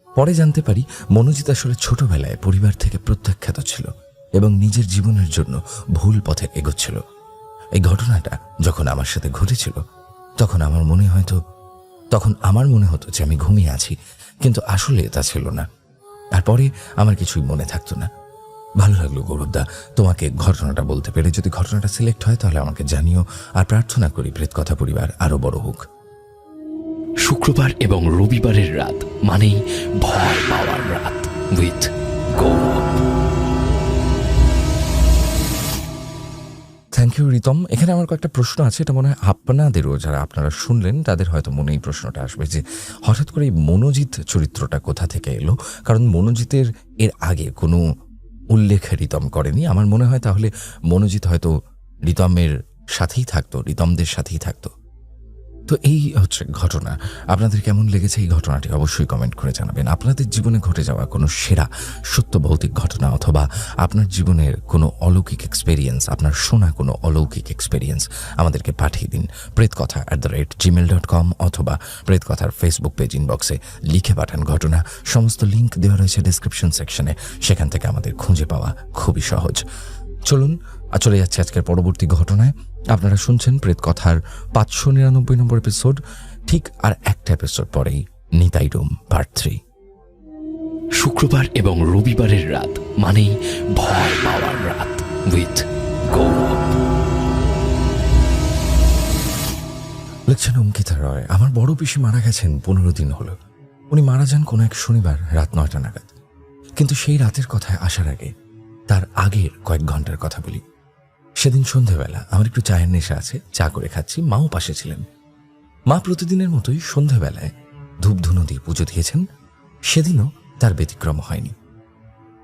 Speaker 3: পরে জানতে পারি মনোজিৎ আসলে ছোটবেলায় পরিবার থেকে প্রত্যাখ্যাত ছিল এবং নিজের জীবনের জন্য ভুল পথে এগোচ্ছিল। এই ঘটনাটা যখন আমার সাথে ঘটেছিল তখন আমার মনে হতো যে আমি ঘুমিয়ে আছি, কিন্তু আসলে তা ছিল না। আর পরে আমার কিছুই মনে থাকতো না। ভালো লাগলো গৌরবদা তোমাকে ঘটনাটা বলতে পেরে। যদি ঘটনাটা সিলেক্ট হয় তাহলে আমাকে জানিও, আর প্রার্থনা করি প্রেতকথা পরিবার আরো বড় হোক।
Speaker 2: শুক্রবার এবং রবিবারের রাত মানেই ভয় পাওয়ার রাত with Gourab.
Speaker 3: Thank you Ritam. এখানে আমার কয়েকটা প্রশ্ন আছে, এটা মনে হয় আপনাদেরও, যারা আপনারা শুনলেন তাদের হয়তো মনে এই প্রশ্নটা আসবে যে হঠাৎ করে এই মনোজিৎ চরিত্রটা কোথা থেকে এলো। কারণ মনোজিতের এর আগে কোনো উল্লেখ রিতম করেনি। আমার মনে হয় তাহলে মনোজিৎ হয়তো রিতমের সাথেই থাকতো, রিতমদের সাথেই থাকতো। তো এই হচ্ছে ঘটনা। আপনাদের কেমন লেগেছে এই ঘটনাটি অবশ্যই কমেন্ট করে জানাবেন। আপনাদের জীবনে ঘটে যাওয়া কোনো সেরা সত্য ভৌতিক ঘটনা অথবা আপনার জীবনের কোনো অলৌকিক এক্সপেরিয়েন্স, আপনার শোনা কোনো অলৌকিক এক্সপেরিয়েন্স আমাদেরকে পাঠিয়ে দিন pretkotha@gmail.com অথবা প্রেতকথার ফেসবুক পেজ ইনবক্সে লিখে পাঠান ঘটনা। সমস্ত লিঙ্ক দেওয়া রয়েছে ডেসক্রিপশন সেকশনে, সেখান থেকে আমাদের খুঁজে পাওয়া খুবই সহজ। চলুন চলে যাচ্ছে আজকের পরবর্তী ঘটনায়। আপনারা শুনছেন প্রেতকথার 599 নম্বর এপিসোড। ঠিক আর একটা এপিসোড পরেই নিতাই রুম পার্ট 3।
Speaker 2: শুক্রবার এবং রবিবারের রাত মানেই ভয় পাওয়ার রাত উইথ গৌরব।
Speaker 3: লিখছেন অঙ্কিতা রয়। আমার বড় পিসি মারা গেছেন 15 দিন হলো। উনি মারা যান কোনো এক শনিবার রাত 9টা নাগাদ। কিন্তু সেই রাতের কথায় আসার আগে তার আগের কয়েক ঘন্টার কথা বলি। সেদিন সন্ধেবেলা আমার একটু চায়ের নেশা আছে, চা করে খাচ্ছি, মাও পাশে ছিলেন। মা প্রতিদিনের মতোই সন্ধেবেলায় ধূপধুনো দিয়ে পুজো দিয়েছেন। সেদিনও তার ব্যতিক্রম হয়নি।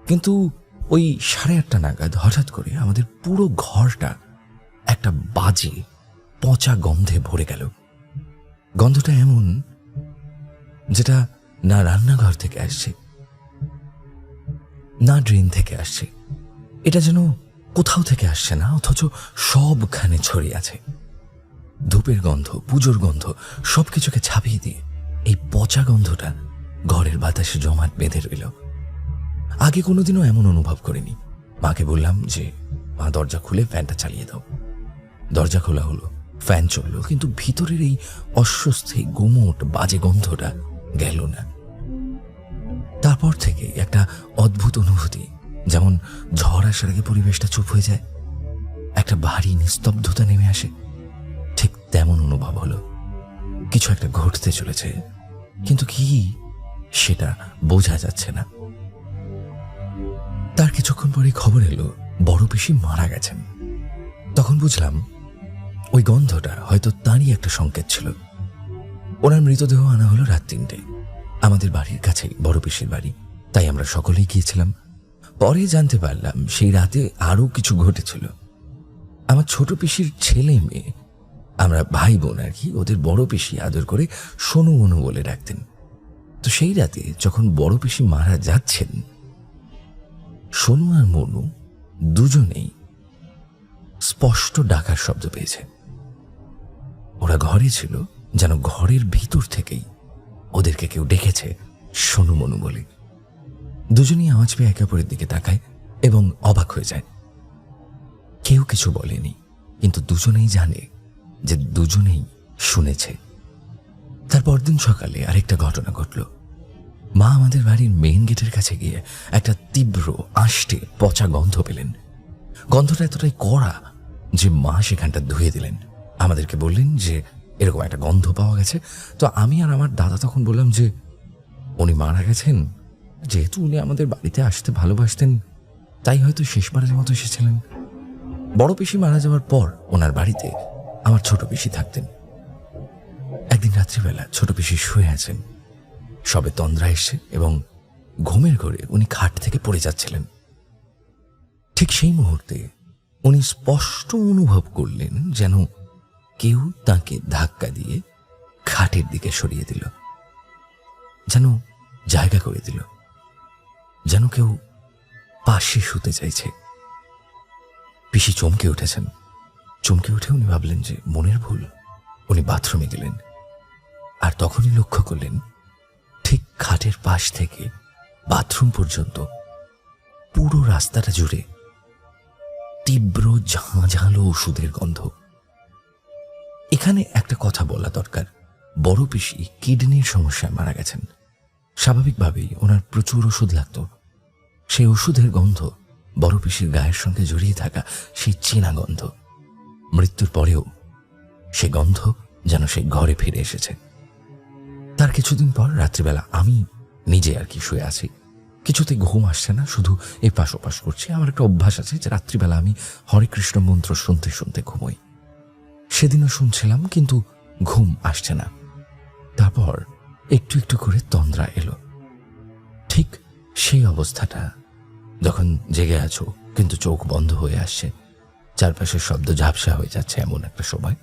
Speaker 3: কিন্তু ওই 8:30 নাগাদ হঠাৎ করে আমাদের পুরো ঘরটা একটা বাজে পচা গন্ধে ভরে গেল। গন্ধটা এমন যেটা না রান্নাঘর থেকে আসছে না ড্রেন থেকে আসছে, এটা যেন কোথাও থেকে আসছে না, অথচ সবখানে ছড়িয়ে আছে। ধূপের গন্ধ, পুজোর গন্ধ সবকিছুকে ছাপিয়ে দিয়ে এই পচা গন্ধটা ঘরের বাতাসে জমাট বেঁধে রইল। আগে কোনোদিনও এমন অনুভব করিনি। মাকে বললাম যে মা দরজা খুলে ফ্যানটা চালিয়ে দাও। দরজা খোলা হলো, ফ্যান চললো, কিন্তু ভিতরের এই অস্বস্তি গুমোট বাজে গন্ধটা গেল না। তারপর থেকে একটা অদ্ভুত অনুভূতি, যেমন ঝড় আসার আগে পরিবেশটা চুপ হয়ে যায়, একটা ভারী নিস্তব্ধতা নেমে আসে, ঠিক তেমন অনুভব হলো। কিছু একটা ঘটতে চলেছে, কিন্তু কি সেটা বোঝা যাচ্ছে না। তার কিছুক্ষণ পরে খবর এলো বড় পিসি মারা গেছেন। তখন বুঝলাম ওই গন্ধটা হয়তো তারই একটা সংকেত ছিল। ওনার মৃতদেহ আনা হলো রাত 3টে। আমাদের বাড়ির কাছেই বড় পিসির বাড়ি, তাই আমরা সকলেই গিয়েছিলাম। পরে জানতে পারলাম সেই রাতে আরো কিছু ঘটেছিল। আমার ছোট পিসির ছেলে মেয়ে, আমরা ভাই বোন আর কি, ওদের বড় পিসি আদর করে সোনু মনু বলে ডাকতেন। তো সেই রাতে যখন বড় পিসি মারা যাচ্ছেন, সোনু আর মনু দুজনেই স্পষ্ট ডাকার শব্দ পেয়েছে। ওরা ঘরে ছিল, যেন ঘরের ভিতর থেকেই ওদেরকে কেউ ডেকেছে সোনু মনু বলে। দুজনেই আওয়াজ পেয়ে একে অপরের দিকে তাকায় এবং অবাক হয়ে যায়। কেউ কিছু বলেনি, কিন্তু দুজনেই জানে যে দুজনেই শুনেছে। তারপর দিন সকালে আরেকটা ঘটনা ঘটল। মা আমাদের বাড়ির মেইন গেটের কাছে গিয়ে একটা তীব্র আষ্টে পচা গন্ধ পেলেন। গন্ধটা এতটাই কড়া যে মা সেখানটা ধুয়ে দিলেন। আমাদেরকে বললেন যে এরকম একটা গন্ধ পাওয়া গেছে। তো আমি আর আমার দাদা তখন বললাম যে উনি মারা গেছেন, যেহেতু উনি আমাদের বাড়িতে আসতে ভালোবাসতেন তাই হয়তো শেষবারের মতো এসেছিলেন। বড় পিসি মারা যাওয়ার পর ওনার বাড়িতে আমার ছোট পিসি থাকতেন। একদিন রাত্রিবেলা ছোট পিসি শুয়ে আছেন, সবে তন্দ্রা এসছে এবং ঘুমের ঘোরে উনি খাট থেকে পড়ে যাচ্ছিলেন। ঠিক সেই মুহূর্তে উনি স্পষ্ট অনুভব করলেন যেন কেউ তাকে ধাক্কা দিয়ে খাটের দিকে সরিয়ে দিল, যেন জায়গা করে দিল, যেন কেউ পাশে শুতে চাইছে। পিসি চমকে উঠেছেন। চমকে উঠে উনি ভাবলেন যে মনের ভুল। উনি বাথরুমে গেলেন, আর তখনই লক্ষ্য করলেন ঠিক খাটের পাশ থেকে বাথরুম পর্যন্ত পুরো রাস্তাটা জুড়ে তীব্র ঝাঁঝালো ওষুধের গন্ধ। এখানে একটা কথা বলা দরকার, বড় পিসি কিডনির সমস্যায় মারা গেছেন। স্বাভাবিকভাবেই ওনার প্রচুর ওষুধ লাগতো। সেই ওষুধের গন্ধ বড় পিসির গায়ের সঙ্গে জড়িয়ে থাকা সেই চেনা গন্ধ। মৃত্যুর পরেও সে গন্ধ যেন সেই ঘরে ফিরে এসেছে। তার কিছুদিন পর রাত্রিবেলা আমি নিজে আর কি শুয়ে আছি, কিছুতে ঘুম আসছে না, শুধু এপাশ ওপাশ করছি। আমার একটা অভ্যাস আছে যে রাত্রিবেলা আমি হরে কৃষ্ণ মন্ত্র শুনতে শুনতে ঘুমোই। সেদিনও শুনছিলাম, কিন্তু ঘুম আসছে না। তারপর একটু একটু করে তন্দ্রা এলো। ঠিক সেই অবস্থাটা যখন জেগে আছো কিন্তু চোখ বন্ধ হয়ে আসছে, চারপাশের শব্দ ঝাপসা হয়ে যাচ্ছে, এমন একটা সময়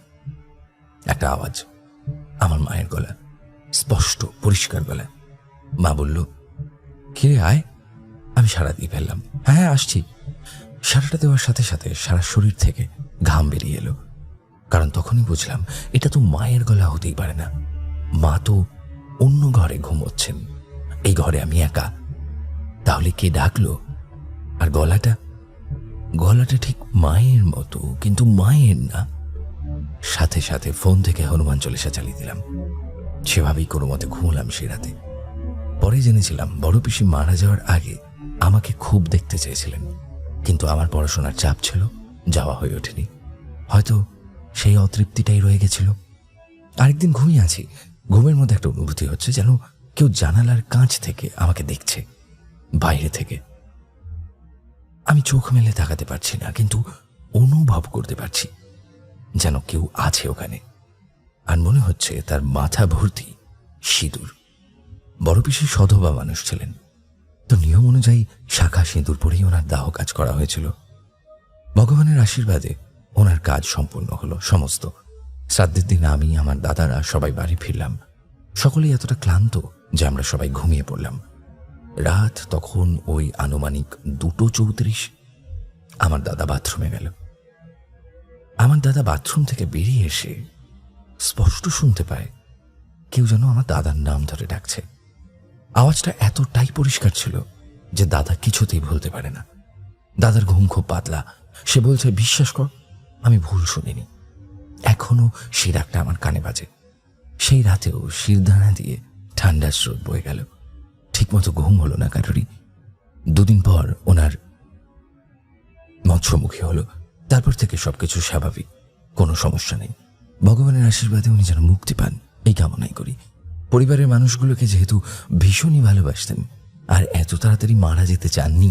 Speaker 3: একটা আওয়াজ, আমার মায়ের গলা, স্পষ্ট পরিষ্কার গলা। মা বলল, কিরে আয়। আমি সাড়া দিয়ে ফেললাম, হ্যাঁ হ্যাঁ আসছি। সারাটা দেওয়ার সাথে সাথে সারা শরীর থেকে ঘাম বেরিয়ে এলো, কারণ তখনই বুঝলাম এটা তো মায়ের গলা হতেই পারে না। মা তো অন্য ঘরে ঘুমোচ্ছেন, এই ঘরে আমি একা। তাহলে কে ডাকলো? আর গলাটা গলাটা ঠিক মায়ের মতো, কিন্তু মায়ের না। সাথে সাথে ফোন থেকে হনুমান চল্লিশা চালিয়ে দিলাম। সেভাবেই কোনো মতে ঘুমলাম সে রাতে। পরে জেনেছিলাম বড় পিসি মারা যাওয়ার আগে আমাকে খুব দেখতে চেয়েছিলেন, কিন্তু আমার পড়াশোনার চাপ ছিল, যাওয়া হয়ে ওঠেনি। হয়তো সেই অতৃপ্তিটাই রয়ে গেছিল। আরেকদিন ঘুমিয়ে আছি, ঘুমের মধ্যে একটা অনুভূতি হচ্ছে যেন কেউ জানালার কাঁচ থেকে আমাকে দেখছে, বাইরে থেকে। আমি চোখ মেলে তাকাতে পারছি না, কিন্তু অনুভব করতে পারছি যেন কেউ আছে ওখানে। আর মনে হচ্ছে তার মাথা ভর্তি সিঁদুর। বড় পিসি সধবা মানুষ ছিলেন, তো নিয়ম অনুযায়ী শাখা সিঁদুর পরেই ওনার দাহ কাজ করা হয়েছিল। ভগবানের আশীর্বাদে ওনার কাজ সম্পূর্ণ হলো সমস্ত। শ্রাদ্ধের দিন আমি, আমার দাদারা সবাই বাড়ি ফিরলাম। সকলেই এতটা ক্লান্ত যে আমরা সবাই ঘুমিয়ে পড়লাম। রাত তখন ওই আনুমানিক 2:34। আমার দাদা বাথরুমে গেল। আমার দাদা বাথরুম থেকে বেরিয়ে এসে স্পষ্ট শুনতে পায় কেউ যেন আমার দাদার নাম ধরে ডাকছে। আওয়াজটা এতটাই পরিষ্কার ছিল যে দাদা কিছুতেই ভুলতে পারে না। দাদার ঘুম খুব পাতলা। সে বলছে, বিশ্বাস কর আমি ভুল শুনিনি, এখনো সে ডাকটা আমার কানে বাজে। সেই রাতেও শিরদাঁড়া দিয়ে ঠান্ডা স্রোত বয়ে গেল। ঠিকমতো ঘুম হলো না কারোরই। 2 দিন পর ওনার মৎস্যমুখী হলো। তারপর থেকে সবকিছু স্বাভাবিক, কোনো সমস্যা নেই। ভগবানের আশীর্বাদে উনি যেন মুক্তি পান এই কামনাই করি। পরিবারের মানুষগুলোকে যেহেতু ভীষণই ভালোবাসতেন আর এত তাড়াতাড়ি মারা যেতে চাননি,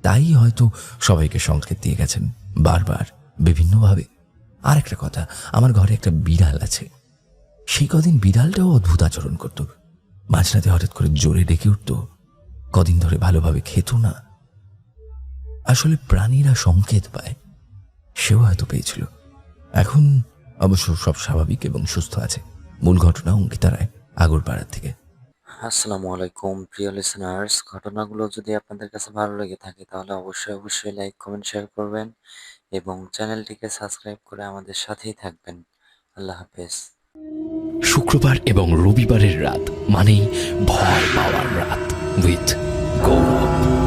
Speaker 3: তাই হয়তো সবাইকে সংকেত দিয়ে গেছেন বারবার বিভিন্নভাবে। আর একটা কথা, আমার ঘরে একটা বিড়াল আছে। সেই কদিন বিড়ালটাও অদ্ভুত আচরণ করত। মাঝরাতে হঠাৎ করে জোরে ডেকে উঠত, কদিন ধরে ভালোভাবে খেত না। আসলে প্রাণীরা সংকেত পায়, সেও হয়তো পেয়েছিল। এখন অবশ্য সব স্বাভাবিক এবং সুস্থ আছে। মূল ঘটনা অঙ্কিতা রায়, আগরপাড়ার থেকে।
Speaker 4: আসসালামু আলাইকুম প্রিয় লিসেনার্স, ঘটনাগুলো যদি আপনাদের কাছে ভালো লেগে থাকে তাহলে অবশ্যই লাইক, কমেন্ট, শেয়ার করবেন এবং চ্যানেলটিকে সাবস্ক্রাইব করে আমাদের সাথেই থাকবেন। আল্লাহ হাফেজ।
Speaker 2: শুক্রবার এবং রবিবারের রাত মানেই ভয় পাওয়ার রাত উইথ গৌরব।